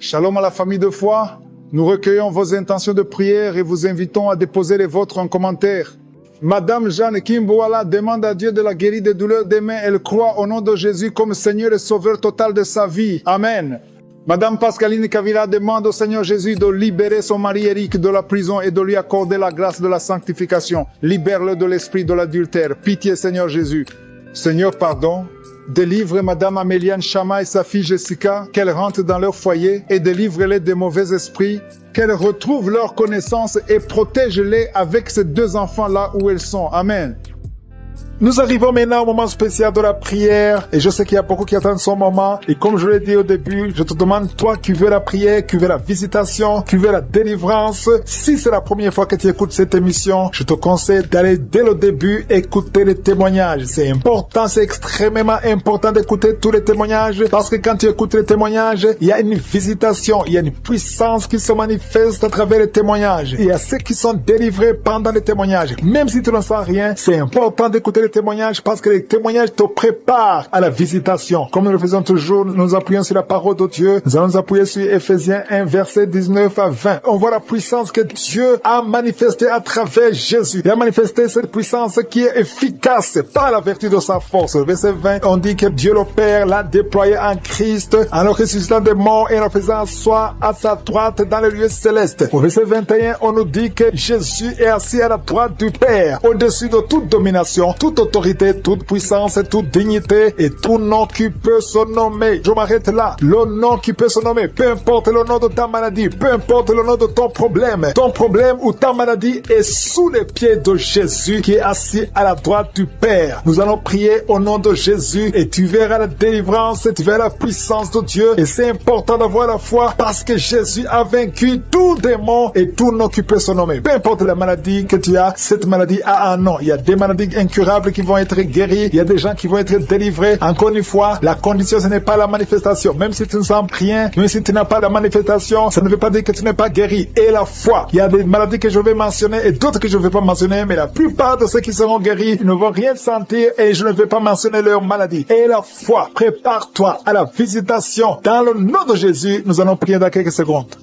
Shalom à la famille de foi. Nous recueillons vos intentions de prière et vous invitons à déposer les vôtres en commentaire. Madame Jeanne Kimboala demande à Dieu de la guérir des douleurs des mains. Elle croit au nom de Jésus comme Seigneur et Sauveur total de sa vie. Amen. Madame Pascaline Kavila demande au Seigneur Jésus de libérer son mari Eric de la prison et de lui accorder la grâce de la sanctification. Libère-le de l'esprit de l'adultère. Pitié Seigneur Jésus. Seigneur, pardon. Délivre Madame Améliane Chama et sa fille Jessica, qu'elles rentrent dans leur foyer et délivre-les des mauvais esprits, qu'elles retrouvent leur connaissance et protège-les avec ces deux enfants-là où elles sont. Amen. Nous arrivons maintenant au moment spécial de la prière et je sais qu'il y a beaucoup qui attendent son moment et comme je l'ai dit au début, je te demande toi qui veux la prière, qui veux la visitation, qui veux la délivrance, si c'est la première fois que tu écoutes cette émission, je te conseille d'aller dès le début écouter les témoignages. C'est important, c'est extrêmement important d'écouter tous les témoignages parce que quand tu écoutes les témoignages, il y a une visitation, il y a une puissance qui se manifeste à travers les témoignages. Il y a ceux qui sont délivrés pendant les témoignages. Même si tu n'en sais rien, c'est important d'écouter les témoignages parce que les témoignages te préparent à la visitation. Comme nous le faisons toujours, nous appuyons sur la parole de Dieu. Nous allons nous appuyer sur Ephésiens 1, verset 19 à 20. On voit la puissance que Dieu a manifestée à travers Jésus. Il a manifesté cette puissance qui est efficace par la vertu de sa force. Verset 20, on dit que Dieu le Père l'a déployé en Christ, en le ressuscitant des morts et en le faisant asseoir à sa droite dans les lieux célestes. Au verset 21, on nous dit que Jésus est assis à la droite du Père, au-dessus de toute domination, toute autorité, toute puissance, toute dignité et tout nom qui peut se nommer. Je m'arrête là. Le nom qui peut se nommer, peu importe le nom de ta maladie, peu importe le nom de ton problème ou ta maladie est sous les pieds de Jésus qui est assis à la droite du Père. Nous allons prier au nom de Jésus et tu verras la délivrance, tu verras la puissance de Dieu et c'est important d'avoir la foi parce que Jésus a vaincu tout démon et tout nom qui peut se nommer. Peu importe la maladie que tu as, cette maladie a un nom. Il y a des maladies incurables qui vont être guéris, il y a des gens qui vont être délivrés. Encore une fois, la condition ce n'est pas la manifestation. Même si tu ne sens rien, même si tu n'as pas la manifestation, ça ne veut pas dire que tu n'es pas guéri. Et la foi, il y a des maladies que je vais mentionner et d'autres que je ne vais pas mentionner, mais la plupart de ceux qui seront guéris ne vont rien sentir et je ne vais pas mentionner leur maladie. Et la foi, prépare-toi à la visitation. Dans le nom de Jésus, nous allons prier dans quelques secondes.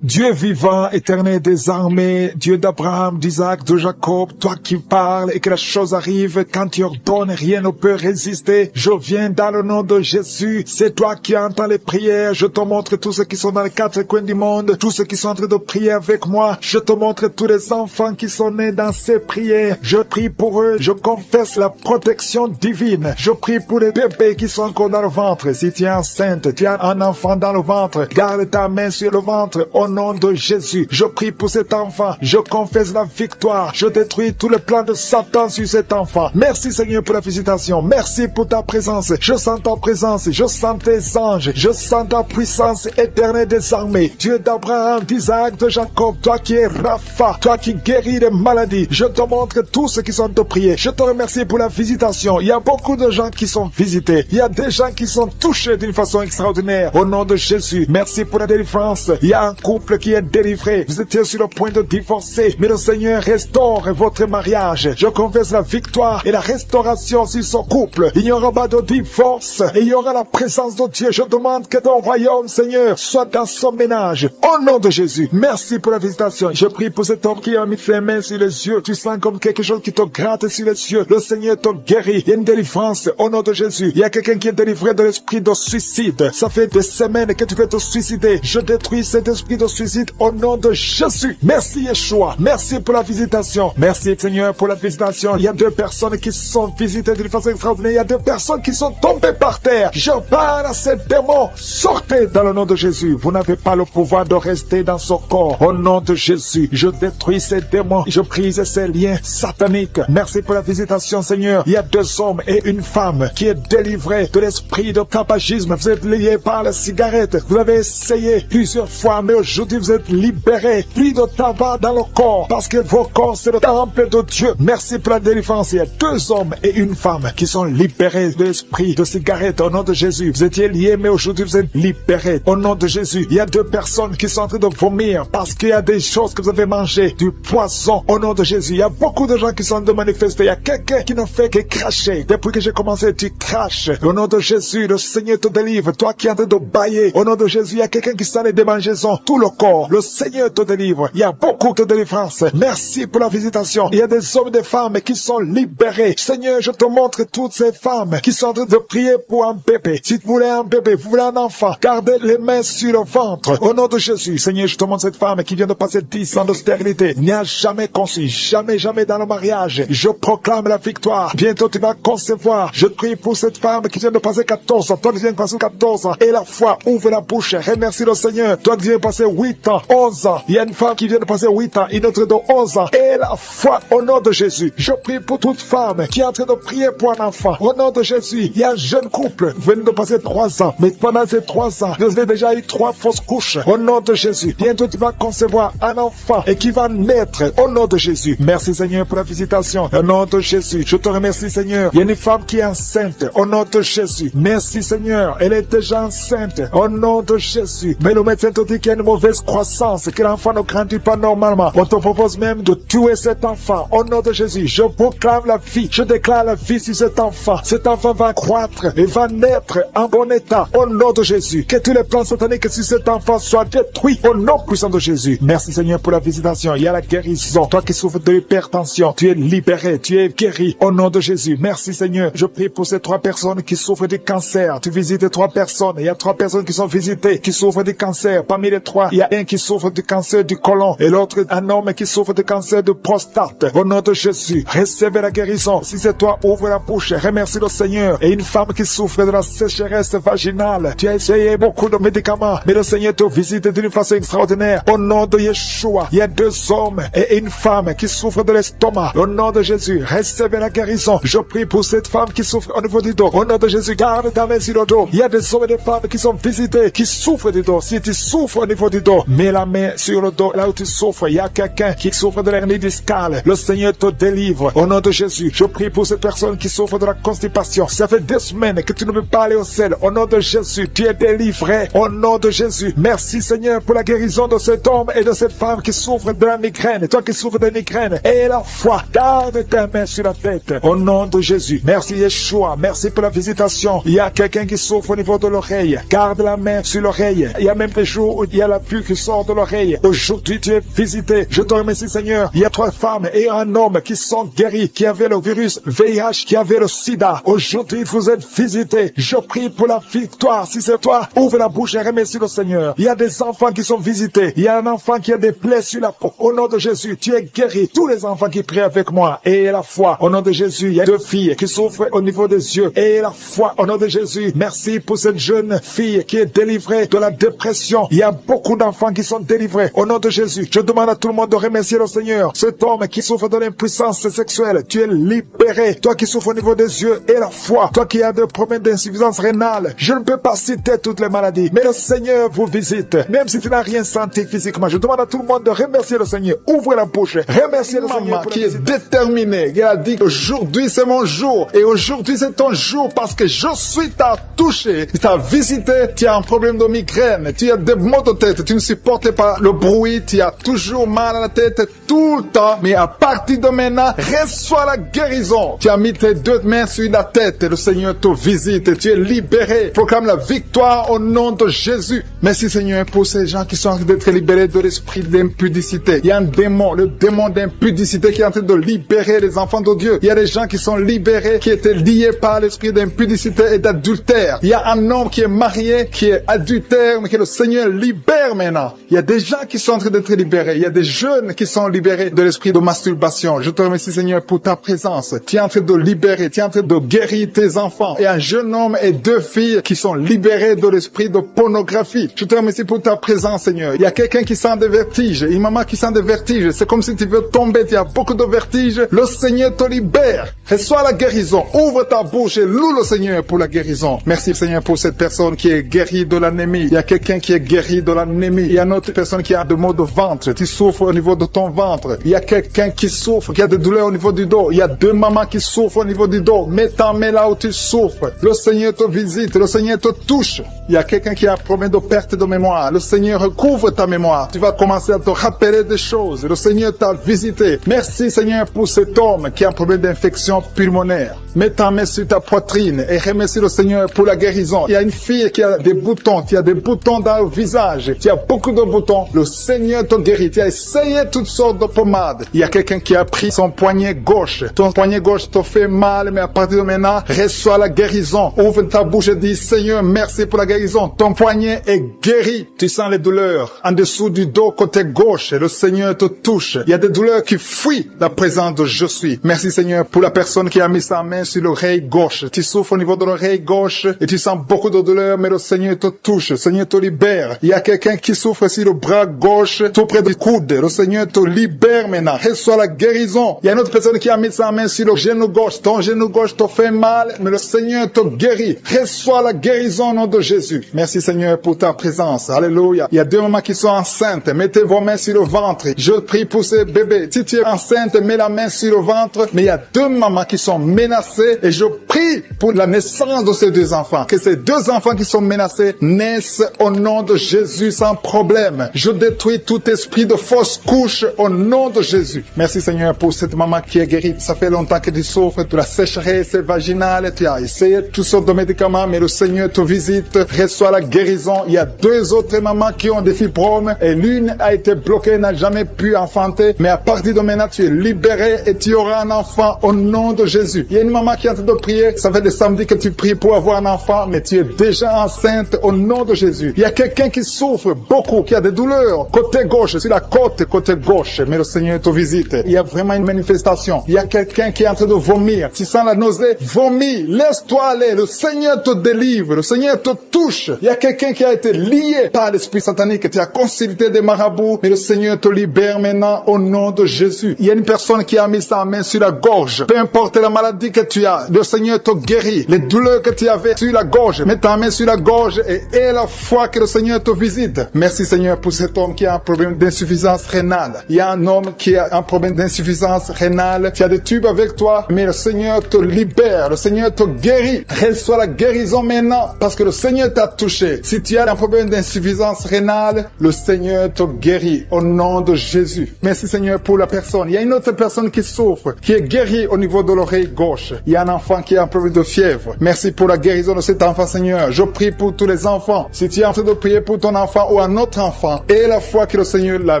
Dieu vivant, éternel des armées, Dieu d'Abraham, d'Isaac, de Jacob, toi qui parles et que la chose arrive, quand tu ordonnes, rien ne peut résister. Je viens dans le nom de Jésus, c'est toi qui entends les prières, je te montre tous ceux qui sont dans les quatre coins du monde, tous ceux qui sont en train de prier avec moi, je te montre tous les enfants qui sont nés dans ces prières, je prie pour eux, je confesse la protection divine, je prie pour les bébés qui sont encore dans le ventre, si tu es enceinte, tu as un enfant dans le ventre, garde ta main sur le ventre, au nom de Jésus, je prie pour cet enfant, je confesse la victoire, je détruis tout le plan de Satan sur cet enfant. Merci Seigneur pour la visitation, merci pour ta présence, je sens ta présence, je sens tes anges, je sens ta puissance éternelle des armées, Dieu d'Abraham, d'Isaac, de Jacob, toi qui es Rapha, toi qui guéris les maladies, je te montre tous ceux qui sont de prier, je te remercie pour la visitation, il y a beaucoup de gens qui sont visités, il y a des gens qui sont touchés d'une façon extraordinaire, au nom de Jésus, merci pour la délivrance, il y a un couple qui est délivré, vous étiez sur le point de divorcer, mais le Seigneur restaure votre mariage, je confesse la victoire et la restauration sur son couple, il n'y aura pas de divorce, et il y aura la présence de Dieu, je demande que ton royaume Seigneur soit dans son ménage, au nom de Jésus, merci pour la visitation, je prie pour cet homme qui a mis ses mains sur les yeux, tu sens comme quelque chose qui te gratte sur les yeux, le Seigneur te guérit, il y a une délivrance au nom de Jésus, il y a quelqu'un qui est délivré de l'esprit de suicide, ça fait des semaines que tu veux te suicider, je détruis cet esprit de suicide au nom de Jésus. Merci Yeshua. Merci pour la visitation. Merci Seigneur pour la visitation. Il y a deux personnes qui sont visitées d'une façon extraordinaire. Il y a deux personnes qui sont tombées par terre. Je parle à ces démons. Sortez dans le nom de Jésus. Vous n'avez pas le pouvoir de rester dans ce corps. Au nom de Jésus, je détruis ces démons. Je brise ces liens sataniques. Merci pour la visitation Seigneur. Il y a deux hommes et une femme qui est délivrée de l'esprit de tabagisme. Vous êtes liés par la cigarette. Vous avez essayé plusieurs fois, mais aujourd'hui aujourd'hui vous êtes libérés. Plus de tabac dans le corps, parce que vos corps c'est le temple de Dieu. Merci pour la délivrance. Il y a 2 hommes et une femme qui sont libérés de l'esprit de cigarette au nom de Jésus. Vous étiez liés, mais aujourd'hui vous êtes libérés au nom de Jésus. Il y a 2 personnes qui sont en train de vomir parce qu'il y a des choses que vous avez mangées, du poison au nom de Jésus. Il y a beaucoup de gens qui sont en train de manifester. Il y a quelqu'un qui ne fait que cracher. Depuis que j'ai commencé, tu craches. Au nom de Jésus, le Seigneur te délivre. Toi qui es en train de bailler, au nom de Jésus, il y a quelqu'un qui s'en est démangeaison. Tout le corps, le Seigneur te délivre. Il y a beaucoup de délivrance. Merci pour la visitation. Il y a des hommes et des femmes qui sont libérés. Seigneur, je te montre toutes ces femmes qui sont en train de prier pour un bébé. Si vous voulez un bébé, vous voulez un enfant, gardez les mains sur le ventre. Au nom de Jésus, Seigneur, je te montre cette femme qui vient de passer 10 ans de stérilité. N'y a jamais conçu, jamais dans le mariage. Je proclame la victoire. Bientôt tu vas concevoir. Je prie pour cette femme qui vient de passer 14 ans. Toi qui viens de passer 14 ans. Et la foi, ouvre la bouche. Remercie le Seigneur. Toi qui viens de passer 8 ans, 11 ans. Il y a une femme qui vient de passer 8 ans, une autre de 11 ans. Et la foi, au nom de Jésus. Je prie pour toute femme qui est en train de prier pour un enfant. Au nom de Jésus, il y a un jeune couple. Vous venez de passer 3 ans. Mais pendant ces 3 ans, vous avez déjà eu 3 fausses couches. Au nom de Jésus. Bientôt tu vas concevoir un enfant et qui va naître. Au nom de Jésus. Merci Seigneur pour la visitation. Au nom de Jésus. Je te remercie Seigneur. Il y a une femme qui est enceinte. Au nom de Jésus. Merci Seigneur. Elle est déjà enceinte. Au nom de Jésus. Mais le médecin te dit qu'il y a une mauvaise croissance. Que l'enfant ne grandit pas normalement. On te propose même de tuer cet enfant. Au nom de Jésus. Je proclame la vie. Je déclare la vie sur cet enfant. Cet enfant va croître et va naître en bon état. Au nom de Jésus. Que tous les plans sataniques sur cet enfant soient détruits. Au nom puissant de Jésus. Merci Seigneur pour la visitation. Il y a la guérison. Toi qui souffres de l'hypertension, tu es libéré, tu es guéri. Au nom de Jésus. Merci Seigneur. Je prie pour ces 3 personnes qui souffrent du cancer. Tu visites 3 personnes. Il y a 3 personnes qui sont visitées, qui souffrent du cancer. Parmi les 3, il y a un qui souffre du cancer du côlon et l'autre, un homme qui souffre du cancer de prostate. Au nom de Jésus, recevez la guérison. Si c'est toi, ouvre la bouche. Remercie le Seigneur. Et une femme qui souffre de la sécheresse vaginale. Tu as essayé beaucoup de médicaments, mais le Seigneur te visite d'une façon extraordinaire. Au nom de Yeshua, il y a 2 hommes et une femme qui souffrent de l'estomac. Au nom de Jésus, recevez la guérison. Je prie pour cette femme qui souffre au niveau du dos. Au nom de Jésus, garde ta main sur le dos. Il y a des hommes et des femmes qui sont visités, qui souffrent du dos. Si tu souffres au niveau du dos, mets la main sur le dos, là où tu souffres. Il y a quelqu'un qui souffre de l'hernie discale. Le Seigneur te délivre. Au nom de Jésus, je prie pour cette personne qui souffre de la constipation. Ça fait 2 semaines que tu ne peux pas aller au ciel. Au nom de Jésus, tu es délivré. Au nom de Jésus, merci Seigneur pour la guérison de cet homme et de cette femme qui souffre de la migraine. Toi qui souffres de migraine, et la foi, garde ta main sur la tête. Au nom de Jésus, merci Yeshua. Merci pour la visitation. Il y a quelqu'un qui souffre au niveau de l'oreille. Garde la main sur l'oreille. Il y a même des jours où il y a la pluie qui sort de l'oreille. Aujourd'hui, tu es visité. Je te remercie Seigneur. Il y a 3 femmes et un homme qui sont guéris, qui avaient le virus VIH, qui avaient le sida. Aujourd'hui, vous êtes visités. Je prie pour la victoire. Si c'est toi, ouvre la bouche et remercie le Seigneur. Il y a des enfants qui sont visités. Il y a un enfant qui a des plaies sur la peau. Au nom de Jésus, tu es guéri. Tous les enfants qui prient avec moi, et la foi. Au nom de Jésus, il y a 2 filles qui souffrent au niveau des yeux. Et la foi. Au nom de Jésus, merci pour cette jeune fille qui est délivrée de la dépression. Il y a beaucoup d'enfants qui sont délivrés. Au nom de Jésus, je demande à tout le monde de remercier le Seigneur. Cet homme qui souffre de l'impuissance sexuelle, tu es libéré. Toi qui souffres au niveau des yeux et la foi. Toi qui as des problèmes d'insuffisance rénale. Je ne peux pas citer toutes les maladies, mais le Seigneur vous visite. Même si tu n'as rien senti physiquement, je demande à tout le monde de remercier le Seigneur. Ouvre la bouche. Remercier le Seigneur qui est déterminé. Il a dit aujourd'hui c'est mon jour et aujourd'hui c'est ton jour parce que je suis t'a touché, t'a visité. Tu as un problème de migraine, tu as des maux de tête, tu ne supportes pas le bruit, tu as toujours mal à la tête tout le temps. Mais à partir de maintenant, reçois la guérison. Tu as mis tes 2 mains sur la tête et le Seigneur te visite. Tu es libéré. Proclame la victoire au nom de Jésus. Merci Seigneur pour ces gens qui sont en train d'être libérés de l'esprit d'impudicité. Il y a un démon, le démon d'impudicité qui est en train de libérer les enfants de Dieu. Il y a des gens qui sont libérés, qui étaient liés par l'esprit d'impudicité et d'adultère. Il y a un homme qui est marié, qui est adultère, mais que le Seigneur libère maintenant. Il y a des gens qui sont en train d'être libérés. Il y a des jeunes qui sont libérer de l'esprit de masturbation. Je te remercie, Seigneur, pour ta présence. Tu es en train de libérer, tu es en train de guérir tes enfants. Et un jeune homme et 2 filles qui sont libérés de l'esprit de pornographie. Je te remercie pour ta présence, Seigneur. Il y a quelqu'un qui sent des vertiges, une maman qui sent des vertiges. C'est comme si tu veux tomber, tu as beaucoup de vertiges. Le Seigneur te libère. Reçois la guérison. Ouvre ta bouche et loue le Seigneur pour la guérison. Merci, Seigneur, pour cette personne qui est guérie de l'anémie. Il y a quelqu'un qui est guéri de l'anémie. Il y a une autre personne qui a des maux de ventre. Tu souffres au niveau de ton ventre. Il y a quelqu'un qui souffre, qui a des douleurs au niveau du dos. Il y a 2 mamans qui souffrent au niveau du dos. Mets ta main là où tu souffres. Le Seigneur te visite. Le Seigneur te touche. Il y a quelqu'un qui a un problème de perte de mémoire. Le Seigneur recouvre ta mémoire. Tu vas commencer à te rappeler des choses. Le Seigneur t'a visité. Merci, Seigneur, pour cet homme qui a un problème d'infection pulmonaire. Mets ta main sur ta poitrine et remercie le Seigneur pour la guérison. Il y a une fille qui a des boutons. Tu as des boutons dans le visage. Tu as beaucoup de boutons. Le Seigneur te guérit. Tu as essayé toutes sortes de pommades. Il y a quelqu'un qui a pris son poignet gauche. Ton poignet gauche te fait mal, mais à partir de maintenant, reçois la guérison. Ouvre ta bouche et dis, Seigneur, merci pour la guérison. Ton poignet est guéri. Tu sens les douleurs en dessous du dos côté gauche. Le Seigneur te touche. Il y a des douleurs qui fuient la présence de Je suis. Merci, Seigneur, pour la personne qui a mis sa main sur l'oreille gauche. Tu souffres au niveau de l'oreille gauche et tu sens beaucoup de douleur, mais le Seigneur te touche. Le Seigneur te libère. Il y a quelqu'un qui souffre sur le bras gauche, tout près du coude. Le Seigneur te libère maintenant. Reçois la guérison. Il y a une autre personne qui a mis sa main sur le genou gauche. Ton genou gauche te fait mal, mais le Seigneur te guérit. Reçois la guérison au nom de Jésus. Merci, Seigneur, pour ta présence. Alléluia. Il y a 2 mamans qui sont enceintes. Mettez vos mains sur le ventre. Je prie pour ces bébés. Si tu es enceinte, mets la main sur le ventre. Mais il y a 2 mamans qui sont menacées et je prie pour la naissance de ces 2 enfants. Que ces 2 enfants qui sont menacés naissent au nom de Jésus sans problème. Je détruis tout esprit de fausse couche au nom de Jésus. Merci, Seigneur, pour cette maman qui est guérie. Ça fait longtemps que tu souffres de la sécheresse vaginale. Tu as essayé toutes sortes de médicaments, mais le Seigneur te visite. Reçois la guérison. Il y a 2 autres mamans qui ont des fibromes et l'une a été bloquée, n'a jamais pu enfanter. Mais à partir de maintenant, tu es libéré et tu auras un enfant au nom de Jésus. Il y a une maman qui est en train de prier. Ça fait des samedis que tu pries pour avoir un enfant, mais tu es déjà enceinte au nom de Jésus. Il y a quelqu'un qui souffre beaucoup, qui a des douleurs côté gauche, sur la côte côté gauche, mais le Seigneur te visite. Il y a vraiment une manifestation. Il y a quelqu'un qui est en train de vomir. Tu sens la nausée, vomis, laisse-toi aller. Le Seigneur te délivre, le Seigneur te touche. Il y a quelqu'un qui a été lié par l'esprit satanique. Tu as consulté des marabouts, mais le Seigneur te libère maintenant au nom de Jésus. Il y a une personne qui a mis sa main sur la gorge. Peu importe la maladie que tu as, le Seigneur te guérit. Les douleurs que tu avais sur la gorge, mets ta main sur la gorge et aie la foi que le Seigneur te visite. Merci, Seigneur, pour cet homme qui a un problème d'insuffisance rénale. Il y a un homme qui a un problème d'insuffisance rénale. Tu as des tubes avec toi, mais le Seigneur te libère. Le Seigneur te guérit. Reçois la guérison maintenant parce que le Seigneur t'a touché. Si tu as un problème d'insuffisance rénale, le Seigneur te guérit au nom de Jésus. Merci, Seigneur, pour la personne. Il y a une autre personne qui souffre, qui est guérie au niveau de l'oreille gauche. Il y a un enfant qui a un problème de fièvre. Merci pour la guérison de cet enfant, Seigneur. Je prie pour tous les enfants. Si tu es en train de prier pour ton enfant ou un autre enfant, et la foi que le Seigneur l'a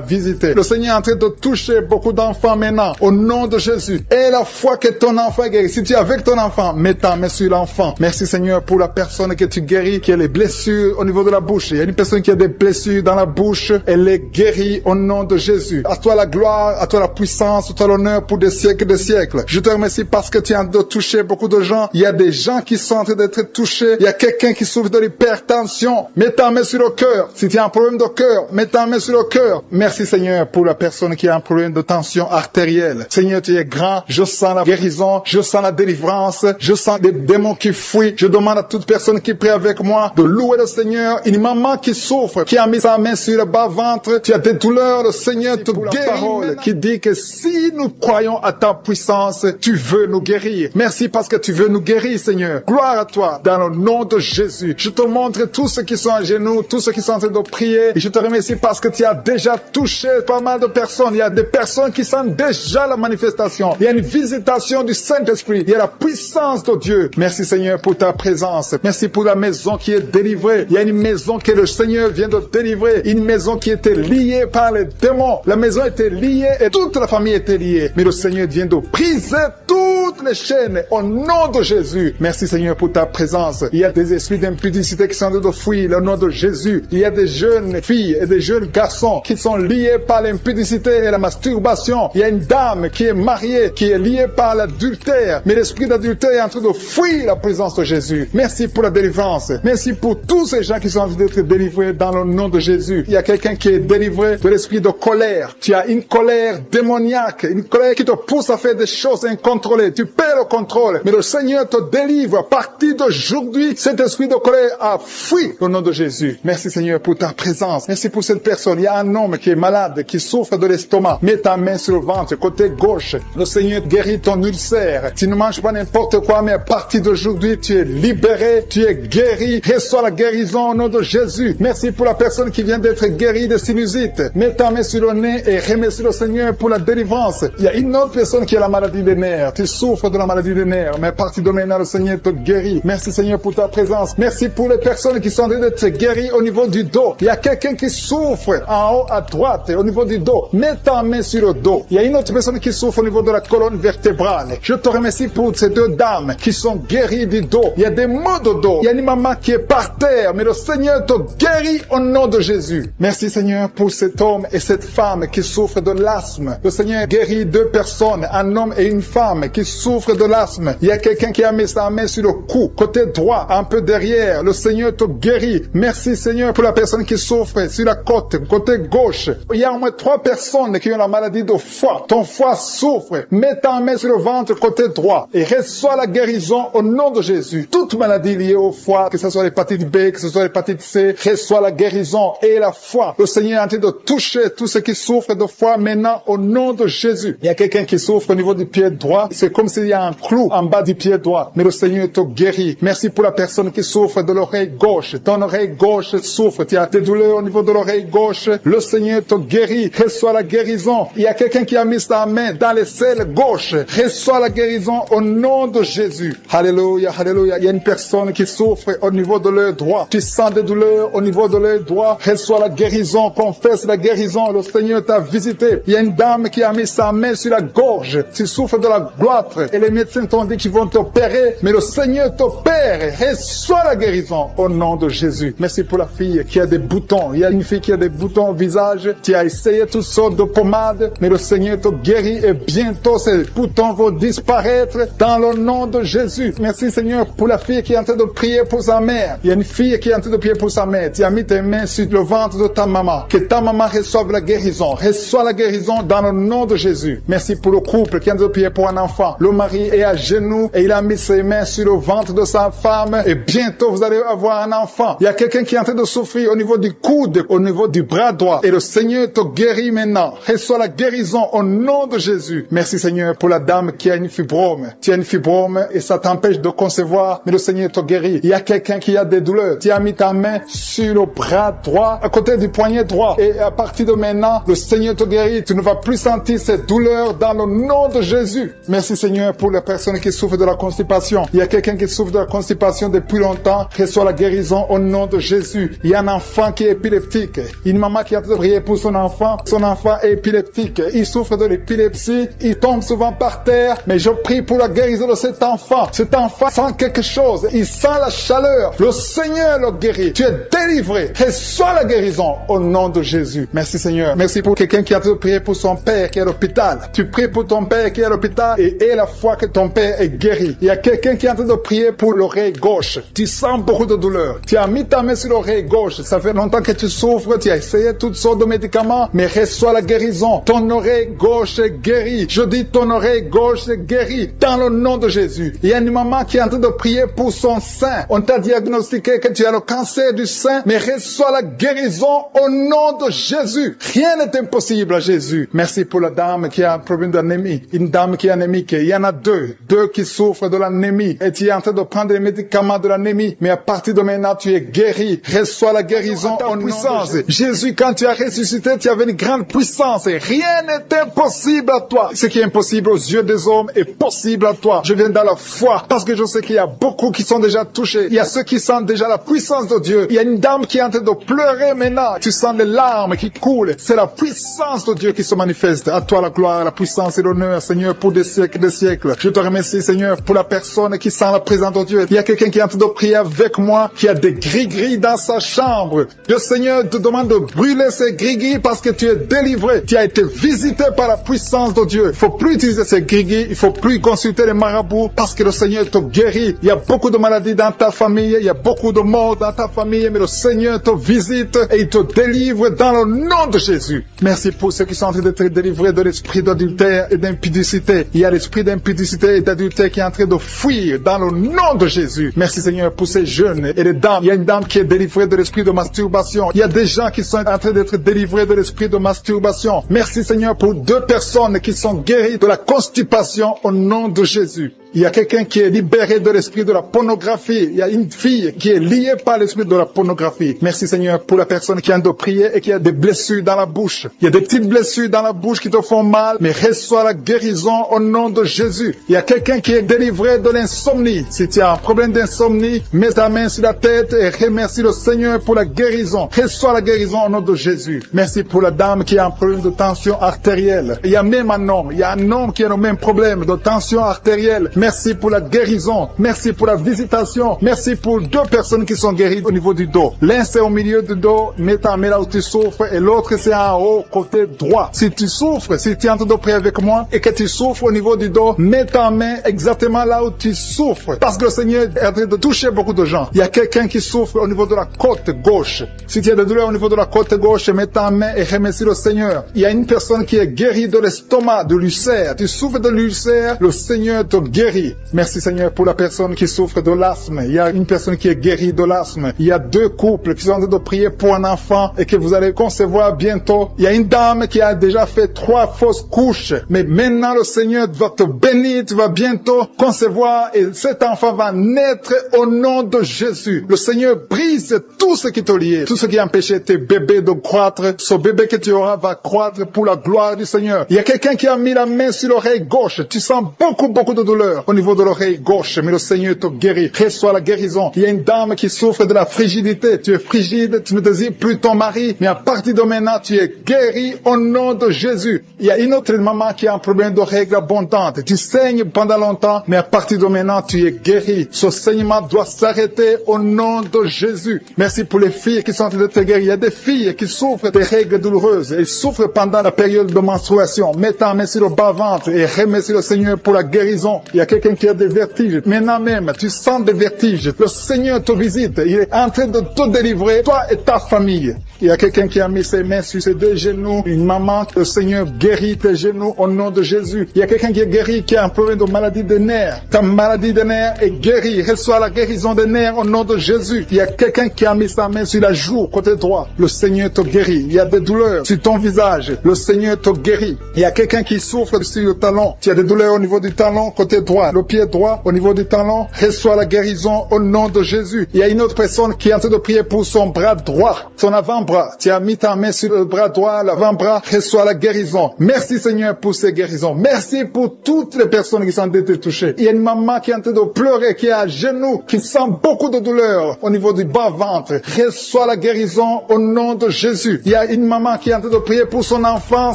visité. Le Seigneur est en train de toucher beaucoup d'enfants maintenant, au nom de Jésus. Et la foi que ton enfant est guéri. Si tu es avec ton enfant, mets ta main sur l'enfant. Merci, Seigneur, pour la personne que tu guéris, qui a les blessures au niveau de la bouche. Il y a une personne qui a des blessures dans la bouche. Elle est guérie au nom de Jésus. À toi la gloire, à toi la puissance, à toi l'honneur pour des siècles et des siècles. Je te remercie parce que tu es en train de toucher beaucoup de gens. Il y a des gens qui sont en train d'être touchés. Il y a quelqu'un qui souffre de l'hypertension. Mets ta main sur le cœur. Si tu as un problème de cœur, mets ta main sur le cœur. Merci, Seigneur, pour la personne qui a un problème de tension artérielle. Seigneur, tu es grand. Je sens la guérison. Je sens la délivrance. Je sens des démons qui fuient. Je demande à toute personne qui prie avec moi de louer le Seigneur. Une maman qui souffre, qui a mis sa main sur le bas-ventre. Tu as des douleurs. Le Seigneur te guérit. La parole qui dit que si nous croyons à ta puissance, tu veux nous guérir. Merci parce que tu veux nous guérir, Seigneur. Gloire à toi dans le nom de Jésus. Je te montre tous ceux qui sont à genoux, tous ceux qui sont en train de prier. Et je te remercie parce que tu as déjà touché pas mal de personnes. Il y a des personnes qui sentent déjà la manifestation. Il y a une visitation du Saint-Esprit. Il y a la puissance de Dieu. Merci, Seigneur, pour ta présence. Merci pour la maison qui est délivrée. Il y a une maison que le Seigneur vient de délivrer. Une maison qui était liée par les démons. La maison était liée et toute la famille était liée. Mais le Seigneur vient de briser toutes les chaînes chaînes au nom de Jésus. Merci Seigneur pour ta présence. Il y a des esprits d'impudicité qui sont en train de fuir le nom de Jésus. Il y a des jeunes filles et des jeunes garçons qui sont liés par l'impudicité et la masturbation. Il y a une dame qui est mariée, qui est liée par l'adultère. Mais l'esprit d'adultère est en train de fuir la présence de Jésus. Merci pour la délivrance. Merci pour tous ces gens qui sont en train d'être délivrés dans le nom de Jésus. Il y a quelqu'un qui est délivré de l'esprit de colère. Tu as une colère démoniaque, une colère qui te pousse à faire des choses incontrôlées. Tu perds le contrôle. Mais le Seigneur te délivre. À partir d'aujourd'hui, cet esprit de colère a fui au nom de Jésus. Merci Seigneur pour ta présence. Merci pour cette personne. Il y a un homme qui est malade, qui souffre de l'estomac. Mets ta main sur le ventre, côté gauche. Le Seigneur guérit ton ulcère. Tu ne manges pas n'importe quoi, mais à partir d'aujourd'hui, tu es libéré, tu es guéri. Reçois la guérison au nom de Jésus. Merci pour la personne qui vient d'être guérie de sinusite. Mets ta main sur le nez et remercie le Seigneur pour la délivrance. Il y a une autre personne qui a la maladie des nerfs. Tu souffres de la maladie des nerfs, mais à partir de maintenant, le Seigneur te guérit. Merci Seigneur pour ta présence. Merci pour les personnes qui sont en train d'être guéries au niveau du dos. Il y a quelqu'un qui souffre en haut à droite, au niveau du dos. Mets ta main sur le dos. Il y a une autre personne qui souffre au niveau de la colonne vertébrale. Je te remercie pour ces deux dames qui sont guéries du dos. Il y a des maux de dos. Il y a une maman qui est par terre, mais le Seigneur te guérit au nom de Jésus. Merci Seigneur pour cet homme et cette femme qui souffrent de l'asthme. Le Seigneur guérit deux personnes, un homme et une femme qui souffrent de l'asthme. Il y a quelqu'un qui a mis sa main sur le cou, côté droit, un peu derrière. Le Seigneur te guérit. Merci Seigneur pour la personne qui souffre sur la côte, côté gauche. Il y a au moins 3 personnes qui ont la maladie de foie. Ton foie souffre. Mets ta main sur le ventre côté droit et reçois la guérison au nom de Jésus. Toute maladie liée au foie, que ce soit l'hépatite B, que ce soit l'hépatite C, reçois la guérison et la foi. Le Seigneur est en train de toucher tous ceux qui souffrent de foie maintenant au nom de Jésus. Il y a quelqu'un qui souffre au niveau du pied droit. C'est comme s'il y a un clou en bas du pied droit. Mais le Seigneur te guérit. Merci pour la personne qui souffre de l'oreille gauche. Ton oreille gauche souffre. Tu as des douleurs au niveau de l'oreille gauche. Le Seigneur te guérit. Reçois la guérison. Il y a quelqu'un qui a mis sa main dans les selles gauche. Reçois la guérison au nom de Jésus. Alléluia, alléluia. Il y a une personne qui souffre au niveau de l'œil droit. Tu sens des douleurs au niveau de l'œil droit. Reçois la guérison. Confesse la guérison. Le Seigneur t'a visité. Il y a une dame qui a mis sa main sur la gorge. Tu souffres de la gloître. Et les médecins t'ont dit qu'ils vont t'opérer. Mais le Seigneur t'opère. Reçois la guérison au nom de Jésus. Merci pour la fille qui a des boutons. Il y a une fille qui a des boutons au visage. Tu as essayé toutes sortes de pommades. Mais le Seigneur te guérit. Et bientôt ces boutons vont disparaître dans le nom de Jésus. Merci Seigneur pour la fille qui est en train de prier pour sa mère. Il y a une fille qui est en train de prier pour sa mère. Tu as mis tes mains sur le ventre de ta maman. Que ta maman reçoive la guérison. Reçois la guérison dans le nom de Jésus. Merci pour le couple qui est en train de prier pour un enfant. Le mari est à genoux et il a mis ses mains sur le ventre de sa femme. Et bientôt vous allez avoir un enfant. Il y a quelqu'un qui est en train de souffrir au niveau du coude, au niveau du bras droit. Et le Seigneur te guérit maintenant. Reçois la guérison au nom de Jésus. Merci Seigneur pour la dame qui a une fibrome. Tu as une fibrome et ça t'empêche de concevoir, mais le Seigneur te guérit. Il y a quelqu'un qui a des douleurs. Tu as mis ta main sur le bras droit, à côté du poignet droit. Et à partir de maintenant, le Seigneur te guérit. Tu ne vas plus sentir ces douleurs dans le nom de Jésus. Merci Seigneur pour les personnes qui souffrent de la constipation. Il y a quelqu'un qui souffre de la constipation depuis longtemps. Reçois la guérison au nom de Jésus. Il y a un enfant qui est épileptique. Une maman qui a prié pour son enfant. Son enfant est épileptique. Il souffre de l'épilepsie. Il tombe souvent par terre. Mais je prie pour la guérison de cet enfant. Cet enfant sent quelque chose. Il sent la chaleur. Le Seigneur le guérit. Tu es délivré. Reçois la guérison au nom de Jésus. Merci Seigneur. Merci pour quelqu'un qui a prié pour son père qui est à l'hôpital. Tu pries pour ton père qui est à l'hôpital et aie la foi que ton père est guéri. Il y a quelqu'un qui est en train de prier pour l'oreille gauche. Tu sens beaucoup de douleur. Tu as mis ta main sur l'oreille gauche. Ça fait longtemps que tu souffres. Tu as essayé toutes sortes de médicaments, mais reçois la guérison. Ton oreille gauche est guérie. Je dis ton oreille gauche est guérie dans le nom de Jésus. Il y a une maman qui est en train de prier pour son sein. On t'a diagnostiqué que tu as le cancer du sein, mais reçois la guérison au nom de Jésus. Rien n'est impossible à Jésus. Merci pour la dame qui a un problème d'anémie. Une dame qui est anémique. Il y en a deux qui souffrent de l'anémie. Et tu es en train de prendre les médicaments de l'anémie. Mais à partir de maintenant, tu es guéri. Reçois la guérison en puissance. Jésus, quand tu as ressuscité, tu avais une grande puissance. Et rien n'est impossible à toi. Ce qui est impossible aux yeux des hommes est possible à toi. Je viens dans la foi parce que je sais qu'il y a beaucoup qui sont déjà touchés. Il y a ceux qui sentent déjà la puissance de Dieu. Il y a une dame qui est en train de pleurer maintenant. Tu sens les larmes qui coulent. C'est la puissance de Dieu qui se manifeste. À toi la gloire, la puissance et l'honneur, Seigneur, pour des siècles et des siècles. Je te te remercie, Seigneur, pour la personne qui sent la présence de Dieu. Il y a quelqu'un qui est en train de prier avec moi, qui a des gris-gris dans sa chambre. Le Seigneur te demande de brûler ces gris-gris parce que tu es délivré. Tu as été visité par la puissance de Dieu. Il faut plus utiliser ces gris-gris. Il faut plus consulter les marabouts parce que le Seigneur te guérit. Il y a beaucoup de maladies dans ta famille. Il y a beaucoup de morts dans ta famille. Mais le Seigneur te visite et il te délivre dans le nom de Jésus. Merci pour ceux qui sont en train d'être délivrés de l'esprit d'adultère et d'impudicité. Il y a l'esprit d'impudicité et d'adultère qui est en train de fuir dans le nom de Jésus. Merci Seigneur pour ces jeunes et les dames. Il y a une dame qui est délivrée de l'esprit de masturbation. Il y a des gens qui sont en train d'être délivrés de l'esprit de masturbation. Merci Seigneur pour 2 personnes qui sont guéries de la constipation au nom de Jésus. Il y a quelqu'un qui est libéré de l'esprit de la pornographie. Il y a une fille qui est liée par l'esprit de la pornographie. Merci Seigneur pour la personne qui a de prier et qui a des blessures dans la bouche. Il y a des petites blessures dans la bouche qui te font mal, mais reçois la guérison au nom de Jésus. Il y a quelqu'un qui est délivré de l'insomnie. Si tu as un problème d'insomnie, mets ta main sur la tête et remercie le Seigneur pour la guérison. Reçois la guérison au nom de Jésus. Merci pour la dame qui a un problème de tension artérielle. Il y a même un homme. Il y a un homme qui a le même problème de tension artérielle. Merci pour la guérison. Merci pour la visitation. Merci pour 2 personnes qui sont guéries au niveau du dos. L'un c'est au milieu du dos, mets ta main là où tu souffres, et l'autre c'est en haut, côté droit. Si tu souffres, si tu es en train de prier avec moi et que tu souffres au niveau du dos, mets ta main exactement là où tu souffres. Parce que le Seigneur est en train de toucher beaucoup de gens. Il y a quelqu'un qui souffre au niveau de la côte gauche. Si tu as des douleurs au niveau de la côte gauche, mets ta main et remercie le Seigneur. Il y a une personne qui est guérie de l'estomac, de l'ulcère. Tu souffres de l'ulcère, le Seigneur te guérit. Merci Seigneur pour la personne qui souffre de l'asthme. Il y a une personne qui est guérie de l'asthme. Il y a 2 couples qui sont en train de prier pour un enfant et que vous allez concevoir bientôt. Il y a une dame qui a déjà fait 3 fausses couches. Mais maintenant le Seigneur va te bénir. Tu vas bientôt concevoir et cet enfant va naître au nom de Jésus. Le Seigneur brise tout ce qui te lie, tout ce qui empêchait tes bébés de croître. Ce bébé que tu auras va croître pour la gloire du Seigneur. Il y a quelqu'un qui a mis la main sur l'oreille gauche. Tu sens beaucoup de douleur au niveau de l'oreille gauche, mais le Seigneur te guérit. Reçois la guérison. Il y a une dame qui souffre de la frigidité. Tu es frigide, tu ne désires plus ton mari, mais à partir de maintenant, tu es guéri au nom de Jésus. Il y a une autre maman qui a un problème de règles abondantes. Tu saignes pendant longtemps, mais à partir de maintenant, tu es guéri. Ce saignement doit s'arrêter au nom de Jésus. Merci pour les filles qui sont en train de te guérir. Il y a des filles qui souffrent des règles douloureuses. Elles souffrent pendant la période de menstruation. Mets ta main sur le bas-ventre et remercie le Seigneur pour la guérison. Il y a quelqu'un qui a des vertiges. Maintenant même, tu sens des vertiges. Le Seigneur te visite. Il est en train de te délivrer, toi et ta famille. Il y a quelqu'un qui a mis ses mains sur ses 2 genoux. Une maman, le Seigneur guérit tes genoux au nom de Jésus. Il y a quelqu'un qui est guéri, qui a un problème de maladie des nerfs. Ta maladie des nerfs est guérie. Reçois la guérison des nerfs au nom de Jésus. Il y a quelqu'un qui a mis sa main sur la joue, côté droit. Le Seigneur te guérit. Il y a des douleurs sur ton visage. Le Seigneur te guérit. Il y a quelqu'un qui souffre sur le talon. Tu as des douleurs au niveau du talon, côté droit. Le pied droit, au niveau du talon. Reçois la guérison au nom de Jésus. Il y a une autre personne qui est en train de prier pour son bras droit, son avant-bras. Tu as mis ta main sur le bras droit, l'avant-bras. Reçois la guérison. Merci Seigneur pour ces guérisons. Merci pour toutes les personnes qui sont en train de toucher. Il y a une maman qui est en train de pleurer, qui est à genoux, qui sent beaucoup de douleur au niveau du bas-ventre. Reçois la guérison au nom de Jésus. Il y a une maman qui est en train de prier pour son enfant.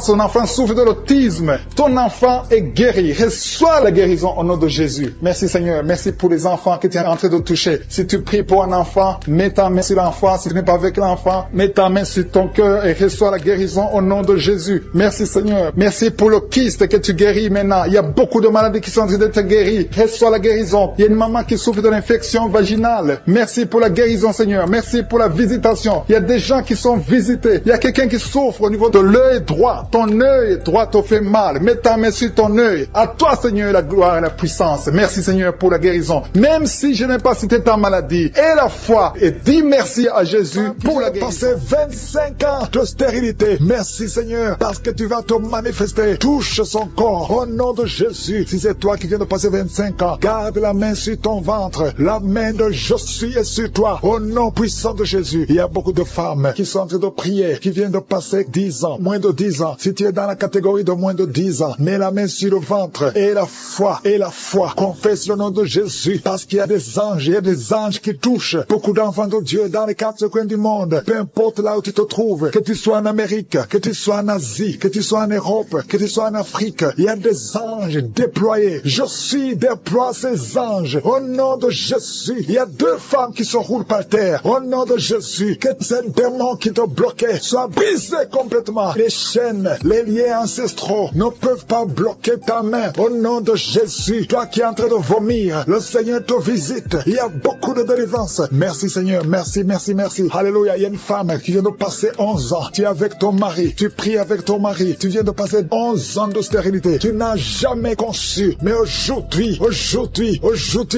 Son enfant souffre de l'autisme. Ton enfant est guéri. Reçois la guérison au nom de Jésus. Merci Seigneur. Merci pour les enfants que tu es en train de toucher. Si tu pries pour un enfant, mets ta main sur l'enfant. Si tu n'es pas avec l'enfant, mets ta main sur ton cœur et reçois la guérison au nom de Jésus. Merci Seigneur. Merci pour le kyste que tu guéris maintenant. Il y a beaucoup de maladies qui sont en train d'être guéries. Reçois la guérison. Il y a une maman qui souffre de l'infection vaginale. Merci pour la guérison Seigneur. Merci pour la visitation. Il y a des gens qui sont visités. Il y a quelqu'un qui souffre au niveau de l'œil droit. Ton œil droit te fait mal. Mets ta main sur ton œil. À toi Seigneur la gloire et la puissance. Merci Seigneur pour la guérison. Même si je n'ai pas cité ta maladie, et la foi, et dis merci à Jésus pour la guérison. 25 ans de stérilité. Merci Seigneur, parce que tu vas te manifester. Touche son corps au nom de Jésus. Si c'est toi qui viens de passer 25 ans, garde la main sur ton ventre. La main de Jésus est sur toi. Au nom puissant de Jésus. Il y a beaucoup de femmes qui sont en train de prier, qui viennent de passer 10 ans, moins de 10 ans. Si tu es dans la catégorie de moins de 10 ans, mets la main sur le ventre et la foi, confesse le nom de Jésus, parce qu'il y a des anges, il y a des anges qui touchent beaucoup d'enfants de Dieu dans les 4 coins du monde. Peu importe là où tu te trouves, que tu sois en Amérique, que tu sois en Asie, que tu sois en Europe, que tu sois en Afrique, il y a des anges déployés. Je suis déploie ces anges. Au nom de Jésus, il y a 2 femmes qui se roulent par terre. Au nom de Jésus, que ces démons qui te bloquaient soient brisés complètement. Les chaînes, les liens ancestraux ne peuvent pas bloquer ta main. Au nom de Jésus, toi qui es en train de vomir, le Seigneur te visite. Il y a beaucoup de délivrance. Merci Seigneur, merci, merci, merci. Alléluia, il y a une femme qui vient de passer 11 ans. Tu es avec ton mari, tu pries avec ton mari. Tu viens de passer 11 ans de stérilité. Tu n'as jamais conçu. Mais aujourd'hui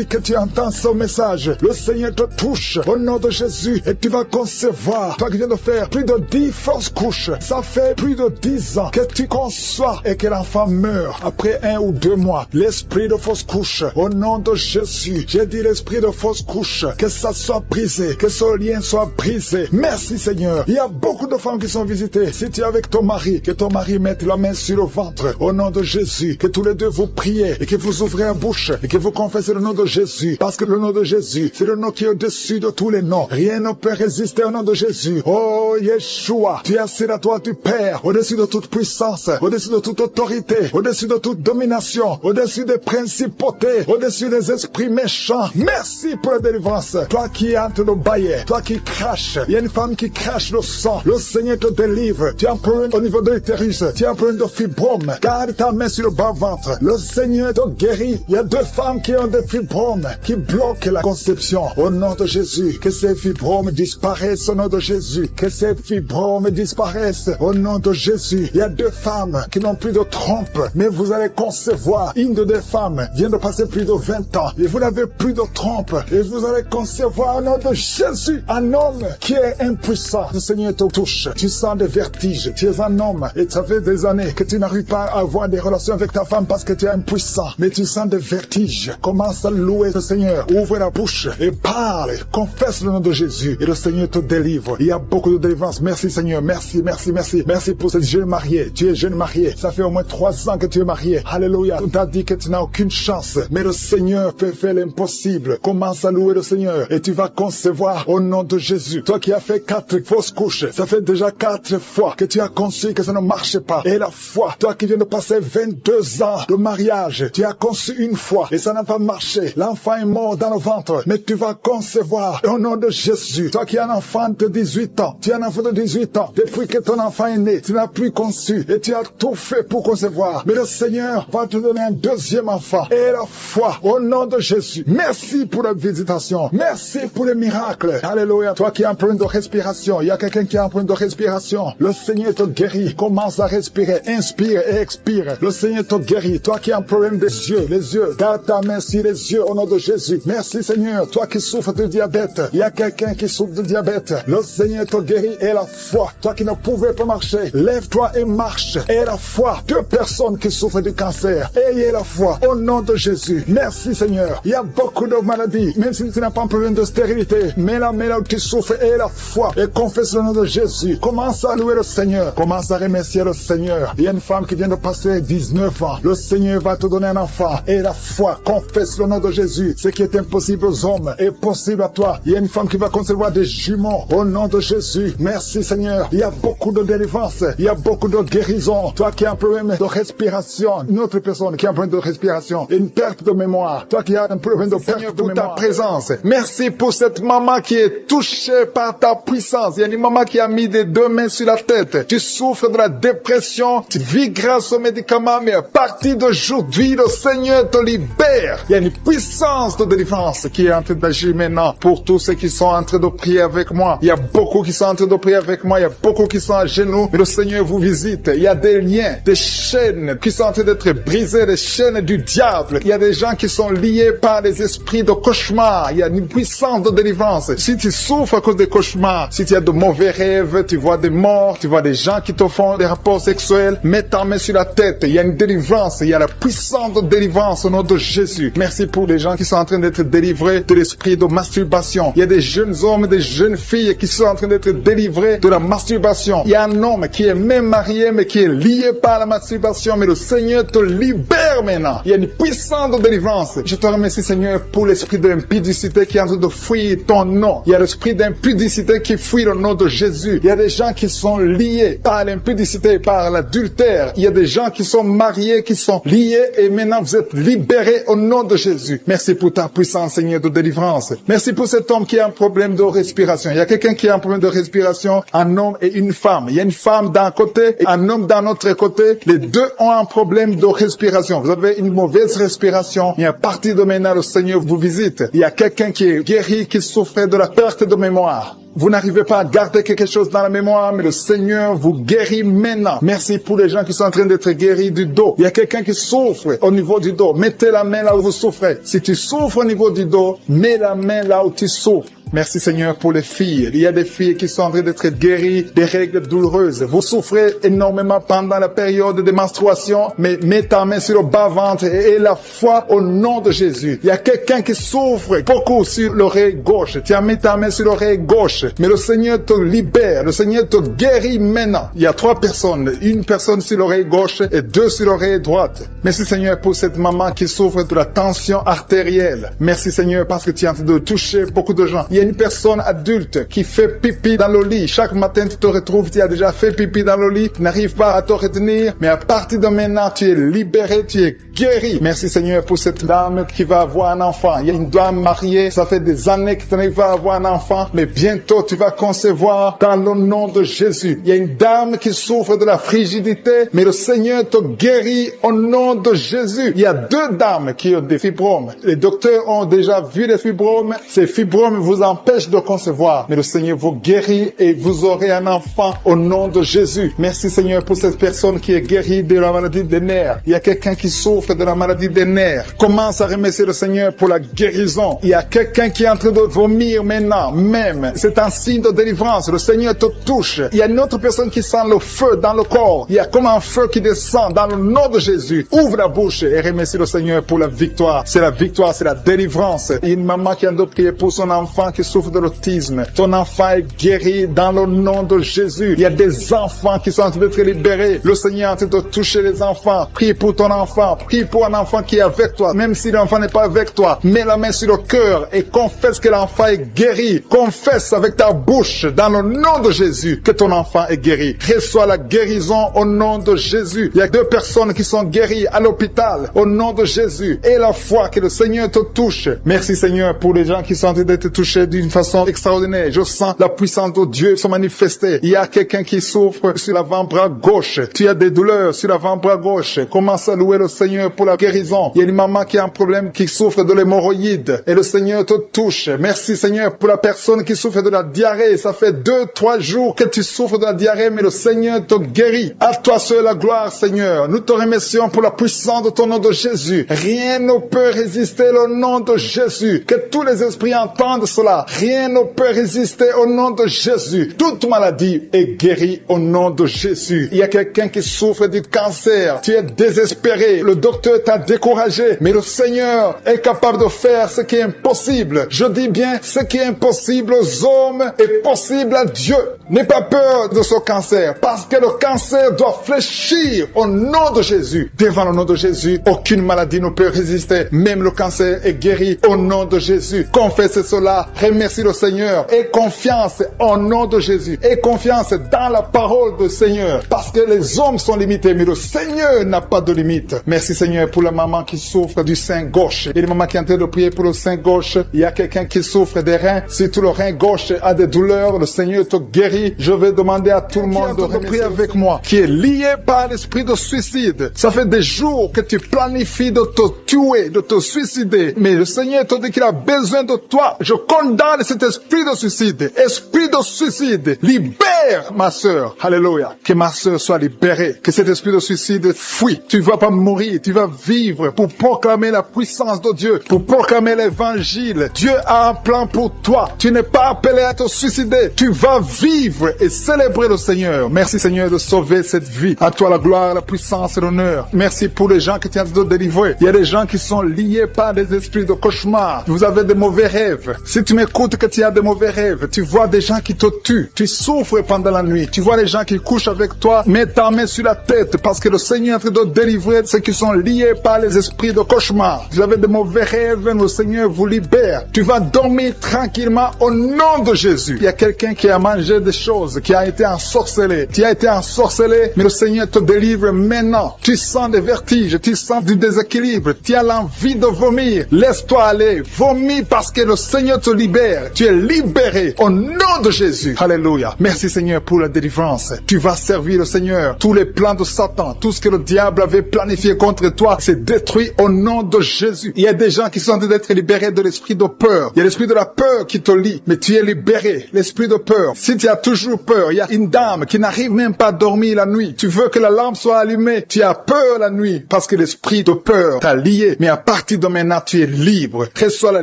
que tu entends ce message, le Seigneur te touche au nom de Jésus et tu vas concevoir. Toi qui viens de faire plus de 10 fausses couches, ça fait plus de 10 ans que tu conçois et que l'enfant meurt après 1 ou 2 mois. L'esprit de fausse couche, au nom de Jésus, j'ai dit l'esprit de fausse couche, que ça soit brisé, que ce lien soit brisé. Merci Seigneur. Il y a beaucoup de femmes qui sont visitées. Si tu es avec ton mari, que ton mari mette la main sur le ventre, au nom de Jésus, que tous les deux vous priez et que vous ouvrez la bouche et que vous confessez le nom de Jésus, parce que le nom de Jésus, c'est le nom qui est au-dessus de tous les noms. Rien ne peut résister au nom de Jésus. Oh Yeshua, tu es assis à toi du Père, au-dessus de toute puissance, au-dessus de toute autorité, au-dessus de toute domination, au-dessus des principautés, au-dessus des esprits méchants. Merci pour la délivrance. Toi qui es en train de bailler, toi qui craches, il y a une femme qui crache le sang. Le Seigneur te délivre. Tu as un problème au niveau de l'utérus, tu as un problème de fibrome. Garde ta main sur le bas-ventre. Le Seigneur te guérit. Il y a 2 femmes qui ont des fibromes, qui bloquent la conception. Au nom de Jésus, que ces fibromes disparaissent au nom de Jésus. Que ces fibromes disparaissent au nom de Jésus. Il y a 2 femmes qui n'ont plus de trompe, mais vous allez concevoir. Une de 2 femmes vient de passer plus de 20 ans et vous n'avez plus de trompe et vous allez concevoir au nom de Jésus un homme qui est impuissant. Le Seigneur te touche. Tu sens des vertiges. Tu es un homme et ça fait des années que tu n'arrives pas à avoir des relations avec ta femme parce que tu es impuissant. Mais tu sens des vertiges. Commence à louer le Seigneur. Ouvre la bouche et parle. Confesse le nom de Jésus et le Seigneur te délivre. Il y a beaucoup de délivrance. Merci Seigneur. Merci, merci, merci. Merci pour cette jeune mariée. Tu es jeune mariée. Ça fait au moins 3 ans que tu es mariée. Alléluia. On t'a dit que tu n'as aucune chance. Mais le Seigneur peut faire l'impossible. Commence à louer le Seigneur et tu vas concevoir au nom de Jésus. Toi qui as fait 4 fausses couches, ça fait déjà 4 fois que tu as conçu que ça ne marche pas. Et la foi, toi qui viens de passer 22 ans de mariage, tu as conçu une fois et ça n'a pas marché. L'enfant est mort dans le ventre, mais tu vas concevoir au nom de Jésus. Toi qui as un enfant de 18 ans, tu as un enfant de 18 ans, depuis que ton enfant est né, tu n'as plus conçu et tu as tout fait pour concevoir. Mais le Seigneur va te donner un 2e enfant. Et la foi au nom de Jésus. Merci pour la visitation. Merci pour les miracles. Alléluia. Toi qui as un problème de respiration, il y a quelqu'un qui a un problème de respiration. Le Seigneur te guérit. Commence à respirer. Inspire et expire. Le Seigneur te guérit. Toi qui as un problème des yeux, les yeux, garde ta main sur les yeux au nom de Jésus. Merci Seigneur. Toi qui souffres de diabète, il y a quelqu'un qui souffre de diabète. Le Seigneur te guérit et la foi. Toi qui ne pouvais pas marcher, lève-toi et marche. Et la foi. 2 personnes qui souffrent de cancer. Ayez la foi au nom de Jésus. Merci Seigneur. Il y a beaucoup de maladies, même si tu n'as pas un problème de stérilité. Mais là où tu souffres, et la foi. Et confesse le nom de Jésus. Commence à louer le Seigneur. Commence à remercier le Seigneur. Il y a une femme qui vient de passer 19 ans. Le Seigneur va te donner un enfant. Et la foi. Confesse le nom de Jésus. Ce qui est impossible aux hommes est possible à toi. Il y a une femme qui va concevoir des jumeaux. Au nom de Jésus. Merci Seigneur. Il y a beaucoup de délivrance. Il y a beaucoup de guérison. Toi qui as un problème de respiration. Une autre personne qui a un problème de respiration. Une perte de mémoire. Toi qui as un problème de perte de mémoire. Ta présence. Merci pour cette maman qui est touchée par ta puissance. Il y a une maman qui a mis des 2 mains sur la tête. Tu souffres de la dépression. Tu vis grâce aux médicaments. Mais à partir d'aujourd'hui, le Seigneur te libère. Il y a une puissance de délivrance qui est en train d'agir maintenant pour tous ceux qui sont en train de prier avec moi. Il y a beaucoup qui sont en train de prier avec moi. Il y a beaucoup qui sont à genoux. Mais le Seigneur vous visite. Il y a des liens, des chaînes qui sont en train d'être brisées, des chaînes du diable. Il y a des gens qui sont liés par des esprits de cauchemar. Il y a une puissance de délivrance. Si tu souffres à cause des cauchemars, si tu as de mauvais rêves, tu vois des morts, tu vois des gens qui te font des rapports sexuels, mets ta main sur la tête. Il y a une délivrance. Il y a la puissance de délivrance au nom de Jésus. Merci pour les gens qui sont en train d'être délivrés de l'esprit de masturbation. Il y a des jeunes hommes, des jeunes filles qui sont en train d'être délivrés de la masturbation. Il y a un homme qui est même marié, mais qui est lié par la masturbation. Mais le Seigneur te libère maintenant. Il y a une puissance de délivrance. Je te remercie, Seigneur, pour l'esprit d'impudicité qui est en train de fuir ton nom. Il y a l'esprit d'impudicité qui fuit le au nom de Jésus. Il y a des gens qui sont liés par l'impudicité, par l'adultère. Il y a des gens qui sont mariés, qui sont liés et maintenant vous êtes libérés au nom de Jésus. Merci pour ta puissance, Seigneur, de délivrance. Merci pour cet homme qui a un problème de respiration. Il y a quelqu'un qui a un problème de respiration, un homme et une femme. Il y a une femme d'un côté et un homme d'un autre côté. Les deux ont un problème de respiration. Vous avez une mauvaise respiration. Et à partir de maintenant, le Seigneur vous visite. Il y a quelqu'un qui est guéri, qui souffrait de la perte de mémoire. Vous n'arrivez pas à garder quelque chose dans la mémoire, mais le Seigneur vous guérit maintenant. Merci pour les gens qui sont en train d'être guéris du dos. Il y a quelqu'un qui souffre au niveau du dos. Mettez la main là où vous souffrez. Si tu souffres au niveau du dos, mets la main là où tu souffres. Merci Seigneur pour les filles. Il y a des filles qui sont en train d'être guéries des règles douloureuses. Vous souffrez énormément pendant la période de menstruation, mais mets ta main sur le bas-ventre et la foi au nom de Jésus. Il y a quelqu'un qui souffre beaucoup sur l'oreille gauche. Tu as mis ta main sur l'oreille gauche, mais le Seigneur te libère. Le Seigneur te guérit maintenant. Il y a 3 personnes. Une personne sur l'oreille gauche et 2 sur l'oreille droite. Merci Seigneur pour cette maman qui souffre de la tension artérielle. Merci Seigneur parce que tu es en train de toucher beaucoup de gens. Il y a une personne adulte qui fait pipi dans le lit. Chaque matin, tu te retrouves, tu as déjà fait pipi dans le lit, tu n'arrives pas à te retenir, mais à partir de maintenant, tu es libéré, tu es guéri. Merci Seigneur pour cette dame qui va avoir un enfant. Il y a une dame mariée, ça fait des années que tu n'arrives pas à avoir un enfant, mais bientôt tu vas concevoir dans le nom de Jésus. Il y a une dame qui souffre de la frigidité, mais le Seigneur te guérit au nom de Jésus. Il y a 2 dames qui ont des fibromes. Les docteurs ont déjà vu les fibromes. Ces fibromes vous empêche de concevoir, mais le Seigneur vous guérit et vous aurez un enfant au nom de Jésus. Merci Seigneur pour cette personne qui est guérie de la maladie des nerfs. Il y a quelqu'un qui souffre de la maladie des nerfs. Commence à remercier le Seigneur pour la guérison. Il y a quelqu'un qui est en train de vomir maintenant, même. C'est un signe de délivrance. Le Seigneur te touche. Il y a une autre personne qui sent le feu dans le corps. Il y a comme un feu qui descend dans le nom de Jésus. Ouvre la bouche et remercie le Seigneur pour la victoire. C'est la victoire, c'est la délivrance. Il y a une maman qui a prié pour son enfant qui souffre de l'autisme. Ton enfant est guéri dans le nom de Jésus. Il y a des enfants qui sont en train d'être libérés. Le Seigneur est en train de toucher les enfants. Prie pour ton enfant. Prie pour un enfant qui est avec toi. Même si l'enfant n'est pas avec toi, mets la main sur le cœur et confesse que l'enfant est guéri. Confesse avec ta bouche dans le nom de Jésus que ton enfant est guéri. Reçois la guérison au nom de Jésus. Il y a 2 personnes qui sont guéries à l'hôpital au nom de Jésus. Et la foi que le Seigneur te touche. Merci Seigneur pour les gens qui sont en train d'être touchés d'une façon extraordinaire. Je sens la puissance de Dieu se manifester. Il y a quelqu'un qui souffre sur l'avant-bras gauche. Tu as des douleurs sur l'avant-bras gauche. Commence à louer le Seigneur pour la guérison. Il y a une maman qui a un problème, qui souffre de l'hémorroïde. Et le Seigneur te touche. Merci Seigneur pour la personne qui souffre de la diarrhée. Ça fait 2-3 jours que tu souffres de la diarrhée, mais le Seigneur te guérit. À toi seul la gloire, Seigneur. Nous te remercions pour la puissance de ton nom de Jésus. Rien ne peut résister au nom de Jésus. Que tous les esprits entendent cela. Rien ne peut résister au nom de Jésus. Toute maladie est guérie au nom de Jésus. Il y a quelqu'un qui souffre du cancer. Tu es désespéré. Le docteur t'a découragé. Mais le Seigneur est capable de faire ce qui est impossible. Je dis bien, ce qui est impossible aux hommes est possible à Dieu. N'aie pas peur de ce cancer. Parce que le cancer doit fléchir au nom de Jésus. Devant le nom de Jésus, aucune maladie ne peut résister. Même le cancer est guéri au nom de Jésus. Confesse cela. Remercie le Seigneur. Aie confiance au nom de Jésus. Aie confiance dans la parole du Seigneur. Parce que les hommes sont limités, mais le Seigneur n'a pas de limite. Merci Seigneur pour la maman qui souffre du sein gauche. Il y a une maman qui est en train de prier pour le sein gauche. Il y a quelqu'un qui souffre des reins. Si tout le rein gauche a des douleurs, le Seigneur te guérit. Je vais demander à tout le monde de prier avec moi, qui est lié par l'esprit de suicide. Ça fait des jours que tu planifies de te tuer, de te suicider. Mais le Seigneur te dit qu'il a besoin de toi. Je condamne cet esprit de suicide. Esprit de suicide, libère ma sœur. Alléluia. Que ma sœur soit libérée. Que cet esprit de suicide fuit. Tu ne vas pas mourir. Tu vas vivre pour proclamer la puissance de Dieu. Pour proclamer l'évangile. Dieu a un plan pour toi. Tu n'es pas appelé à te suicider. Tu vas vivre et célébrer le Seigneur. Merci Seigneur de sauver cette vie. À toi la gloire, la puissance et l'honneur. Merci pour les gens que tu as de délivrer. Il y a des gens qui sont liés par des esprits de cauchemar. Vous avez des mauvais rêves. Si tu me m'écoutes que tu as de mauvais rêves. Tu vois des gens qui te tuent. Tu souffres pendant la nuit. Tu vois les gens qui couchent avec toi. Mets ta main sur la tête parce que le Seigneur est en train de délivrer ceux qui sont liés par les esprits de cauchemar. Vous avez de mauvais rêves, le Seigneur vous libère. Tu vas dormir tranquillement au nom de Jésus. Il y a quelqu'un qui a mangé des choses, qui a été ensorcelé. Tu as été ensorcelé, mais le Seigneur te délivre maintenant. Tu sens des vertiges, tu sens du déséquilibre, tu as l'envie de vomir. Laisse-toi aller, vomis parce que le Seigneur te libère. Tu es libéré au nom de Jésus. Alléluia. Merci Seigneur pour la délivrance. Tu vas servir le Seigneur. Tous les plans de Satan, tout ce que le diable avait planifié contre toi, c'est détruit au nom de Jésus. Il y a des gens qui sont en train d'être libérés de l'esprit de peur. Il y a l'esprit de la peur qui te lie, mais tu es libéré. L'esprit de peur. Si tu as toujours peur, il y a une dame qui n'arrive même pas à dormir la nuit. Tu veux que la lampe soit allumée. Tu as peur la nuit parce que l'esprit de peur t'a lié. Mais à partir de maintenant, tu es libre. Reçois la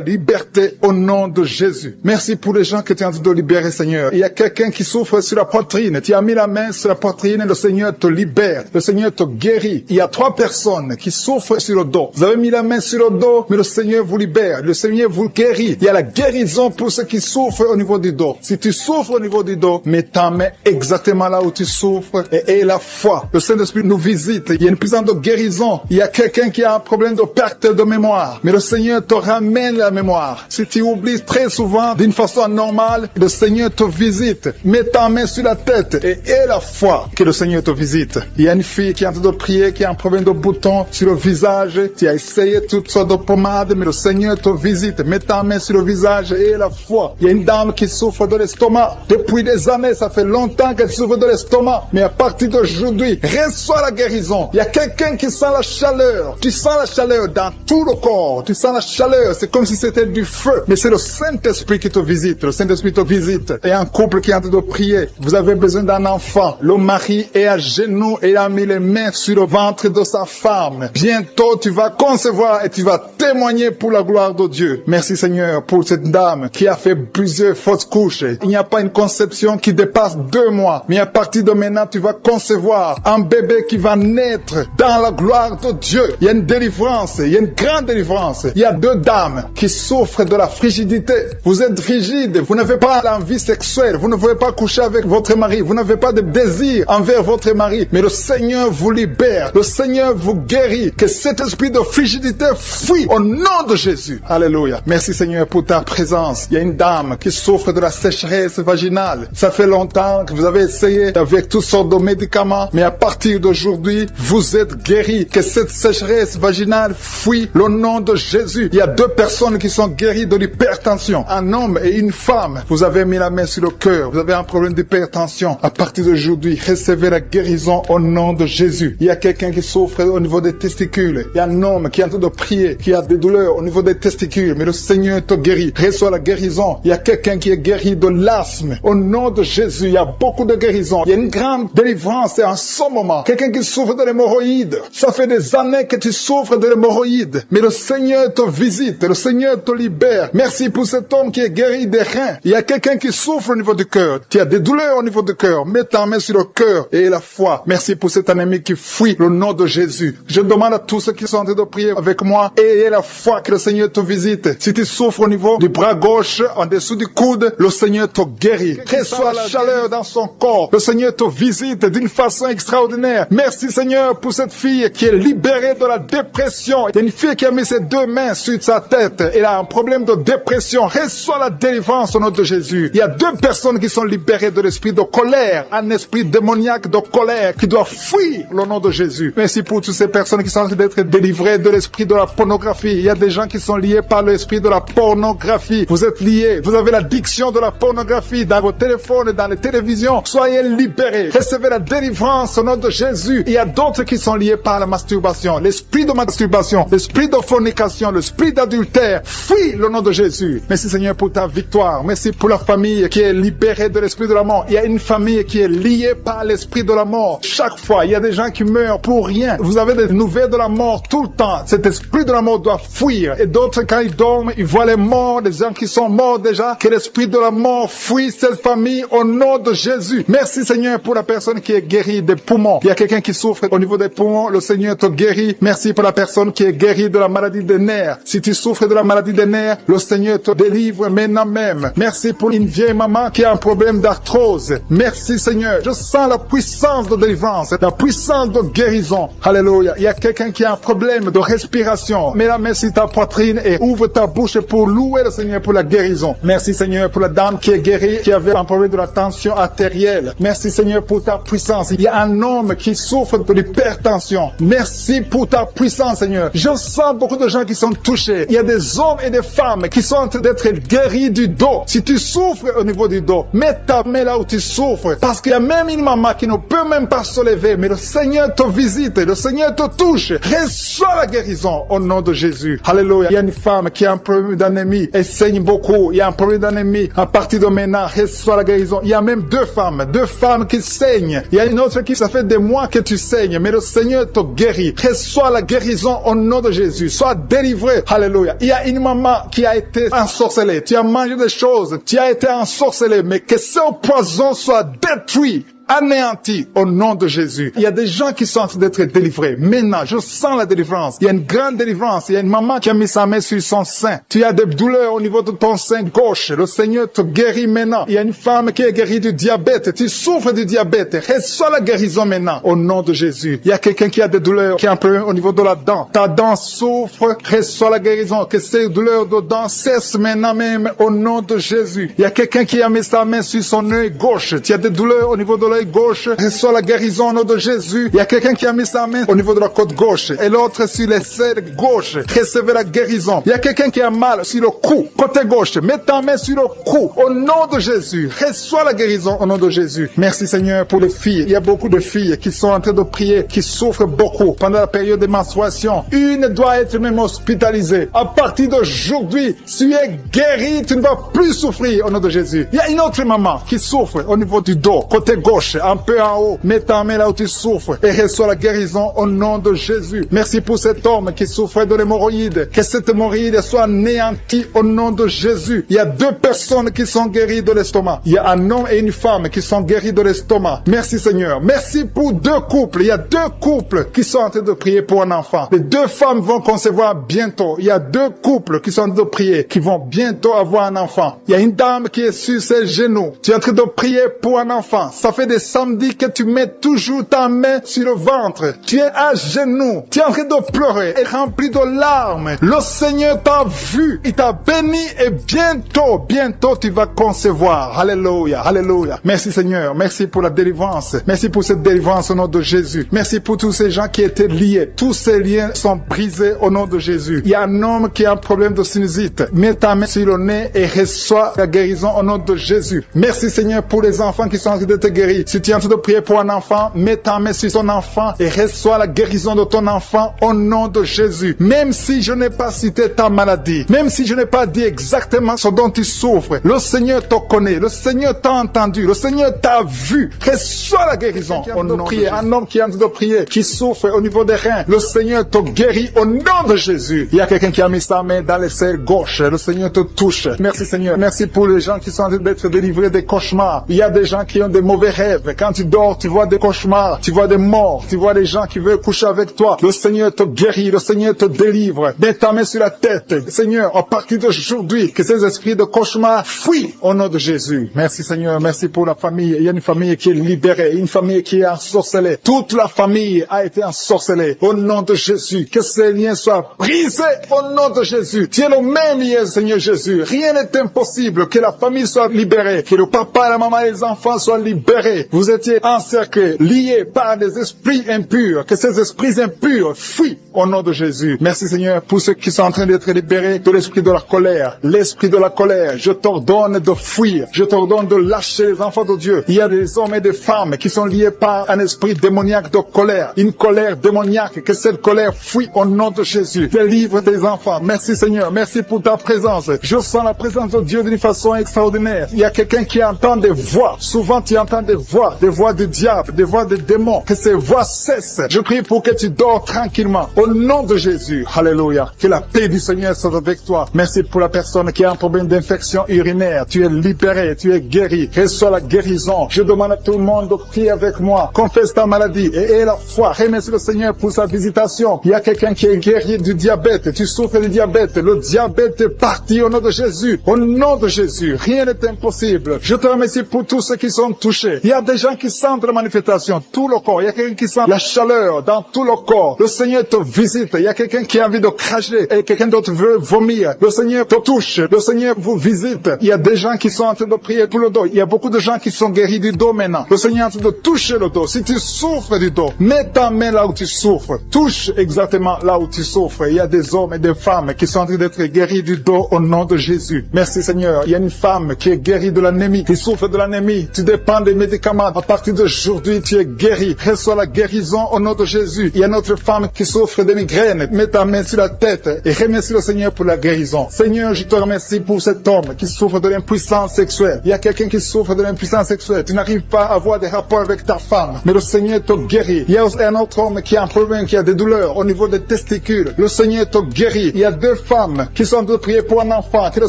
liberté au nom de Jésus. Merci pour les gens que tu es en train de libérer, Seigneur. Il y a quelqu'un qui souffre sur la poitrine. Tu as mis la main sur la poitrine et le Seigneur te libère. Le Seigneur te guérit. Il y a 3 personnes qui souffrent sur le dos. Vous avez mis la main sur le dos, mais le Seigneur vous libère. Le Seigneur vous guérit. Il y a la guérison pour ceux qui souffrent au niveau du dos. Si tu souffres au niveau du dos, mets ta main exactement là où tu souffres et aie la foi. Le Saint-Esprit nous visite. Il y a une puissance de guérison. Il y a quelqu'un qui a un problème de perte de mémoire, mais le Seigneur te ramène la mémoire. Si tu oublies très souvent d'une façon normale, le Seigneur te visite. Mets ta main sur la tête et aie la foi que le Seigneur te visite. Il y a une fille qui est en train de prier, qui a un problème de bouton sur le visage. Tu as essayé toutes sortes de pommades, mais le Seigneur te visite. Mets ta main sur le visage et aie la foi. Il y a une dame qui souffre de l'estomac. Depuis des années, ça fait longtemps qu'elle souffre de l'estomac. Mais à partir d'aujourd'hui, reçois la guérison. Il y a quelqu'un qui sent la chaleur. Tu sens la chaleur dans tout le corps. Tu sens la chaleur. C'est comme si c'était du feu. Mais c'est le Saint-Esprit qui te visite. Le Saint-Esprit te visite. Et un couple qui est en train de prier. Vous avez besoin d'un enfant. Le mari est à genoux et a mis les mains sur le ventre de sa femme. Bientôt, tu vas concevoir et tu vas témoigner pour la gloire de Dieu. Merci Seigneur pour cette dame qui a fait plusieurs fausses couches. Il n'y a pas une conception qui dépasse 2 mois. Mais à partir de maintenant, tu vas concevoir un bébé qui va naître dans la gloire de Dieu. Il y a une délivrance. Il y a une grande délivrance. Il y a 2 dames qui souffrent de la frigidité. Vous êtes frigide. Vous n'avez pas l'envie sexuelle. Vous ne pouvez pas coucher avec votre mari. Vous n'avez pas de désir envers votre mari. Mais le Seigneur vous libère. Le Seigneur vous guérit. Que cet esprit de frigidité fuit au nom de Jésus. Alléluia. Merci Seigneur pour ta présence. Il y a une dame qui souffre de la sécheresse vaginale. Ça fait longtemps que vous avez essayé avec toutes sortes de médicaments. Mais à partir d'aujourd'hui, vous êtes guéris. Que cette sécheresse vaginale fuit le nom de Jésus. Il y a 2 personnes qui sont guéries de l'hypertension. Un homme et une femme. Vous avez mis la main sur le cœur. Vous avez un problème d'hypertension. À partir d'aujourd'hui, recevez la guérison au nom de Jésus. Il y a quelqu'un qui souffre au niveau des testicules. Il y a un homme qui est en train de prier, qui a des douleurs au niveau des testicules. Mais le Seigneur te guérit. Reçois la guérison. Il y a quelqu'un qui est guéri de l'asthme. Au nom de Jésus, il y a beaucoup de guérisons. Il y a une grande délivrance en ce moment. Quelqu'un qui souffre de l'hémorroïde. Ça fait des années que tu souffres de l'hémorroïde. Mais le Seigneur te visite. Le Seigneur te libère. Merci pour cet homme qui est guéri des reins. Il y a quelqu'un qui souffre au niveau du cœur. Tu as des douleurs au niveau du cœur. Mets ta main sur le cœur et la foi. Merci pour cet ennemi qui fuit le nom de Jésus. Je demande à tous ceux qui sont en train de prier avec moi, ayez la foi que le Seigneur te visite. Si tu souffres au niveau du bras gauche, en dessous du coude, le Seigneur te guérit. Reçois la chaleur dans son corps. Le Seigneur te visite d'une façon extraordinaire. Merci Seigneur pour cette fille qui est libérée de la dépression. Il y a une fille qui a mis ses 2 mains sur sa tête. Elle a un problème de dépression. Reçois la délivrance au nom de Jésus. Il y a 2 personnes qui sont libérées de l'esprit de colère. Un esprit démoniaque de colère qui doit fuir le nom de Jésus. Merci pour toutes ces personnes qui sont en train d'être délivrées de l'esprit de la pornographie. Il y a des gens qui sont liés par l'esprit de la pornographie. Vous êtes liés. Vous avez l'addiction de la pornographie dans vos téléphones et dans les télévisions. Soyez libérés. Recevez la délivrance au nom de Jésus. Il y a d'autres qui sont liés par la masturbation. L'esprit de masturbation, l'esprit de fornication, l'esprit d'adultère. Fuis le nom de Jésus. Merci Seigneur pour ta victoire. Merci pour la famille qui est libérée de l'esprit de la mort. Il y a une famille qui est liée par l'esprit de la mort. Chaque fois, il y a des gens qui meurent pour rien. Vous avez des nouvelles de la mort tout le temps. Cet esprit de la mort doit fuir. Et d'autres, quand ils dorment, ils voient les morts, des gens qui sont morts déjà. Que l'esprit de la mort fuit cette famille au nom de Jésus. Merci Seigneur pour la personne qui est guérie des poumons. Il y a quelqu'un qui souffre au niveau des poumons. Le Seigneur te guérit. Merci pour la personne qui est guérie de la maladie des nerfs. Si tu souffres de la maladie des nerfs, le Seigneur te délivre maintenant même. Merci pour une vieille maman qui a un problème d'arthrose. Merci Seigneur. Je sens la puissance de délivrance, la puissance de guérison. Alléluia. Il y a quelqu'un qui a un problème de respiration. Mets la main sur ta poitrine et ouvre ta bouche pour louer le Seigneur pour la guérison. Merci Seigneur pour la dame qui est guérie, qui avait un problème de la tension artérielle. Merci Seigneur pour ta puissance. Il y a un homme qui souffre de l'hypertension. Merci pour ta puissance Seigneur. Je sens beaucoup de gens qui sont touchés. Il y a des hommes et des femmes qui sont en train d'être guéris du dos. Si tu souffres au niveau du dos, mets ta main là où tu souffres. Parce qu'il y a même une maman qui ne peut même pas se lever, mais le Seigneur te visite, le Seigneur te touche. Reçois la guérison au nom de Jésus. Alléluia. Il y a une femme qui a un problème d'anémie. Elle saigne beaucoup. Il y a un problème d'anémie. À partir de maintenant, reçois la guérison. Il y a même deux femmes qui saignent. Il y a une autre qui, ça fait des mois que tu saignes, mais le Seigneur te guérit. Reçois la guérison au nom de Jésus. Sois délivré. Alléluia. Il y a une maman qui a été ensorcelée. Tu as mangé des choses. Tu as été ensorcelé, mais que ce poison soit détruit, anéanti au nom de Jésus. Il y a des gens qui sont en train d'être délivrés. Maintenant, je sens la délivrance. Il y a une grande délivrance. Il y a une maman qui a mis sa main sur son sein. Tu as des douleurs au niveau de ton sein gauche. Le Seigneur te guérit maintenant. Il y a une femme qui est guérie du diabète. Tu souffres du diabète. Reçois la guérison maintenant au nom de Jésus. Il y a quelqu'un qui a des douleurs, qui a un problème au niveau de la dent. Ta dent souffre. Reçois la guérison. Que ces douleurs de dents cessent maintenant même au nom de Jésus. Il y a quelqu'un qui a mis sa main sur son œil gauche. Tu as des douleurs au niveau de l'œil gauche, reçois la guérison au nom de Jésus. Il y a quelqu'un qui a mis sa main au niveau de la côte gauche et l'autre sur l'aisselle gauche. Recevez la guérison. Il y a quelqu'un qui a mal sur le cou, côté gauche. Mets ta main sur le cou au nom de Jésus. Reçois la guérison au nom de Jésus. Merci Seigneur pour les filles. Il y a beaucoup de filles qui sont en train de prier, qui souffrent beaucoup pendant la période de menstruation. Une doit être même hospitalisée. À partir d'aujourd'hui, tu es guéri, tu ne vas plus souffrir au nom de Jésus. Il y a une autre maman qui souffre au niveau du dos, côté gauche, un peu en haut. Mets ta main là où tu souffres et reçois la guérison au nom de Jésus. Merci pour cet homme qui souffrait de l'hémorroïde. Que cette hémorroïde soit anéantie au nom de Jésus. Il y a deux personnes qui sont guéries de l'estomac. Il y a un homme et une femme qui sont guéris de l'estomac. Merci Seigneur. Merci pour deux couples. Il y a deux couples qui sont en train de prier pour un enfant. Les deux femmes vont concevoir bientôt. Il y a deux couples qui sont en train de prier, qui vont bientôt avoir un enfant. Il y a une dame qui est sur ses genoux. Tu es en train de prier pour un enfant. Ça fait des samedis que tu mets toujours ta main sur le ventre. Tu es à genoux. Tu es en train de pleurer et rempli de larmes. Le Seigneur t'a vu. Il t'a béni et bientôt tu vas concevoir. Alléluia. Alléluia. Merci Seigneur. Merci pour la délivrance. Merci pour cette délivrance au nom de Jésus. Merci pour tous ces gens qui étaient liés. Tous ces liens sont brisés au nom de Jésus. Il y a un homme qui a un problème de sinusite. Mets ta main sur le nez et reçois la guérison au nom de Jésus. Merci Seigneur pour les enfants qui sont en train d'être guéris. Si tu es en train de prier pour un enfant, mets ta main sur ton enfant et reçois la guérison de ton enfant au nom de Jésus. Même si je n'ai pas cité ta maladie, même si je n'ai pas dit exactement ce dont tu souffres, le Seigneur te connaît, le Seigneur t'a entendu, le Seigneur t'a vu. Reçois la guérison au nom de Jésus. Un homme qui est en train de prier, qui souffre au niveau des reins, le Seigneur te guérit au nom de Jésus. Il y a quelqu'un qui a mis sa main dans l'aisselle gauche, le Seigneur te touche. Merci Seigneur. Merci pour les gens qui sont en train d'être délivrés des cauchemars. Il y a des gens qui ont des mauvais rêves. Quand tu dors, tu vois des cauchemars, tu vois des morts, tu vois des gens qui veulent coucher avec toi. Le Seigneur te guérit, le Seigneur te délivre. Mets ta main sur la tête. Seigneur, à partir d'aujourd'hui, que ces esprits de cauchemar fuient au nom de Jésus. Merci Seigneur, merci pour la famille. Il y a une famille qui est libérée, une famille qui est ensorcelée. Toute la famille a été ensorcelée au nom de Jésus. Que ces liens soient brisés au nom de Jésus. Tu es le même lien, Seigneur Jésus. Rien n'est impossible. Que la famille soit libérée, que le papa, la maman et les enfants soient libérés. Vous étiez encerclés, liés par des esprits impurs. Que ces esprits impurs fuient au nom de Jésus. Merci Seigneur pour ceux qui sont en train d'être libérés de l'esprit de la colère. L'esprit de la colère, je t'ordonne de fuir. Je t'ordonne de lâcher les enfants de Dieu. Il y a des hommes et des femmes qui sont liés par un esprit démoniaque de colère. Une colère démoniaque. Que cette colère fuit au nom de Jésus. Délivre tes enfants. Merci Seigneur. Merci pour ta présence. Je sens la présence de Dieu d'une façon extraordinaire. Il y a quelqu'un qui entend des voix. Souvent tu entends des voix du diable, des voix des démons, que ces voix cessent. Je prie pour que tu dors tranquillement. Au nom de Jésus, alléluia. Que la paix du Seigneur soit avec toi. Merci pour la personne qui a un problème d'infection urinaire. Tu es libéré, tu es guéri. Reçois la guérison. Je demande à tout le monde de prier avec moi. Confesse ta maladie et aie la foi. Remercie le Seigneur pour sa visitation. Il y a quelqu'un qui est guéri du diabète. Tu souffres du diabète. Le diabète est parti au nom de Jésus. Au nom de Jésus, rien n'est impossible. Je te remercie pour tous ceux qui sont touchés. Il y a des gens qui sentent la manifestation, tout le corps. Il y a quelqu'un qui sent la chaleur dans tout le corps. Le Seigneur te visite. Il y a quelqu'un qui a envie de cracher et quelqu'un d'autre veut vomir. Le Seigneur te touche. Le Seigneur vous visite. Il y a des gens qui sont en train de prier pour le dos. Il y a beaucoup de gens qui sont guéris du dos maintenant. Le Seigneur est en train de toucher le dos. Si tu souffres du dos, mets ta main là où tu souffres. Touche exactement là où tu souffres. Il y a des hommes et des femmes qui sont en train d'être guéris du dos au nom de Jésus. Merci Seigneur. Il y a une femme qui est guérie de l'anémie, qui souffre de l'anémie. Tu dépends des médicaments. À partir d'aujourd'hui, tu es guéri. Reçois la guérison au nom de Jésus. Il y a une autre femme qui souffre de migraine. Mets ta main sur la tête et remercie le Seigneur pour la guérison. Seigneur, je te remercie pour cet homme qui souffre de l'impuissance sexuelle. Il y a quelqu'un qui souffre de l'impuissance sexuelle. Tu n'arrives pas à avoir des rapports avec ta femme, mais le Seigneur te guérit. Il y a un autre homme qui a un problème, qui a des douleurs au niveau des testicules. Le Seigneur te guérit. Il y a deux femmes qui sont en train de prier pour un enfant que le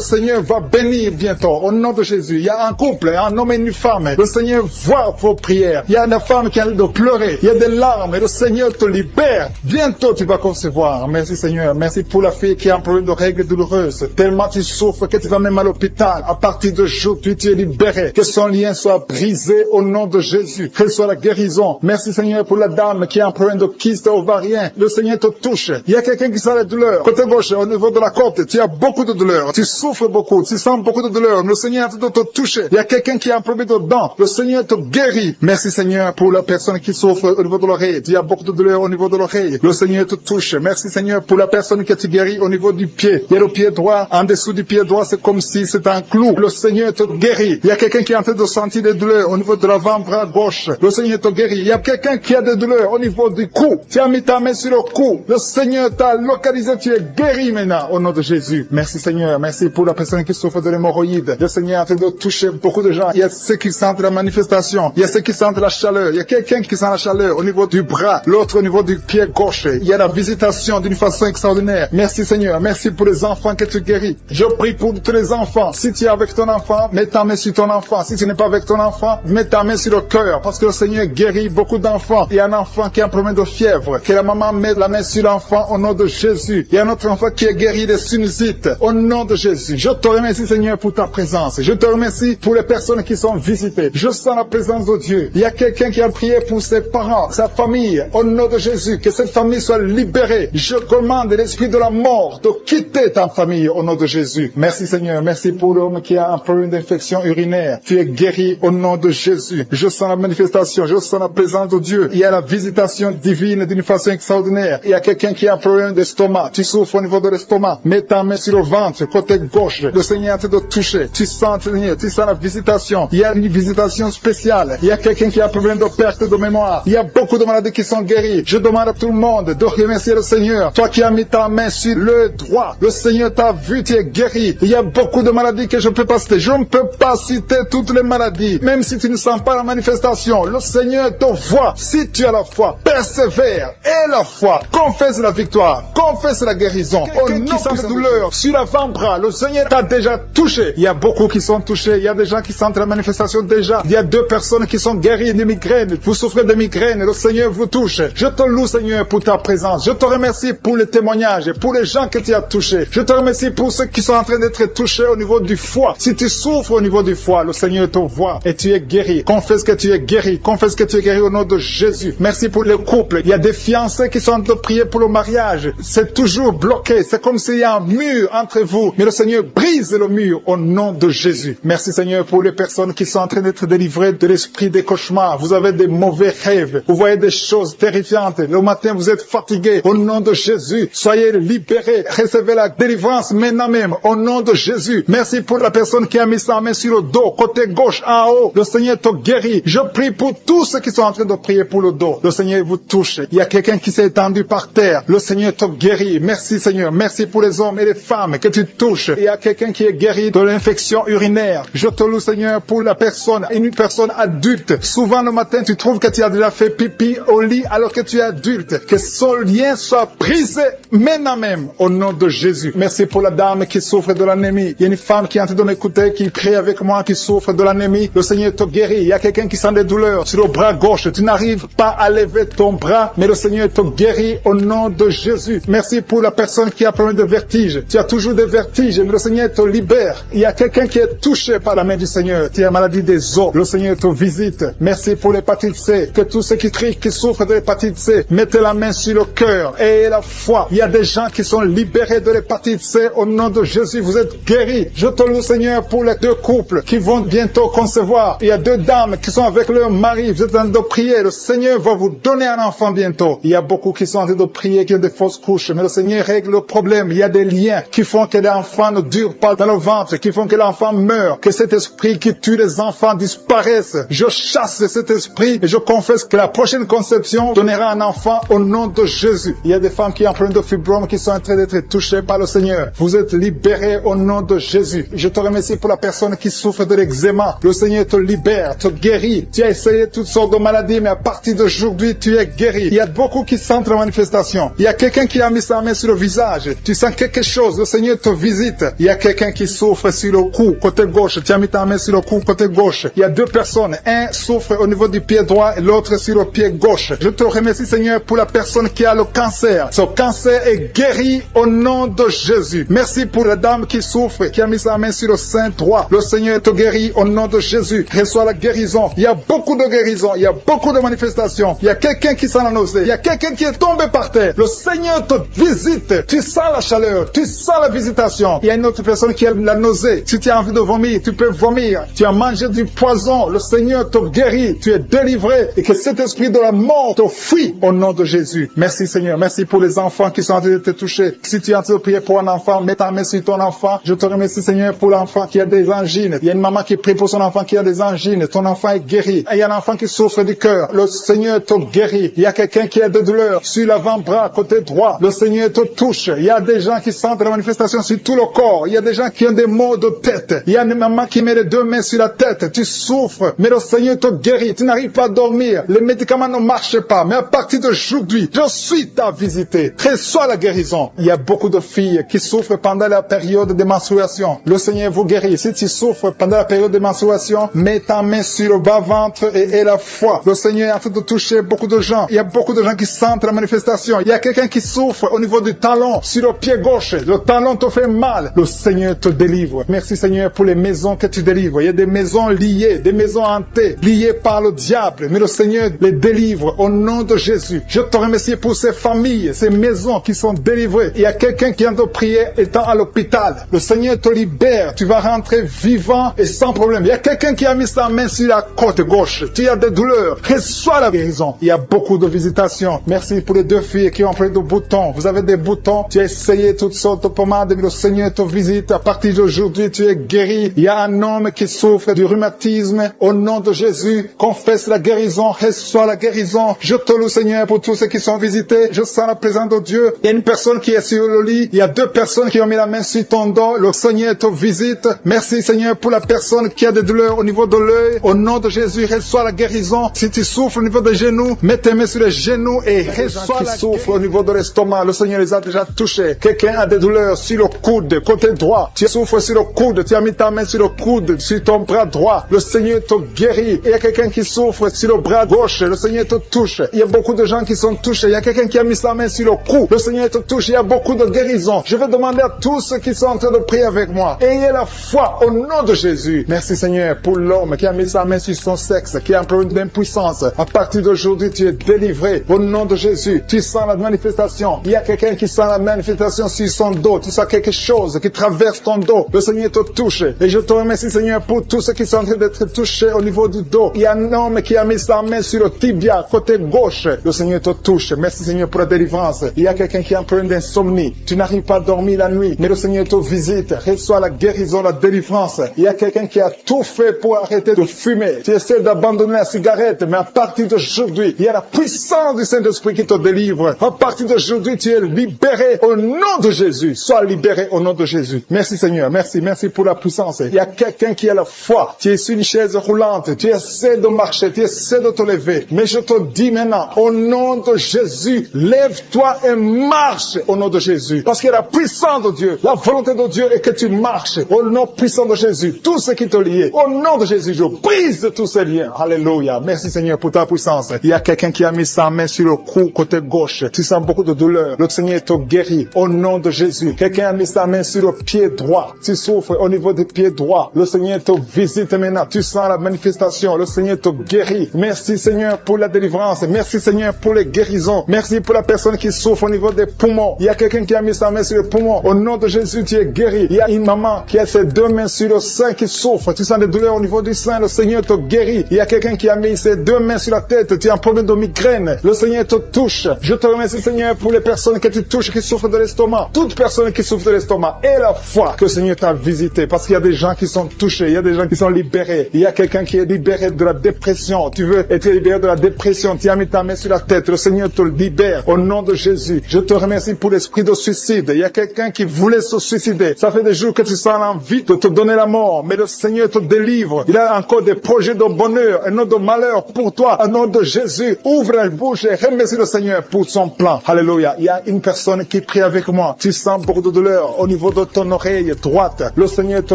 Seigneur va bénir bientôt au nom de Jésus. Il y a un couple, un homme et une femme. Le Seigneur voit vos prières. Il y a une femme qui a envie de pleurer. Il y a des larmes et le Seigneur te libère. Bientôt tu vas concevoir. Merci Seigneur. Merci pour la fille qui a un problème de règles douloureuses. Tellement tu souffres que tu vas même à l'hôpital. À partir d'aujourd'hui, tu es libéré. Que son lien soit brisé au nom de Jésus. Que soit la guérison. Merci Seigneur pour la dame qui a un problème de kyste ovarien. Le Seigneur te touche. Il y a quelqu'un qui sent la douleur. Côté gauche, au niveau de la côte, tu as beaucoup de douleur. Tu souffres beaucoup. Tu sens beaucoup de douleur. Le Seigneur te touche. Il y a quelqu'un qui a un problème de dents. Le Seigneur te guérit. Merci Seigneur pour la personne qui souffre au niveau de l'oreille. Tu as beaucoup de douleur au niveau de l'oreille. Le Seigneur te touche. Merci Seigneur pour la personne qui te guérit au niveau du pied. Il y a le pied droit. En dessous du pied droit, c'est comme si c'était un clou. Le Seigneur te guérit. Il y a quelqu'un qui est en train de sentir des douleurs au niveau de l'avant-bras gauche. Le Seigneur te guérit. Il y a quelqu'un qui a des douleurs au niveau du cou. Tu as mis ta main sur le cou. Le Seigneur t'a localisé. Tu es guéri maintenant au nom de Jésus. Merci Seigneur. Merci pour la personne qui souffre de l'hémorroïde. Le Seigneur est en train de toucher beaucoup de gens. Il y a ceux qui sentent la manifestation. Il y a ceux qui sentent la chaleur. Il y a quelqu'un qui sent la chaleur au niveau du bras. L'autre au niveau du pied gauche. Il y a la visitation d'une façon extraordinaire. Merci Seigneur. Merci pour les enfants que tu guéris. Je prie pour tous les enfants. Si tu es avec ton enfant, mets ta main sur ton enfant. Si tu n'es pas avec ton enfant, mets ta main sur le cœur. Parce que le Seigneur guérit beaucoup d'enfants. Il y a un enfant qui a un problème de fièvre. Que la maman mette la main sur l'enfant au nom de Jésus. Il y a un autre enfant qui est guéri des sinusites. Au nom de Jésus. Je te remercie Seigneur pour ta présence. Je te remercie pour les personnes qui sont visitées. Je sens la présence de Dieu. Il y a quelqu'un qui a prié pour ses parents, sa famille. Au nom de Jésus. Que cette famille soit libérée. Je commande l'esprit de la mort de quitter ta famille au nom de Jésus. Merci Seigneur. Merci pour l'homme qui a un problème d'infection urinaire. Tu es guéri au nom de Jésus. Je sens la manifestation. Je sens la présence de Dieu. Il y a la visitation divine d'une façon extraordinaire. Il y a quelqu'un qui a un problème d'estomac. Tu souffres au niveau de l'estomac. Mets ta main sur le ventre, côté gauche. Le Seigneur te toucher. Tu sens Seigneur. Tu sens la visitation. Il y a une visitation spéciale. Il y a quelqu'un qui a un problème de perte de mémoire. Il y a beaucoup de maladies qui sont guéries. Je demande à tout le monde de remercier le Seigneur. Toi qui as mis ta main sur le droit. Le Seigneur t'a vu, tu es guéri. Il y a beaucoup de maladies que je ne peux pas citer. Je ne peux pas citer toutes les maladies. Même si tu ne sens pas la manifestation, le Seigneur te voit. Si tu as la foi, persévère. Et la foi, confesse la victoire. Confesse la guérison. Au nom de la douleur, sur l'avant-bras, le Seigneur t'a déjà touché. Il y a beaucoup qui sont touchés. Il y a des gens qui sentent la manifestation déjà. Il y a 2 personnes qui sont guéries de migraines. Vous souffrez de migraines. Le Seigneur vous touche. Je te loue, Seigneur, pour ta présence. Je te remercie pour les témoignages, pour les gens que tu as touchés. Je te remercie pour ceux qui sont en train d'être touchés au niveau du foie. Si tu souffres au niveau du foie, le Seigneur te voit et tu es guéri. Confesse que tu es guéri. Confesse que tu es guéri au nom de Jésus. Merci pour les couples. Il y a des fiancés qui sont en train de prier pour le mariage. C'est toujours bloqué. C'est comme s'il y a un mur entre vous. Mais le Seigneur brise le mur au nom de Jésus. Merci Seigneur pour les personnes qui sont en train d'être délivrées de l'esprit des cauchemars. Vous avez des mauvais rêves. Vous voyez des choses terrifiantes. Le matin, vous êtes fatigué. Au nom de Jésus, soyez libérés. Recevez la délivrance maintenant même. Au nom de Jésus. Merci pour la personne qui a mis sa main sur le dos, côté gauche, en haut. Le Seigneur te guérit. Je prie pour tous ceux qui sont en train de prier pour le dos. Le Seigneur vous touche. Il y a quelqu'un qui s'est étendu par terre. Le Seigneur te guérit. Merci Seigneur. Merci pour les hommes et les femmes que tu touches. Il y a quelqu'un qui est guéri de l'infection urinaire. Je te loue Seigneur pour la personne, une personne adulte. Souvent le matin, tu trouves que tu as déjà fait pipi au lit alors que tu es adulte. Que ce lien soit brisé maintenant même au nom de Jésus. Merci pour la dame qui souffre de l'anémie. Il y a une femme qui est en train de m'écouter, qui prie avec moi, qui souffre de l'anémie. Le Seigneur te guérit. Il y a quelqu'un qui sent des douleurs sur le bras gauche. Tu n'arrives pas à lever ton bras, mais le Seigneur te guérit au nom de Jésus. Merci pour la personne qui a problème de vertige. Tu as toujours des vertiges, mais le Seigneur te libère. Il y a quelqu'un qui est touché par la main du Seigneur. Tu as maladie des os. Le Seigneur te visite. Merci pour l'hépatite C. Que tous ceux qui crient, qui souffrent de l'hépatite C, mettez la main sur le cœur et la foi. Il y a des gens qui sont libérés de l'hépatite C au nom de Jésus. Vous êtes guéris. Je te loue, Seigneur, pour les 2 couples qui vont bientôt concevoir. Il y a 2 dames qui sont avec leur mari. Vous êtes en train de prier. Le Seigneur va vous donner un enfant bientôt. Il y a beaucoup qui sont en train de prier, qui ont des fausses couches. Mais le Seigneur règle le problème. Il y a des liens qui font que l'enfant ne dure pas dans le ventre, qui font que l'enfant meurt, que cet esprit qui tue les enfants disparaisse. Je chasse cet esprit et je confesse que la prochaine conception donnera un enfant au nom de Jésus. Il y a des femmes qui ont plein de fibromes qui sont en train d'être touchées par le Seigneur. Vous êtes libérés au nom de Jésus. Je te remercie pour la personne qui souffre de l'eczéma. Le Seigneur te libère, te guérit. Tu as essayé toutes sortes de maladies, mais à partir d'aujourd'hui, tu es guéri. Il y a beaucoup qui sentent la manifestation. Il y a quelqu'un qui a mis sa main sur le visage. Tu sens quelque chose. Le Seigneur te visite. Il y a quelqu'un qui souffre sur le cou, côté gauche. Tu as mis ta main sur le cou, côté gauche. Il y a 2 personnes. Un souffre au niveau du pied droit et l'autre sur le pied gauche. Je te remercie, Seigneur, pour la personne qui a le cancer. Ce cancer est guéri au nom de Jésus. Merci pour la dame qui souffre, qui a mis sa main sur le sein droit. Le Seigneur te guérit au nom de Jésus. Reçois la guérison. Il y a beaucoup de guérisons. Il y a beaucoup de manifestations. Il y a quelqu'un qui sent la nausée. Il y a quelqu'un qui est tombé par terre. Le Seigneur te visite. Tu sens la chaleur. Tu sens la visitation. Il y a une autre personne qui a la nausée. Si tu as envie de vomir, tu peux vomir. Tu as mangé du poison. Le Seigneur te guérit. Tu es délivré. Et que cet esprit de la mort te fuit au nom de Jésus. Merci Seigneur. Merci pour les enfants qui sont en train de te toucher. Si tu es en train de prier pour un enfant, mets ta main sur ton enfant. Je te remercie Seigneur pour l'enfant qui a des angines. Il y a une maman qui prie pour son enfant qui a des angines. Ton enfant est guéri. Et il y a un enfant qui souffre du cœur. Le Seigneur te guérit. Il y a quelqu'un qui a des douleurs sur l'avant-bras, côté droit. Le Seigneur te touche. Il y a des gens qui sentent la manifestation sur tout le corps. Il y a des gens qui ont des maux de tête. Il y a une maman qui met les 2 mains sur la tête. Tu souffres, mais le Seigneur te guérit. Tu n'arrives pas à dormir. Les médicaments ne marchent pas. Mais à partir d'aujourd'hui, je suis ta visité. Reçois la guérison. Il y a beaucoup de filles qui souffrent pendant la période de menstruation. Le Seigneur vous guérit. Si tu souffres pendant la période de menstruation, mets ta main sur le bas-ventre et la foi. Le Seigneur est en train de toucher beaucoup de gens. Il y a beaucoup de gens qui sentent la manifestation. Il y a quelqu'un qui souffre au niveau du talon, sur le pied gauche. Le talon te fait mal. Le Seigneur te délivre. Merci Seigneur pour les maisons que tu délivres. Il y a des maisons liées, des maisons hantées, liées par le diable. Mais le Seigneur les délivre au nom de Jésus. Je te remercie pour ces familles, ces maisons qui sont délivrées. Il y a quelqu'un qui vient te prier étant à l'hôpital. Le Seigneur te libère. Tu vas rentrer vivant et sans problème. Il y a quelqu'un qui a mis sa main sur la côte gauche. Tu as des douleurs. Reçois la guérison. Il y a beaucoup de visitations. Merci pour les 2 filles qui ont pris des boutons. Vous avez des boutons. Tu as essayé toutes sortes de pommades, mais le Seigneur te visite. À partir d'aujourd'hui, tu es guéri. Il y a un homme qui souffre du rhumatisme. Au nom de Jésus, confesse la guérison. Reçois la guérison. Je te loue, Seigneur, pour tous ceux qui sont visités. Je sens la présence de Dieu. Il y a une personne qui est sur le lit. Il y a 2 personnes qui ont mis la main sur ton dos. Le Seigneur te visite. Merci, Seigneur, pour la personne qui a des douleurs au niveau de l'œil. Au nom de Jésus, reçois la guérison. Si tu souffres au niveau des genoux, mets tes mains sur les genoux et reçois la guérison. Au niveau de l'estomac, le Seigneur les a déjà touchés. Quelqu'un a des douleurs sur le coude, côté droit. Tu souffres sur le coude. Tu as mis ta main sur le coude, sur ton bras droit. Le Seigneur te guérit. Il y a quelqu'un qui souffre sur le bras gauche. Le Seigneur te touche. Il y a beaucoup de gens qui sont touchés. Il y a quelqu'un qui a mis sa main sur le cou. Le Seigneur te touche. Il y a beaucoup de guérisons. Je vais demander à tous ceux qui sont en train de prier avec moi. Ayez la foi au nom de Jésus. Merci Seigneur pour l'homme qui a mis sa main sur son sexe, qui a un problème d'impuissance. À partir d'aujourd'hui, tu es délivré au nom de Jésus. Tu sens la manifestation. Il y a quelqu'un qui sent la manifestation sur son dos. Tu sens quelque chose qui traverse ton dos. Le Seigneur te touche. Et je te remercie Seigneur pour tous ceux qui sont en train d'être touchés au niveau du dos. Il y a un homme qui a mis sa main sur le tibia, côté gauche. Le Seigneur te touche. Merci Seigneur pour la délivrance. Il y a quelqu'un qui a un problème d'insomnie. Tu n'arrives pas à dormir la nuit, mais le Seigneur te visite. Reçois la guérison, la délivrance. Il y a quelqu'un qui a tout fait pour arrêter de fumer. Tu essaies d'abandonner la cigarette, mais à partir d'aujourd'hui, il y a la puissance du Saint-Esprit qui te délivre. À partir d'aujourd'hui, tu es libéré au nom de Jésus. Sois libéré au nom de Jésus. Merci Seigneur. Merci pour la puissance. Il y a quelqu'un qui a la foi. Tu es sur une chaise roulante. bousculante, tu essaies de marcher, tu essaies de te lever. Mais je te dis maintenant, au nom de Jésus, lève-toi et marche au nom de Jésus. Parce que la puissance de Dieu, la volonté de Dieu est que tu marches au nom puissant de Jésus. Tout ce qui te lie, au nom de Jésus, je brise tous ces liens. Alléluia. Merci Seigneur pour ta puissance. Il y a quelqu'un qui a mis sa main sur le cou côté gauche. Tu sens beaucoup de douleur. Le Seigneur te guérit au nom de Jésus. Quelqu'un a mis sa main sur le pied droit. Tu souffres au niveau du pied droit. Le Seigneur te visite maintenant. Tu sens la manifestation. Le Seigneur te guérit. Merci Seigneur pour la délivrance. Merci Seigneur pour les guérisons. Merci pour la personne qui souffre au niveau des poumons. Il y a quelqu'un qui a mis sa main sur le poumon. Au nom de Jésus, tu es guéri. Il y a une maman qui a ses deux mains sur le sein qui souffre. Tu sens des douleurs au niveau du sein. Le Seigneur te guérit. Il y a quelqu'un qui a mis ses deux mains sur la tête. Tu as un problème de migraine. Le Seigneur te touche. Je te remercie Seigneur pour les personnes que tu touches qui souffrent de l'estomac. Toute personne qui souffre de l'estomac et la foi que le Seigneur t'a visité. Parce qu'il y a des gens qui sont touchés. Il y a des gens qui sont libérés. Il y a quelqu'un qui est libéré de la dépression. Tu veux être libéré de la dépression. Tu as mis ta main sur la tête. Le Seigneur te libère au nom de Jésus. Je te remercie pour l'esprit de suicide. Il y a quelqu'un qui voulait se suicider. Ça fait des jours que tu sens l'envie de te donner la mort. Mais le Seigneur te délivre. Il a encore des projets de bonheur et non de malheur pour toi. Au nom de Jésus, ouvre la bouche et remercie le Seigneur pour son plan. Alléluia. Il y a une personne qui prie avec moi. Tu sens beaucoup de douleur au niveau de ton oreille droite. Le Seigneur te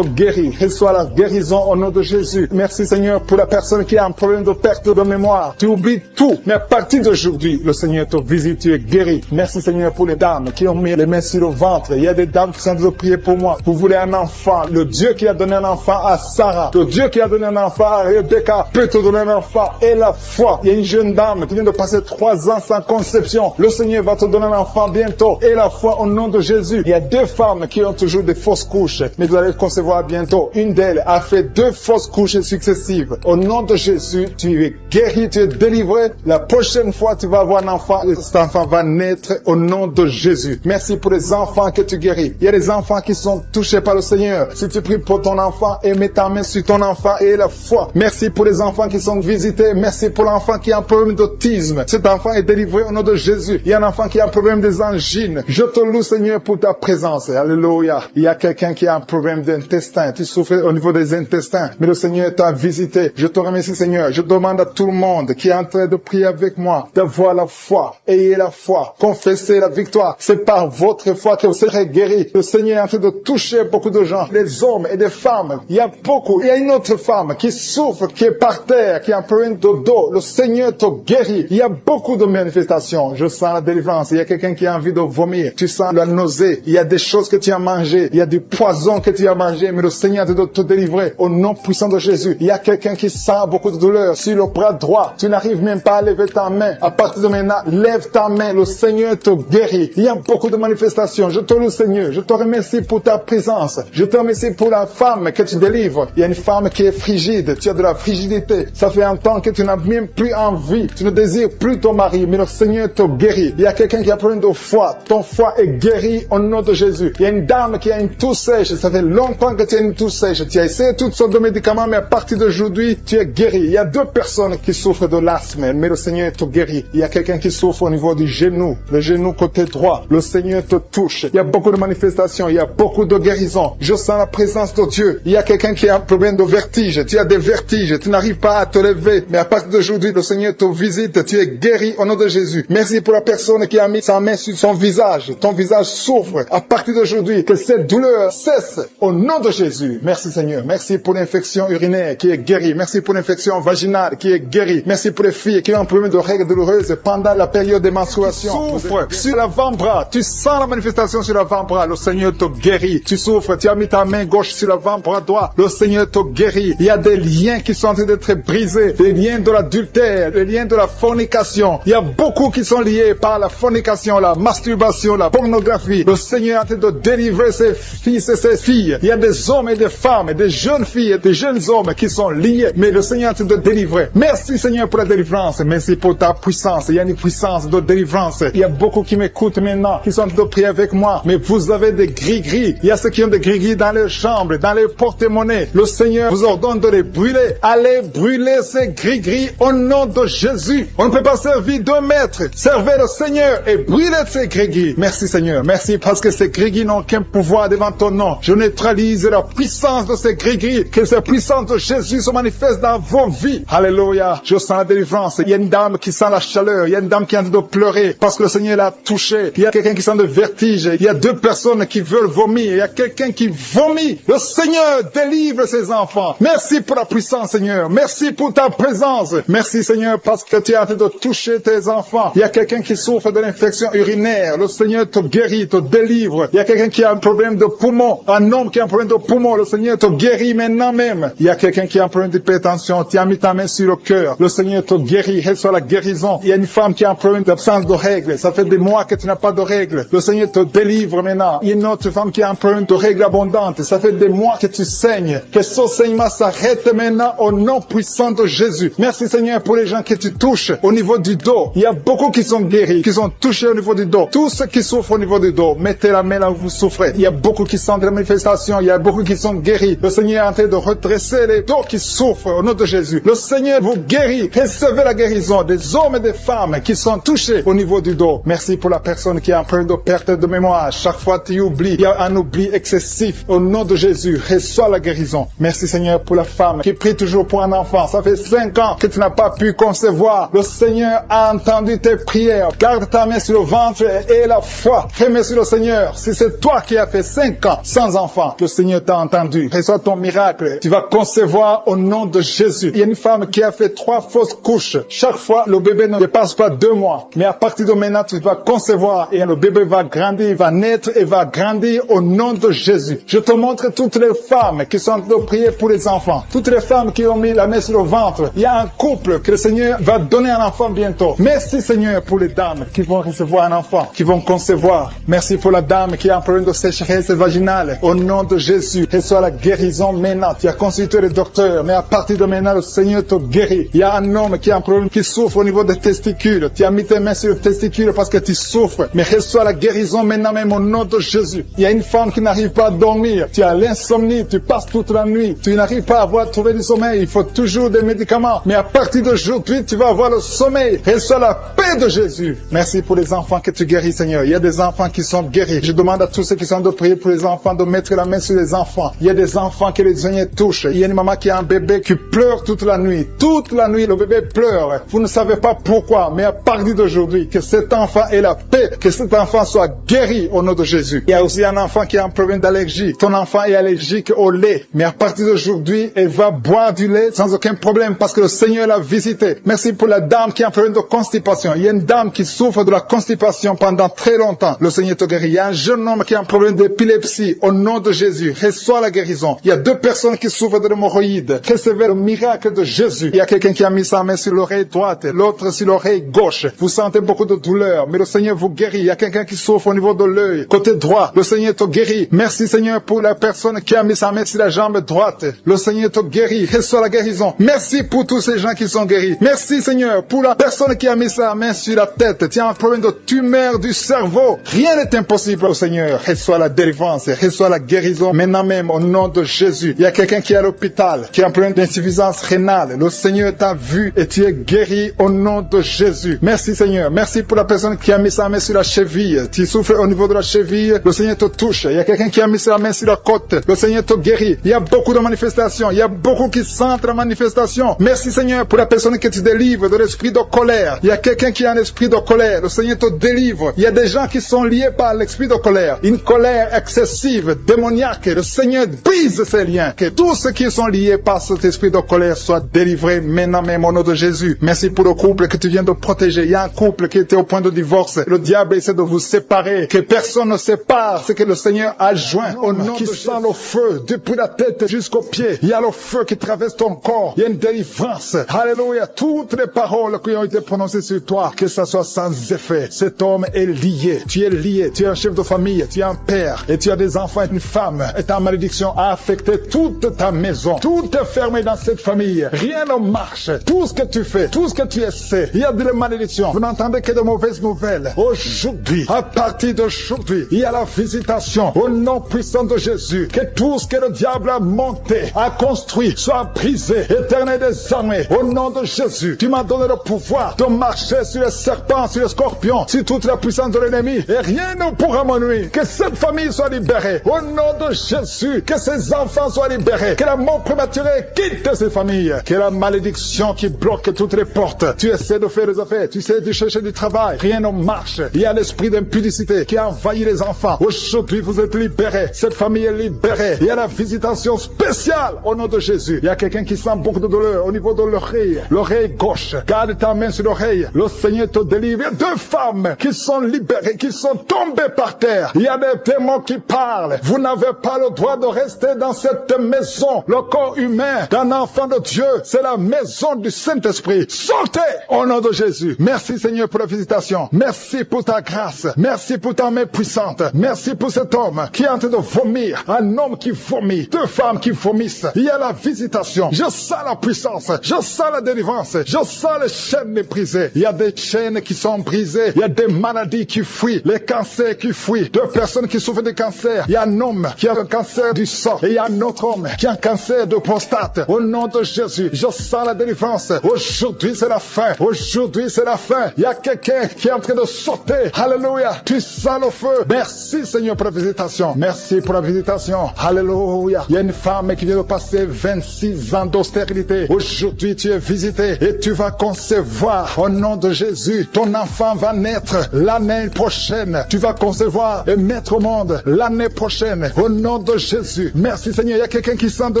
guérit. Reçois la guérison au nom de Jésus. Merci Seigneur pour la personne qui a un problème de perte de mémoire. Tu oublies tout. Mais à partir d'aujourd'hui, le Seigneur te visite. Tu es guéri. Merci Seigneur pour les dames qui ont mis les mains sur le ventre. Il y a des dames qui sont en train de prier pour moi. Vous voulez un enfant. Le Dieu qui a donné un enfant à Sarah. Le Dieu qui a donné un enfant à Rebecca peut te donner un enfant. Et la foi. Il y a une jeune dame qui vient de passer 3 ans sans conception. Le Seigneur va te donner un enfant bientôt. Et la foi au nom de Jésus. Il y a 2 femmes qui ont toujours des fausses couches. Mais vous allez concevoir bientôt. Une d'elles a fait 2 fausses couches successives. Au nom de Jésus, tu es guéri, tu es délivré. La prochaine fois, tu vas avoir un enfant. Et cet enfant va naître au nom de Jésus. Merci pour les enfants que tu guéris. Il y a des enfants qui sont touchés par le Seigneur. Si tu pries pour ton enfant et mets ta main sur ton enfant et la foi. Merci pour les enfants qui sont visités. Merci pour l'enfant qui a un problème d'autisme. Cet enfant est délivré au nom de Jésus. Il y a un enfant qui a un problème des angines. Je te loue Seigneur pour ta présence. Alléluia. Il y a quelqu'un qui a un problème d'intestin. Tu souffres au niveau des intestins. Mais le Seigneur t'a visité. Je te remercie Seigneur. Je demande à tout le monde qui est en train de prier avec moi d'avoir la foi. Ayez la foi. Confessez la victoire. C'est par votre foi que vous serez guéris. Le Seigneur est en train de toucher beaucoup de gens. Les hommes et des femmes. Il y a beaucoup. Il y a une autre femme qui souffre, qui est par terre, qui a un problème de dos. Le Seigneur te guérit. Il y a beaucoup de manifestations. Je sens la délivrance. Il y a quelqu'un qui a envie de vomir. Tu sens la nausée. Il y a des choses que tu as mangées. Il y a du poison que tu as mangé. Mais le Seigneur est en train de te délivrer. Au nom puissant de Jésus. Il y a quelqu'un qui sent beaucoup de douleur sur le bras droit. Tu n'arrives même pas à lever ta main. À partir de maintenant, lève ta main. Le Seigneur te guérit. Il y a beaucoup de manifestations. Je te loue Seigneur. Je te remercie pour ta présence. Je te remercie pour la femme que tu délivres. Il y a une femme qui est frigide. Tu as de la frigidité. Ça fait un temps que tu n'as même plus envie. Tu ne désires plus ton mari. Mais le Seigneur te guérit. Il y a quelqu'un qui a problème de foie. Ton foie est guéri au nom de Jésus. Il y a une dame qui a une toux sèche. Ça fait longtemps que tu as une toux sèche. Tu as essayé toutes sortes de médicaments, mais à partir d'aujourd'hui, tu es guéri. Il y a 2 personnes qui souffrent de l'asthme, mais le Seigneur te guérit. Il y a quelqu'un qui souffre au niveau du genou, le genou côté droit. Le Seigneur te touche. Il y a beaucoup de manifestations. Il y a beaucoup de guérisons. Je sens la présence de Dieu. Il y a quelqu'un qui a un problème de vertige. Tu as des vertiges. Tu n'arrives pas à te lever. Mais à partir d'aujourd'hui, le Seigneur te visite. Tu es guéri au nom de Jésus. Merci pour la personne qui a mis sa main sur son visage. Ton visage souffre. À partir d'aujourd'hui, que cette douleur cesse au nom de Jésus. Merci Seigneur. Merci pour l'infection urinaire qui est guérie. Merci pour l'infection vaginale qui est guérie. Merci pour les filles qui ont un problème de règles douloureuses pendant la période des menstruations. Tu souffres sur l'avant-bras. Tu sens la manifestation sur l'avant-bras. Le Seigneur te guérit. Tu souffres. Tu as mis ta main gauche sur l'avant-bras droit. Le Seigneur te guérit. Il y a des liens qui sont en train d'être brisés. Des liens de l'adultère. Des liens de la fornication. Il y a beaucoup qui sont liés par la fornication, la masturbation, la pornographie. Le Seigneur est en train de délivrer ses fils et ses filles. Il y a des hommes et des femmes, des jeunes filles et des jeunes hommes qui sont liés. Mais le Seigneur est en train de délivrer. Merci Seigneur pour la délivrance. Merci pour ta puissance. Il y a une puissance de délivrance. Il y a beaucoup qui m'écoutent maintenant, qui sont en train de prier avec moi. Mais vous avez des gris-gris. Il y a ceux qui ont des gris-gris dans leurs chambres, dans leurs porte-monnaies. Le Seigneur vous ordonne de les brûler. Allez brûler ces gris-gris au nom de Jésus. On ne peut pas servir 2 maîtres. Servez le Seigneur et brûlez ces gris-gris. Merci Seigneur. Merci parce que ces gris-gris n'ont aucun pouvoir devant ton nom. Je neutralise la puissance de ces gris-gris. Que cette puissance de Jésus Jésus se manifeste dans vos vies. Alléluia. Je sens la délivrance. Il y a une dame qui sent la chaleur. Il y a une dame qui est en train de pleurer parce que le Seigneur l'a touché. Il y a quelqu'un qui sent le vertige. Il y a 2 personnes qui veulent vomir. Il y a quelqu'un qui vomit. Le Seigneur délivre ses enfants. Merci pour la puissance, Seigneur. Merci pour ta présence. Merci, Seigneur, parce que tu es en train de toucher tes enfants. Il y a quelqu'un qui souffre de l'infection urinaire. Le Seigneur te guérit, te délivre. Il y a quelqu'un qui a un problème de poumon. Un homme qui a un problème de poumon. Le Seigneur te guérit maintenant même. Il y a quelqu'un qui a un problème d'hypertension. Tu as mis ta main sur le cœur. Le Seigneur te guérit. Reçois la guérison. Il y a une femme qui a un problème d'absence de règles. Ça fait des mois que tu n'as pas de règles. Le Seigneur te délivre maintenant. Il y a une autre femme qui a un problème de règles abondantes. Ça fait des mois que tu saignes. Que ce saignement s'arrête maintenant au nom puissant de Jésus. Merci, Seigneur, pour les gens que tu touches au niveau du dos. Il y a beaucoup qui sont guéris, qui sont touchés au niveau du dos. Tous ceux qui souffrent au niveau du dos, mettez la main là où vous souffrez. Il y a beaucoup qui sentent la manifestation. Il y a beaucoup qui sont guéris. Le Seigneur est en train de redresser les dos qui souffrent au nom de Jésus. Le Seigneur vous guérit. Recevez la guérison des hommes et des femmes qui sont touchés au niveau du dos. Merci pour la personne qui a un problème de perte de mémoire. Chaque fois tu oublies. Il y a un oubli excessif. Au nom de Jésus, reçois la guérison. Merci, Seigneur, pour la femme qui prie toujours pour un enfant. Ça fait 5 ans que tu n'as pas pu concevoir. Le Seigneur a entendu tes prières. Garde ta main sur le ventre et la foi. Remercie le Seigneur. Si c'est toi qui as fait 5 ans sans enfant, le Seigneur t'a entendu. Reçois ton miracle. Tu vas concevoir au nom de Jésus. Il y a une femme qui a fait 3 fausses couches. Chaque fois, le bébé ne dépasse pas 2 mois. Mais à partir de maintenant, tu vas concevoir et le bébé va grandir, va naître et va grandir au nom de Jésus. Je te montre toutes les femmes qui sont en train de prier pour les enfants. Toutes les femmes qui ont mis la main sur le ventre. Il y a un couple que le Seigneur va donner un enfant bientôt. Merci, Seigneur, pour les dames qui vont recevoir un enfant, qui vont concevoir. Merci pour la dame qui a un problème de sécheresse vaginale. Au nom de Jésus, reçois la guérison maintenant. Tu as consulté le docteur, mais à partir de maintenant, le Seigneur te guérit. Il y a un homme qui a un problème, qui souffre au niveau des testicules. Tu as mis tes mains sur le testicule parce que tu souffres. Mais reçois la guérison maintenant même au nom de Jésus. Il y a une femme qui n'arrive pas à dormir. Tu as l'insomnie, tu passes toute la nuit. Tu n'arrives pas à trouver du sommeil. Il faut toujours des médicaments. Mais à partir d'aujourd'hui, tu vas avoir le sommeil. Reçois la paix de Jésus. Merci pour les enfants que tu guéris, Seigneur. Il y a des enfants qui sont guéris. Je demande à tous ceux qui sont de prier pour les enfants de mettre la main sur les enfants. Il y a des enfants que le Seigneur touche. Il y a une maman qui a un bébé qui pleure toute la nuit. Toute la nuit, le bébé pleure. Vous ne savez pas pourquoi, mais à partir d'aujourd'hui, que cet enfant ait la paix, que cet enfant soit guéri au nom de Jésus. Il y a aussi un enfant qui a un problème d'allergie. Ton enfant est allergique au lait, mais à partir d'aujourd'hui, elle va boire du lait sans aucun problème parce que le Seigneur l'a visité. Merci pour la dame qui a un problème de constipation. Il y a une dame qui souffre de la constipation pendant très longtemps. Le Seigneur te guérit. Il y a un jeune homme qui a un problème d'épilepsie. Au nom de Jésus, reçois la guérison. Il y a 2 personnes qui souffrent de l'hémorroïde. Recevez le miracle de Jésus. Il y a quelqu'un qui a mis sa main sur l'oreille droite, l'autre sur l'oreille gauche. Vous sentez beaucoup de douleur, mais le Seigneur vous guérit. Il y a quelqu'un qui souffre au niveau de l'œil, côté droit. Le Seigneur te guérit. Merci, Seigneur, pour la personne qui a mis sa main sur la jambe droite. Le Seigneur te guérit. Reçois la guérison. Merci pour tous ces gens qui sont guéris. Merci, Seigneur, pour la personne qui a mis sa main sur la tête. Tu as un problème de tumeur du cerveau. Rien n'est impossible au Seigneur. Reçois la délivrance. Reçois la guérison maintenant même au nom de Jésus. Il y a quelqu'un qui est à l'hôpital, qui a un problème d'insuffisance rénale. Le Seigneur t'a vu et tu es guéri au nom de Jésus. Merci, Seigneur. Merci pour la personne qui a mis sa main sur la cheville. Tu souffres au niveau de la cheville. Le Seigneur te touche. Il y a quelqu'un qui a mis sa main sur la côte. Le Seigneur te guérit. Il y a beaucoup de manifestations. Il y a beaucoup qui sentent la manifestation. Merci, Seigneur, pour la personne que tu délivres de l'esprit de colère. Il y a quelqu'un qui a un esprit de colère. Le Seigneur te délivre. Il y a des gens qui sont liés par l'esprit de colère. Une colère excessive, démoniaque. Le Seigneur brise ces liens. Que tous ceux qui sont liés par cet esprit de colère soient délivrés maintenant même au nom de Jésus. Merci pour le couple que tu viens de protéger. Il y a un couple qui était au point de divorce. Le diable essaie de vous séparer. Que personne ne sépare ce que le Seigneur a joint. Au nom qui sent le feu depuis la tête jusqu'aux pieds. Il y a le feu qui traverse ton corps. Il y a une délivrance. Alléluia. Toutes les paroles qui ont été prononcées sur toi, que ça soit sans effet. Cet homme est lié. Tu es lié. Tu es un chef de famille. Tu es un père. Et tu as des enfants et une femme. Et ta malédiction a affecté toute ta maison. Tout est fermé dans cette famille. Rien ne marche. Tout ce que tu fais, tout ce que tu essaies, il y a de la malédiction. Vous n'entendez que de mauvaises nouvelles. Aujourd'hui, à partir d'aujourd'hui, il y a la visitation au nom puissant de Jésus. Que tout ce que le diable a monté, a construit, soit brisé. Éternel des armées, au nom de Jésus, tu m'as donné le pouvoir de marcher sur les serpents, sur les scorpions, sur toute la puissance de l'ennemi. Et rien ne pourra me nuire. Que cette famille soit libérée. Au nom de Jésus, que ses enfants soient libérés. Que la mort prématurée retiré, quitte ces familles. Que la malédiction qui bloque toutes les portes. Tu essaies de faire des affaires, tu essaies de chercher du travail, rien ne marche. Il y a l'esprit d'impudicité qui a envahi les enfants. Aujourd'hui, vous êtes libérés. Cette famille est libérée. Il y a la visitation spéciale au nom de Jésus. Il y a quelqu'un qui sent beaucoup de douleur au niveau de l'oreille gauche. Garde ta main sur l'oreille. Le Seigneur te délivre. Il y a 2 femmes qui sont libérées, qui sont tombées par terre. Il y a des démons qui parlent. Vous n'avez pas le droit de rester dans cette maison. Le corps humain d'un enfant de Dieu, c'est la maison du Saint-Esprit. Sortez au nom de Jésus. Merci Seigneur pour la visitation. Merci pour ta grâce. Merci pour ta main puissante. Merci pour cet homme qui est en train de vomir. Un homme qui vomit. 2 femmes qui vomissent. Il y a la visitation. Je sens la puissance. Je sens la délivrance. Je sens les chaînes brisées. Il y a des chaînes qui sont brisées. Il y a des maladies qui fuient. Les cancers qui fuient. 2 personnes qui souffrent de cancer. Il y a un homme qui a un cancer du sang. Et il y a un autre homme qui a un cancer de prostate. Au nom de Jésus, je sens la délivrance. Aujourd'hui, c'est la fin. Aujourd'hui, c'est la fin. Il y a quelqu'un qui est en train de sauter. Alléluia. Tu sens le feu. Merci Seigneur pour la visitation. Merci pour la visitation. Alléluia. Il y a une femme qui vient de passer 26 ans d'austérité. Aujourd'hui, tu es visité et tu vas concevoir au nom de Jésus. Ton enfant va naître l'année prochaine. Tu vas concevoir et mettre au monde l'année prochaine au nom de Jésus. Merci Seigneur. Il y a quelqu'un qui sent de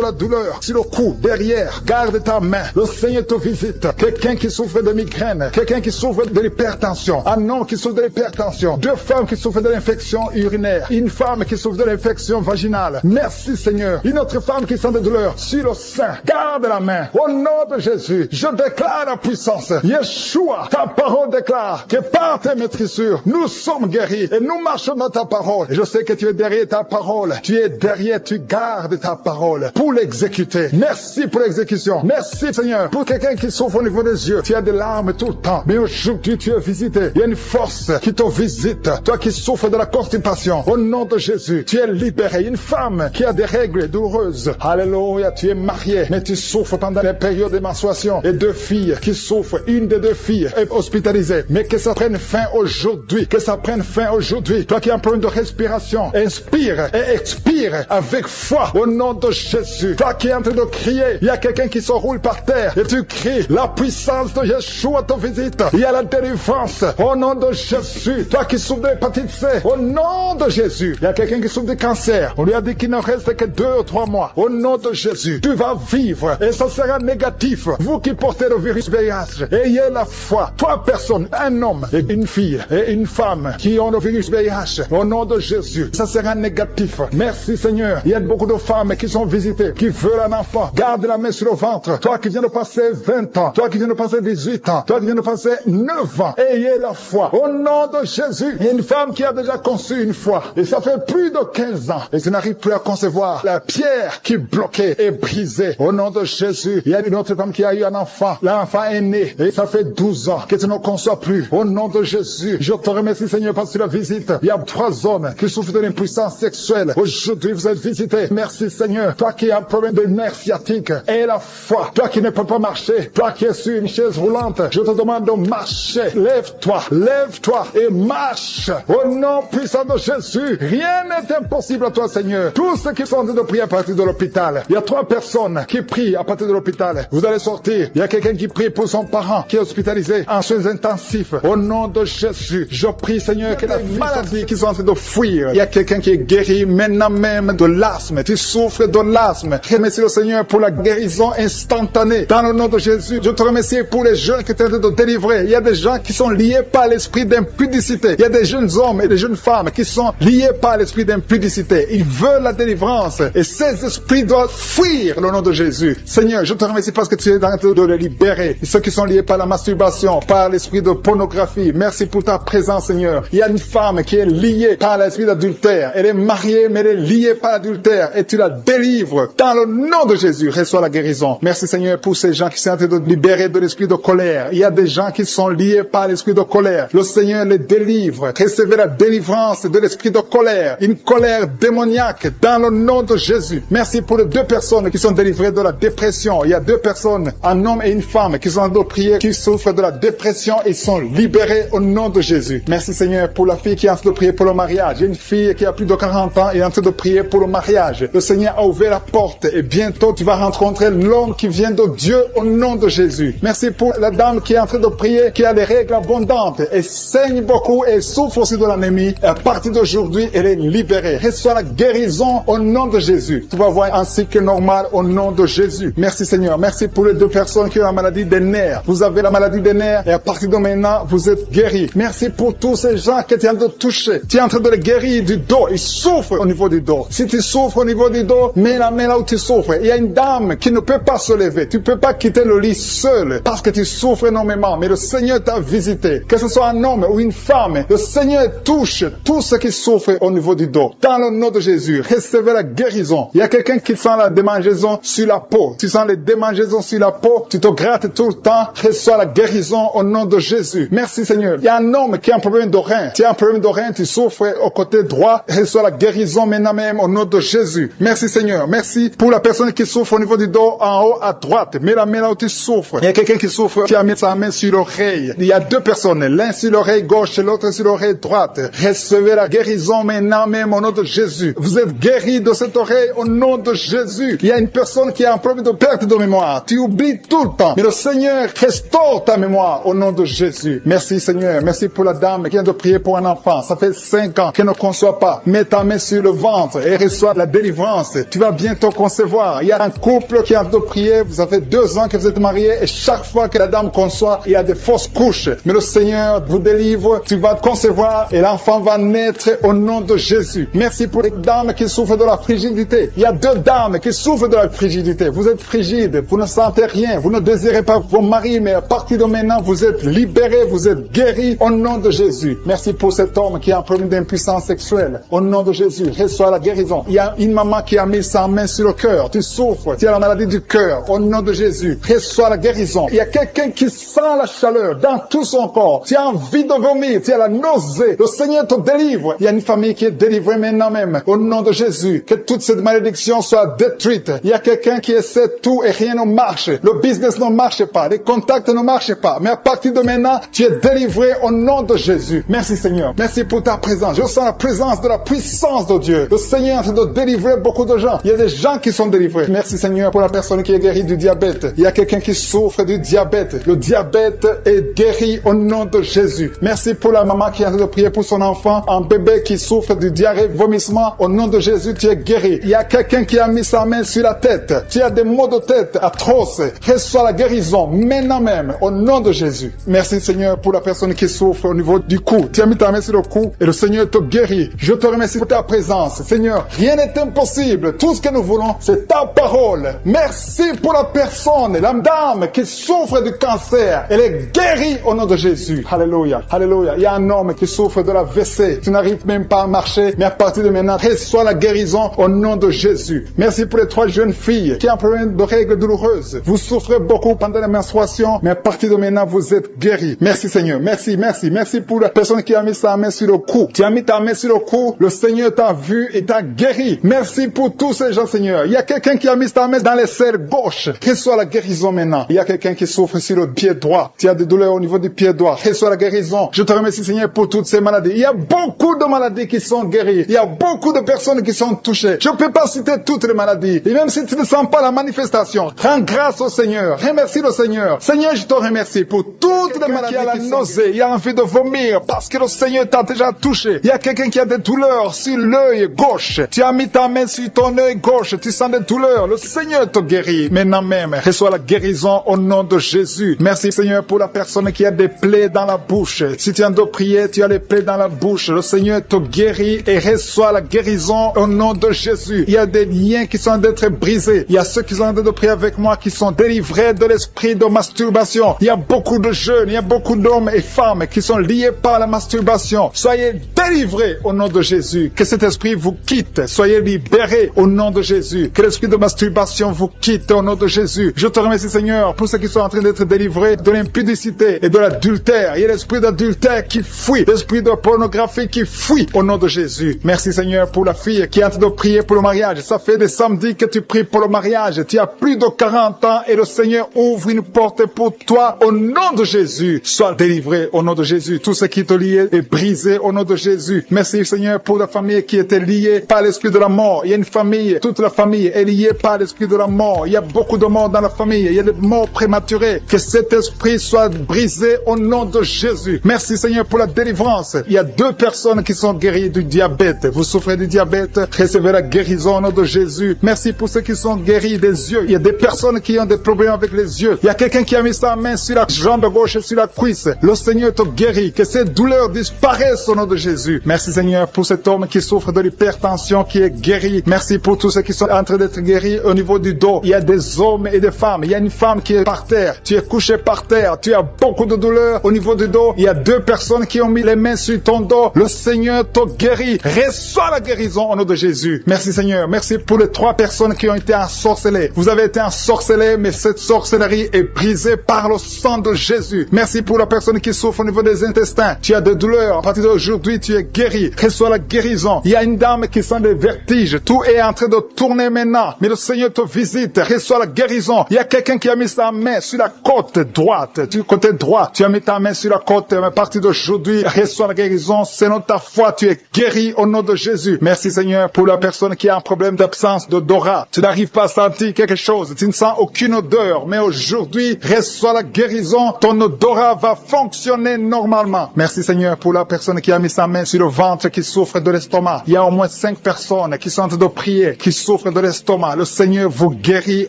la douleur sur le cou, derrière. Garde ta main. Le Seigneur te visite. Quelqu'un qui souffre de migraine. Quelqu'un qui souffre de l'hypertension. Un homme qui souffre de l'hypertension. 2 femmes qui souffrent de l'infection urinaire. Une femme qui souffre de l'infection vaginale. Merci Seigneur. Une autre femme qui sent de douleur sur le sein. Garde la main. Au nom de Jésus, je déclare la puissance. Yeshua, ta parole déclare que par tes maîtrissures, nous sommes guéris et nous marchons dans ta parole. Et je sais que tu es derrière ta parole. Tu es derrière, tu gardes ta parole pour l'exécuter. Merci pour l'exécution. Merci Seigneur. Pour quelqu'un qui souffre au niveau des yeux, tu as des larmes tout le temps. Mais aujourd'hui, tu es visité. Il y a une force qui te visite. Toi qui souffres de la constipation, au nom de Jésus, tu es libéré. Une femme qui a des règles douloureuses. Alléluia. Tu es marié, mais tu souffres pendant les périodes de menstruation. Et 2 filles qui souffrent. Une des 2 filles est hospitalisée. Mais que ça prenne fin aujourd'hui. Que ça prenne fin aujourd'hui. Toi qui as un problème de respiration, inspire et expire avec foi au nom de Jésus. Toi qui es en train de crier, il y a quelqu'un qui se roule par terre et tu cries, la puissance de Yeshua te visite. Il y a la délivrance au nom de Jésus. Toi qui souffres de l'hépatite C, au nom de Jésus. Il y a quelqu'un qui souffre de cancer. On lui a dit qu'il ne reste que 2 ou 3 mois. Au nom de Jésus, tu vas vivre et ça sera négatif. Vous qui portez le virus VIH, ayez la foi. 3 personnes, un homme et une fille et une femme qui ont le virus VIH. Au nom de Jésus, ça sera négatif. Merci Seigneur. Il y a beaucoup de femmes qui sont visitées, qui veulent un enfant. Garde la main sur le ventre. Toi qui viens de passer 20 ans, toi qui viens de passer 18 ans, toi qui viens de passer 9 ans, ayez la foi. Au nom de Jésus, il y a une femme qui a déjà conçu une fois. Et ça fait plus de 15 ans. Et tu n'arrives plus à concevoir. La pierre qui bloquait est brisée. Au nom de Jésus, il y a une autre femme qui a eu un enfant. L'enfant est né. Et ça fait 12 ans que tu ne conçois plus. Au nom de Jésus, je te remercie Seigneur parce que tu la visites. Il y a 3 hommes qui souffrent de l'impuissance sexuelle. Aujourd'hui, vous êtes visités. Merci Seigneur. Toi qui as un problème de nerf sciatique, aie la foi. Toi qui ne peux pas marcher, toi qui es sur une chaise roulante, je te demande de marcher. Lève-toi et marche. Au nom puissant de Jésus, rien n'est impossible à toi Seigneur. Tous ceux qui sont en train de prier à partir de l'hôpital, il y a 3 personnes qui prient à partir de l'hôpital. Vous allez sortir. Il y a quelqu'un qui prie pour son parent qui est hospitalisé en soins intensifs. Au nom de Jésus, je prie Seigneur que la maladie qui sont en train de fuir, il y a quelqu'un qui est guéri maintenant même de l'asthme. Tu souffres de l'asthme. Remercie le Seigneur pour la guérison instantanée. Dans le nom de Jésus, je te remercie pour les jeunes qui sont en train de délivrer. Il y a des gens qui sont liés par l'esprit d'impudicité. Il y a des jeunes hommes et des jeunes femmes qui sont liés par l'esprit d'impudicité. Ils veulent la délivrance et ces esprits doivent fuir le nom de Jésus. Seigneur, je te remercie parce que tu es en train de les libérer. Et ceux qui sont liés par la masturbation, par l'esprit de pornographie, merci pour ta présence, Seigneur. Il y a une femme qui est liée par l'esprit d'adultère. Elle est mariée, mais elle est liée par l'adultère et tu la délivres. Dans le nom de Jésus, reçois la guérison. Merci, Seigneur, pour ces gens qui sont en train de libérer de l'esprit de colère. Il y a des gens qui sont liés par l'esprit de colère. Le Seigneur les délivre. Recevez la délivrance de l'esprit de colère. Une colère démoniaque dans le nom de Jésus. Merci pour les 2 personnes qui sont délivrées de la dépression. Il y a 2 personnes, un homme et une femme, qui sont en train de prier, qui souffrent de la dépression et sont libérés au nom de Jésus. Merci, Seigneur, pour la fille qui est en train de prier pour le mariage. Il y a une fille qui a plus de 40 ans et est en train de prier pour le mariage. Le Seigneur a ouvert la porte et bien bientôt tu vas rencontrer l'homme qui vient de Dieu au nom de Jésus. Merci pour la dame qui est en train de prier, qui a des règles abondantes et saigne beaucoup et souffre aussi de l'anémie. À partir d'aujourd'hui, elle est libérée. Reçois la guérison au nom de Jésus. Tu vas voir un cycle normal au nom de Jésus. Merci Seigneur. Merci pour les 2 personnes qui ont la maladie des nerfs. Vous avez la maladie des nerfs et à partir de maintenant, vous êtes guéris. Merci pour tous ces gens que tu es en train de toucher. Tu es en train de les guérir du dos. Ils souffrent au niveau du dos. Si tu souffres au niveau du dos, mets la main là où tu souffres. Il y a une dame qui ne peut pas se lever. Tu ne peux pas quitter le lit seul parce que tu souffres énormément. Mais le Seigneur t'a visité. Que ce soit un homme ou une femme, le Seigneur touche tous ceux qui souffrent au niveau du dos. Dans le nom de Jésus, recevez la guérison. Il y a quelqu'un qui sent la démangeaison sur la peau. Tu sens les démangeaisons sur la peau. Tu te grattes tout le temps. Reçois la guérison au nom de Jésus. Merci Seigneur. Il y a un homme qui a un problème de rein. Tu as un problème de rein, tu souffres au côté droit. Reçois la guérison maintenant même au nom de Jésus. Merci Seigneur. Merci pour la personne qui souffre au niveau du dos en haut à droite. Mets la main là où tu souffres. Il y a quelqu'un qui souffre, qui a mis sa main sur l'oreille. Il y a 2 personnes, l'un sur l'oreille gauche et l'autre sur l'oreille droite. Recevez la guérison maintenant même au nom de Jésus. Vous êtes guéris de cette oreille au nom de Jésus. Il y a une personne qui a un problème de perte de mémoire. Tu oublies tout le temps. Mais le Seigneur restaure ta mémoire au nom de Jésus. Merci Seigneur. Merci pour la dame qui vient de prier pour un enfant. Ça fait 5 ans qu'elle ne conçoit pas. Mets ta main sur le ventre et reçois la délivrance. Tu vas bientôt concevoir. Il y a un couple qui a de prier. Vous avez 2 ans que vous êtes mariés et chaque fois que la dame conçoit, il y a des fausses couches. Mais le Seigneur vous délivre. Tu vas concevoir et l'enfant va naître au nom de Jésus. Merci pour les dames qui souffrent de la frigidité. Il y a 2 dames qui souffrent de la frigidité. Vous êtes frigide. Vous ne sentez rien. Vous ne désirez pas vos maris, mais à partir de maintenant, vous êtes libérés. Vous êtes guéris au nom de Jésus. Merci pour cet homme qui a un problème d'impuissance sexuelle. Au nom de Jésus, reçois la guérison. Il y a une maman qui a mis sa main sur le cœur. Tu souffres. Tu as la maladie du cœur. Au nom de Jésus, reçois la guérison. Il y a quelqu'un qui sent la chaleur dans tout son corps. Tu as envie de vomir. Tu as la nausée. Le Seigneur te délivre. Il y a une famille qui est délivrée maintenant même. Au nom de Jésus, que toute cette malédiction soit détruite. Il y a quelqu'un qui essaie tout et rien ne marche. Le business ne marche pas. Les contacts ne marchent pas. Mais à partir de maintenant, tu es délivré au nom de Jésus. Merci Seigneur. Merci pour ta présence. Je sens la présence de la puissance de Dieu. Le Seigneur est en train de délivrer beaucoup de gens. Il y a des gens qui sont délivrés. Merci Seigneur pour la personne qui est guérie du diabète. Il y a quelqu'un qui souffre du diabète. Le diabète est guéri au nom de Jésus. Merci pour la maman qui est en train de prier pour son enfant, un bébé qui souffre du diarrhée, vomissement. Au nom de Jésus, tu es guéri. Il y a quelqu'un qui a mis sa main sur la tête. Tu as des maux de tête atroces. Reçois la guérison maintenant même au nom de Jésus. Merci Seigneur pour la personne qui souffre au niveau du cou. Tu as mis ta main sur le cou et le Seigneur te guérit. Je te remercie pour ta présence. Seigneur, rien n'est impossible. Tout ce que nous voulons, c'est ta parole. Merci pour la personne, la dame qui souffre du cancer. Elle est guérie au nom de Jésus. Alléluia. Alléluia. Il y a un homme qui souffre de la WC. Tu n'arrives même pas à marcher, mais à partir de maintenant, reçois la guérison au nom de Jésus. Merci pour les 3 jeunes filles qui ont un problème de règles douloureuses. Vous souffrez beaucoup pendant la menstruation, mais à partir de maintenant, vous êtes guéris. Merci Seigneur. Merci, merci. Merci pour la personne qui a mis sa main sur le cou. Tu as mis ta main sur le cou, le Seigneur t'a vu et t'a guéri. Merci pour tous ces gens, Seigneur. Il y a quelqu'un qui a mis sa main dans l'aisselle gauche. Reçois la guérison maintenant. Il y a quelqu'un qui souffre sur le pied droit. Tu as des douleurs au niveau du pied droit. Reçois la guérison. Je te remercie, Seigneur, pour toutes ces maladies. Il y a beaucoup de maladies qui sont guéries. Il y a beaucoup de personnes qui sont touchées. Je ne peux pas citer toutes les maladies. Et même si tu ne sens pas la manifestation, rends grâce au Seigneur. Remercie le Seigneur. Seigneur, je te remercie pour toutes les maladies. Il y a la nausée, il y a envie de vomir parce que le Seigneur t'a déjà touché. Il y a quelqu'un qui a des douleurs sur l'œil gauche. Tu as mis ta main sur ton œil gauche. Tu sens des douleurs. Le Seigneur te guérit. Maintenant même, reçois la guérison au nom de Jésus. Merci Seigneur pour la personne qui a des plaies dans la bouche. Si tu es en train de prier, tu as les plaies dans la bouche. Le Seigneur te guérit et reçoit la guérison au nom de Jésus. Il y a des liens qui sont en train d'être brisés. Il y a ceux qui sont en train de prier avec moi qui sont délivrés de l'esprit de masturbation. Il y a beaucoup de jeunes, il y a beaucoup d'hommes et femmes qui sont liés par la masturbation. Soyez délivrés au nom de Jésus. Que cet esprit vous quitte. Soyez libérés au nom de Jésus. Que l'esprit de masturbation vous quitte au nom de Jésus. Je te remercie Seigneur pour ceux qui sont en train d'être délivrés de l'impudicité et de l'adultère. Il y a l'esprit d'adultère qui fuit. L'esprit de pornographie qui fuit au nom de Jésus. Merci Seigneur pour la fille qui est en train de prier pour le mariage. Ça fait des samedis que tu pries pour le mariage. Tu as plus de 40 ans et le Seigneur ouvre une porte pour toi au nom de Jésus. Sois délivré au nom de Jésus. Tout ce qui te liait est brisé au nom de Jésus. Merci Seigneur pour la famille qui était liée par l'esprit de la mort. Il y a une famille, toute la famille est liée lié par l'esprit de la mort. Il y a beaucoup de morts dans la famille. Il y a des morts prématurées. Que cet esprit soit brisé au nom de Jésus. Merci Seigneur pour la délivrance. Il y a 2 personnes qui sont guéries du diabète. Vous souffrez du diabète, recevez la guérison au nom de Jésus. Merci pour ceux qui sont guéris des yeux. Il y a des personnes qui ont des problèmes avec les yeux. Il y a quelqu'un qui a mis sa main sur la jambe gauche et sur la cuisse. Le Seigneur te guérit. Que ces douleurs disparaissent au nom de Jésus. Merci Seigneur pour cet homme qui souffre de l'hypertension qui est guéri. Merci pour tous ceux qui sont en train d'être guéris au niveau du dos. Il y a des hommes et des femmes. Il y a une femme qui est par terre. Tu es couché par terre. Tu as beaucoup de douleurs au niveau du dos. Il y a 2 personnes qui ont mis les mains sur ton dos. Le Seigneur te guérit. Reçois la guérison au nom de Jésus. Merci Seigneur. Merci pour les 3 personnes qui ont été ensorcelées. Vous avez été ensorcelés, mais cette sorcellerie est brisée par le sang de Jésus. Merci pour la personne qui souffre au niveau des intestins. Tu as des douleurs. À partir d'aujourd'hui, tu es guéri. Reçois la guérison. Il y a une dame qui sent des vertiges. Tout est en train de tourner maintenant. Mais le Seigneur te visite. Reçois la guérison. Il y a quelqu'un qui a mis sa main sur la côte droite. Du côté droit, tu as mis ta main sur la côte. Mais à partir d'aujourd'hui, reçois la guérison. Selon ta foi, tu es guéri au nom de Jésus. Merci Seigneur pour la personne qui a un problème d'absence d'odorat. Tu n'arrives pas à sentir quelque chose. Tu ne sens aucune odeur. Mais aujourd'hui, reçois la guérison. Ton odorat va fonctionner normalement. Merci Seigneur pour la personne qui a mis sa main sur le ventre qui souffre de l'estomac. Il y a au moins 5 personnes qui sont en train de prier, qui souffrent de l'estomac. Le Seigneur vous guérit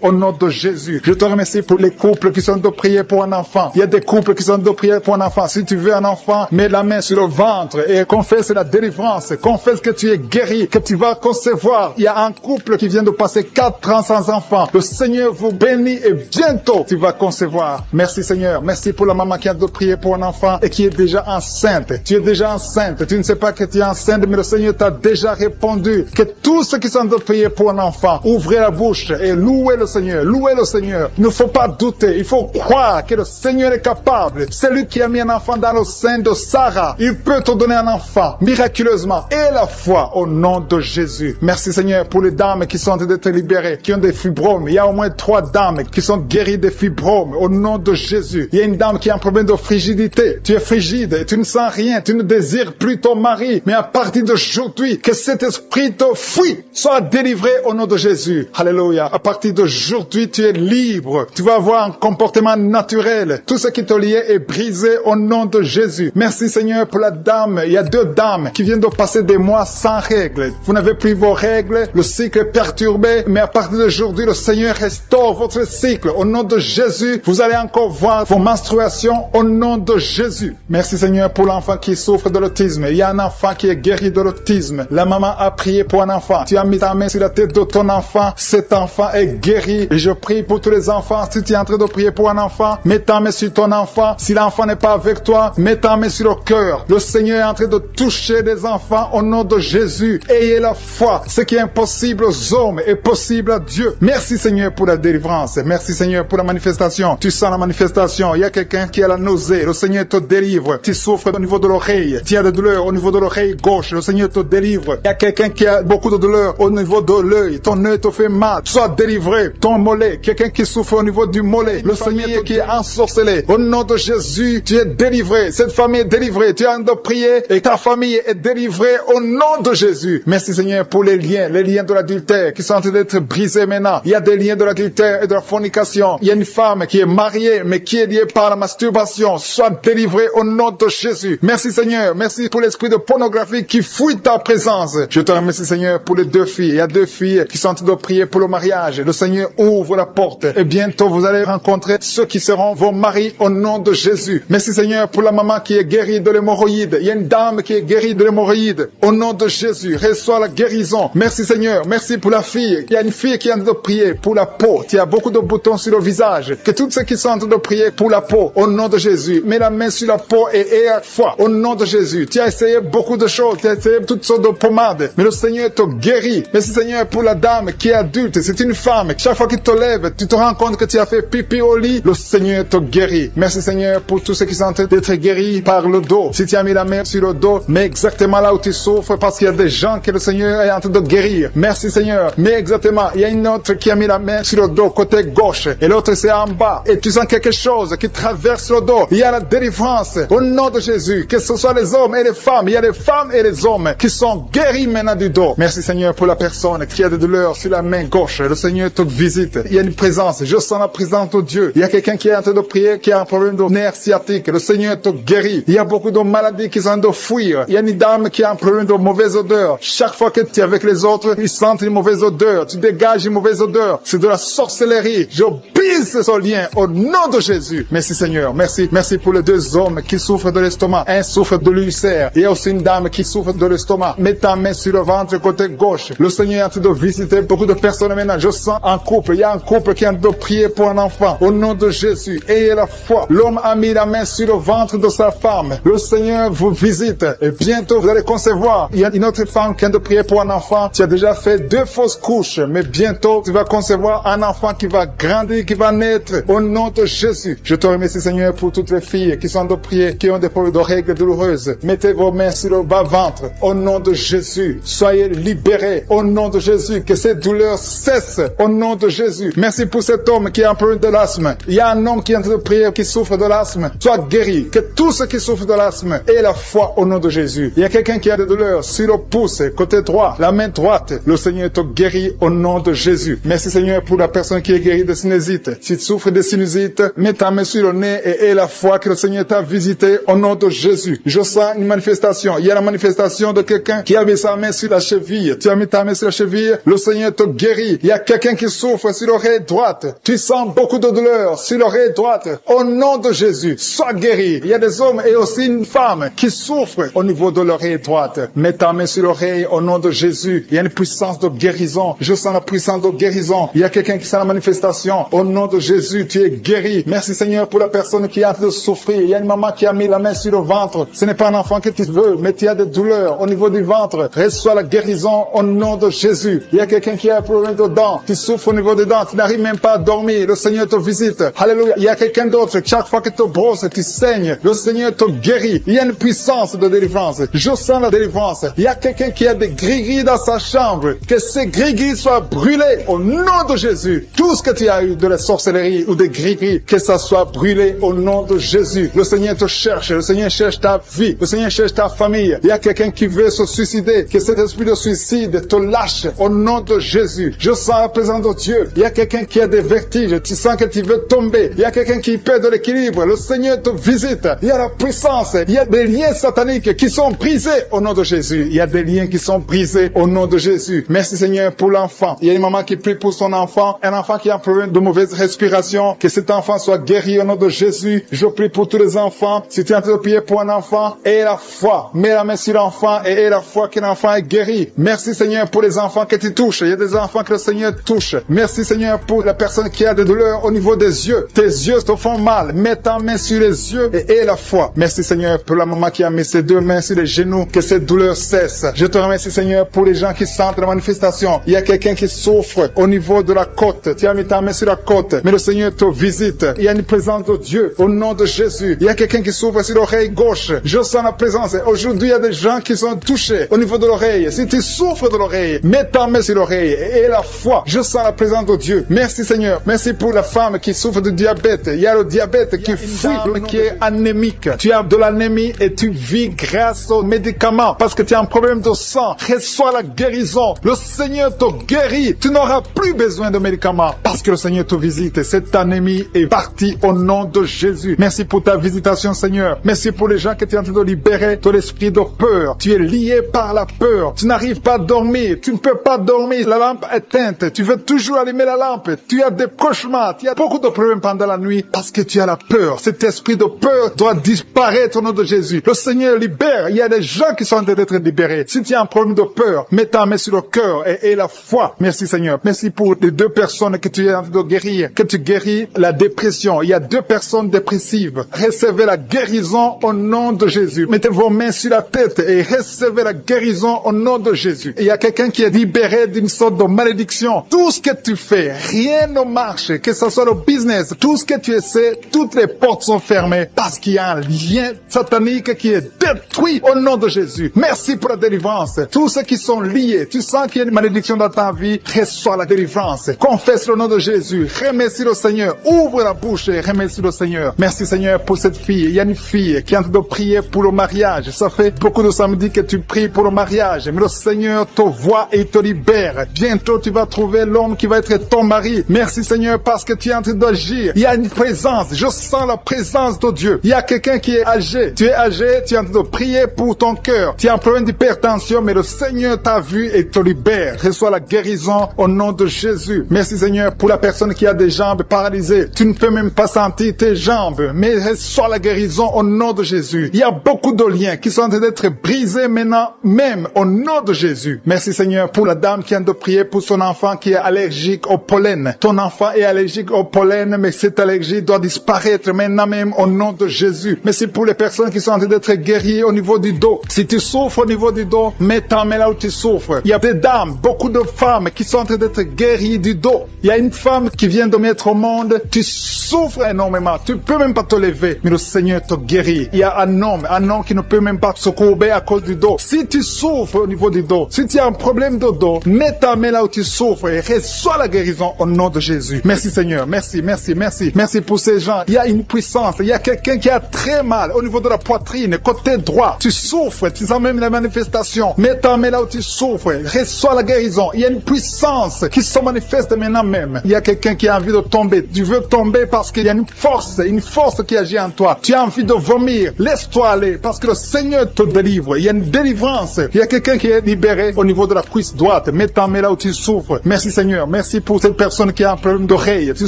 au nom de Jésus. Je te remercie pour les couples qui sont en train de prier pour un enfant. Il y a des couples qui sont en train de prier pour un enfant. Si tu veux un enfant, mets la main sur le ventre et confesse la délivrance. Confesse que tu es guéri, que tu vas concevoir. Il y a un couple qui vient de passer 4 ans sans enfant. Le Seigneur vous bénit et bientôt tu vas concevoir. Merci Seigneur. Merci pour la maman qui a de prier pour un enfant et qui est déjà enceinte. Tu es déjà enceinte. Tu ne sais pas que tu es enceinte, mais le Seigneur t'a déjà répondu. Que tous ceux qui sont de prier pour un enfant, ouvrez la bouche et louez le Seigneur. Louez le Seigneur. Il ne faut pas douter. Il faut croire que le Seigneur est capable. C'est lui qui a mis un enfant dans le sein de Sarah. Il peut te donner un enfant miraculeusement. Et la foi au nom de Jésus. Merci Seigneur pour les dames qui sont en train d'être libérées, qui ont des fibromes. Il y a au moins 3 dames qui sont guéries des fibromes au nom de Jésus. Il y a une dame qui a un problème de frigidité. Tu es frigide, tu ne sens rien, tu ne désires plus ton mari. Mais à partir d'aujourd'hui, que cet esprit te fuit, soit délivré au nom de Jésus. Alléluia. À partir d'aujourd'hui, tu es libre. Tu vas avoir un comportement naturel. Tout ce qui te liait est brisé au nom de Jésus. Merci Seigneur pour la dame. Il y a 2 dames qui viennent de passer des mois sans règles. Vous n'avez plus vos règles, le cycle est perturbé, mais à partir d'aujourd'hui, le Seigneur restaure votre cycle. Au nom de Jésus, vous allez encore voir vos menstruations au nom de Jésus. Merci Seigneur pour l'enfant qui souffre de l'autisme. Il y a un enfant qui est guéri de l'autisme. La maman a prié pour un enfant. Tu as mis ta main sur la tête de ton enfant. Cet enfant est guéri. Et je prie pour tous les enfants. Si tu es en train de prier pour un enfant, mets ta main sur ton enfant. Si l'enfant n'est pas avec toi, mets ta main sur le cœur. Le Seigneur est en train de toucher des enfants au nom de Jésus. Ayez la foi. Ce qui est impossible aux hommes est possible à Dieu. Merci Seigneur pour la délivrance. Merci Seigneur pour la manifestation. Tu sens la manifestation. Il y a quelqu'un qui a la nausée. Le Seigneur te délivre. Tu souffres au niveau de l'oreille. Tu as des douleurs au niveau de l'oreille gauche. Le Seigneur te délivre. Il y a quelqu'un qui a beaucoup de douleurs au niveau de l'œil. Ton œil te fait mal. Sois délivré. Ton mollet. Quelqu'un qui souffre au niveau du mollet. Le Seigneur qui est ensorcelé. Au nom de Jésus, tu es délivré. Cette famille est délivrée. Tu as de prier et ta famille est délivrée au nom de Jésus. Merci Seigneur pour les liens de l'adultère qui sont en train d'être brisés maintenant. Il y a des liens de l'adultère et de la fornication. Il y a une femme qui est mariée mais qui est liée par la masturbation. Sois délivrée au nom de Jésus. Merci Seigneur. Merci pour l'esprit de pornographie qui fuit ta présence. Je te remercie Seigneur pour les 2 filles. Il y a 2 filles qui sont en train de prier pour le mariage. Le Seigneur ouvre la porte et bientôt vous allez rencontrer ceux qui seront vos maris au nom de Jésus. Merci Seigneur pour la maman qui est guérie de l'hémorroïde. Il y a une dame qui est guérie de l'hémorroïde. Au nom de Jésus, reçois la guérison. Merci Seigneur. Merci pour la fille. Il y a une fille qui est en train de prier pour la peau. Tu as beaucoup de boutons sur le visage. Que tous ceux qui sont en train de prier pour la peau, au nom de Jésus, mets la main sur la peau et aie la foi. Au nom de Jésus. Tu as essayé beaucoup de choses. Tu as essayé toutes sortes de pommades. Mais le Seigneur te guérit. Merci Seigneur pour la dame qui est adulte. C'est une femme. Chaque fois qu'il te lève, tu te rends compte que tu as fait pipi au lit. Le Seigneur te guérit. Merci Seigneur pour tous ceux qui sont en train d'être guéris par le dos. Si tu as mis la main sur le dos, mets exactement là où tu souffres parce qu'il y a des gens que le Seigneur est en train de guérir. Merci Seigneur. Mais exactement, il y a une autre qui a mis la main sur le dos côté gauche et l'autre c'est en bas. Et tu sens quelque chose qui traverse le dos. Il y a la délivrance au nom de Jésus. Que ce soit les hommes et les femmes. Il y a les femmes et les hommes qui sont guéris maintenant du dos. Merci Seigneur pour la personne qui a des douleurs sur sur la main gauche. Le Seigneur te visite. Il y a une présence. Je sens la présence de Dieu. Il y a quelqu'un qui est en train de prier, qui a un problème de nerf sciatique. Le Seigneur te guérit. Il y a beaucoup de maladies qui sont en train de fuir. Il y a une dame qui a un problème de mauvaise odeur. Chaque fois que tu es avec les autres, ils sentent une mauvaise odeur. Tu dégages une mauvaise odeur. C'est de la sorcellerie. Je brise ce lien au nom de Jésus. Merci Seigneur. Merci. Merci pour les deux hommes qui souffrent de l'estomac. Un souffre de l'ulcère. Il y a aussi une dame qui souffre de l'estomac. Mets ta main sur le ventre côté gauche. Le Seigneur est en train de visiter beaucoup de personnes maintenant. Je sens un couple. Il y a un couple qui est en train de prier pour un enfant. Au nom de Jésus. Ayez la foi. L'homme a mis la main sur le ventre de sa femme. Le Seigneur vous visite. Et bientôt vous allez concevoir. Il y a une autre femme qui est en train de prier pour un enfant. Tu as déjà fait 2 fausses couches. Mais bientôt tu vas concevoir un enfant qui va grandir, qui va naître. Au nom de Jésus. Je te remercie Seigneur pour toutes les filles qui sont en train de prier, qui ont des problèmes de règles douloureuses. Mettez vos mains sur le bas-ventre. Au nom de Jésus. Soyez libérés. Au nom de Jésus. Que ces douleurs cessent. Au nom de Jésus. Merci pour cet homme qui a un problème de l'asthme. Il y a un homme qui est en train de prier, qui souffre de l'asthme. Sois guéri. Que tous ceux qui souffrent de l'asthme aient la foi au nom de Jésus. Il y a quelqu'un qui a des douleurs sur le pouce, côté droit, la main droite. Le Seigneur te guérit au nom de Jésus. Merci Seigneur pour la personne qui est guérie de sinusite. Si tu souffres de sinusite, mets ta main sur le nez et aie la foi que le Seigneur t'a visité au nom de Jésus. Je sens une manifestation. Il y a la manifestation de quelqu'un qui a mis sa main sur la cheville. Tu as mis ta main sur la cheville, le Seigneur te guérit. Il y a quelqu'un qui souffre sur l'oreille droite. Tu sens beaucoup de douleur sur l'oreille droite. Au nom de Jésus, sois guéri. Il y a des hommes et aussi une femme qui souffrent au niveau de l'oreille droite. Mets ta main sur l'oreille au nom de Jésus. Il y a une puissance de guérison. Je sens la puissance de guérison. Il y a quelqu'un qui sent la manifestation. Au nom de Jésus, tu es guéri. Merci Seigneur pour la personne qui est en train de souffrir. Il y a une maman qui a mis la main sur le ventre. Ce n'est pas un enfant que tu veux, mais tu as des douleurs au niveau du ventre. Reçois la guérison au nom de Jésus. Il y a quelqu'un qui a un problème de dents. Tu souffres au niveau des dents. Tu n'arrives même pas à dormir. Le Seigneur te visite. Alléluia. Il y a quelqu'un d'autre. Chaque fois que tu te brosses, tu saignes. Le Seigneur te guérit. Il y a une puissance de délivrance. Je sens la délivrance. Il y a quelqu'un qui a des gris-gris dans sa chambre. Que ces gris-gris soient brûlés au nom de Jésus. Tout ce que tu as eu de la sorcellerie ou des gris-gris, que ça soit brûlé au nom de Jésus. Le Seigneur te cherche. Le Seigneur cherche ta vie. Le Seigneur cherche ta famille. Il y a quelqu'un qui veut se suicider. Que cet esprit de suicide te lâche au nom de Jésus. Je sens la présence de Dieu. Il y a quelqu'un qui a des vertiges. Tu sens que tu veux tomber. Il y a quelqu'un qui perd de l'équilibre. Le Seigneur te visite. Il y a la puissance. Il y a des liens sataniques qui sont brisés au nom de Jésus. Il y a des liens qui sont brisés au nom de Jésus. Merci Seigneur pour l'enfant. Il y a une maman qui prie pour son enfant. Un enfant qui a un problème de mauvaise respiration. Que cet enfant soit guéri au nom de Jésus. Je prie pour tous les enfants. Si tu es en train de prier pour un enfant, aie la foi. Mets la main sur l'enfant et aie la foi que l'enfant est guéri. Merci Seigneur pour les enfants que tu touches. Il y a des enfants que le Seigneur touche. Merci Seigneur pour la personne qui a des douleurs au niveau des yeux. Tes yeux te font mal. Mets ta main sur les yeux et aie la foi. Merci Seigneur pour la maman qui a mis ses 2 mains sur les genoux. Que cette douleur cesse. Je te remercie Seigneur pour les gens qui sentent la manifestation. Il y a quelqu'un qui souffre au niveau de la côte. Tu as mis ta main sur la côte. Mais le Seigneur te visite. Il y a une présence de Dieu au nom de Jésus. Il y a quelqu'un qui souffre sur l'oreille gauche. Je sens la présence. Aujourd'hui, il y a des gens qui sont touchés au niveau de l'oreille. Si tu souffres de l'oreille, mets ta main sur l'oreille et la foi. Je sens la présence de Dieu. Merci Seigneur. Merci pour la femme qui souffre de diabète. Il y a le diabète qui fuit, qui est anémique. Tu as de l'anémie et tu vis grâce aux médicaments parce que tu as un problème de sang. Reçois la guérison. Le Seigneur te guérit. Tu n'auras plus besoin de médicaments parce que le Seigneur te visite. Cette anémie est partie au nom de Jésus. Merci pour ta visitation Seigneur. Merci pour les gens que tu es en train de libérer de l'esprit de peur. Tu es lié par la peur. Tu n'arrives pas à dormir. Tu ne peux pas dormir. La lampe est éteinte. Tu veux toujours allumer la lampe. Tu as des cauchemars. Tu as beaucoup de problèmes pendant la nuit parce que tu as la peur. Cet esprit de peur doit disparaître au nom de Jésus. Le Seigneur libère. Il y a des gens qui sont en train d'être libérés. Si tu as un problème de peur, mets ta main sur le cœur et la foi. Merci Seigneur. Merci pour les 2 personnes que tu es en train de guérir. Que tu guéris la dépression. Il y a 2 personnes dépressives. Recevez la guérison au nom de Jésus. Mettez vos mains sur la tête et recevez la guérison au nom de Jésus. Il y a quelqu'un qui est libéré d'une sorte de malédiction. Tout ce que tu fais, rien ne marche. Que ce soit le business, tout ce que tu essaies, toutes les portes sont fermées parce qu'il y a un lien satanique qui est détruit au nom de Jésus. Merci pour la délivrance. Tous ceux qui sont liés, tu sens qu'il y a une malédiction dans ta vie, reçois la délivrance. Confesse le nom de Jésus. Remercie le Seigneur. Ouvre la bouche et remercie le Seigneur. Merci Seigneur pour cette fille. Il y a une fille qui est en train de prier pour le mariage. Ça fait beaucoup de samedis que tu pries pour le mariage. Mais le Seigneur te voit et te libère. bientôt tu vas trouver l'homme qui va être ton mari. Merci Seigneur parce que tu es en train d'agir. Il y a une présence. Je sens la présence de Dieu. Il y a quelqu'un qui est âgé. Tu es âgé, tu es en train de prier pour ton cœur. Tu as un problème d'hypertension, mais le Seigneur t'a vu et te libère. Reçois la guérison au nom de Jésus. Merci Seigneur pour la personne qui a des jambes paralysées. Tu ne peux même pas sentir tes jambes, mais reçois la guérison au nom de Jésus. Il y a beaucoup de liens qui sont en train d'être brisés maintenant, même au nom de Jésus. Merci Seigneur pour la dame qui vient de prier pour son enfant qui est allergique au pollen. Ton enfant est allergique au pollen, mais cette allergie doit disparaître maintenant même au nom de Jésus. Merci pour les personnes qui sont en train d'être guéries au niveau du dos. Si tu souffres au niveau du dos, mets ta main là où tu souffres. Il y a des dames, beaucoup de femmes qui sont en train d'être guéries du dos. Il y a une femme qui vient de mettre au monde. Tu souffres énormément. Tu peux même pas te lever, mais le Seigneur te guérit. Il y a un homme qui ne peut même pas se courber à cause du dos. Si tu souffres au niveau du dos, si tu as un problème de dos, mets ta main là où tu souffres et reçois la guérison au nom de Jésus. Merci Seigneur. Merci, merci, merci. Merci pour ces gens. Il y a une puissance. Il y a quelqu'un qui a très mal au niveau de la poitrine, côté droit. Tu souffres. Tu sens même la manifestation. Mets ta main là où tu souffres. Reçois la guérison. Il y a une puissance qui se manifeste maintenant même. Il y a quelqu'un qui a envie de tomber. Tu veux tomber parce qu'il y a une force qui agit en toi. Tu as envie de vomir. Laisse-toi aller parce que le Seigneur te délivre. Il y a une délivrance. Il y a quelqu'un qui est libéré au niveau de la cuisse droite. Mets ta main là où tu souffres. Merci Seigneur. Merci pour cette personne qui a un problème d'oreille. Tu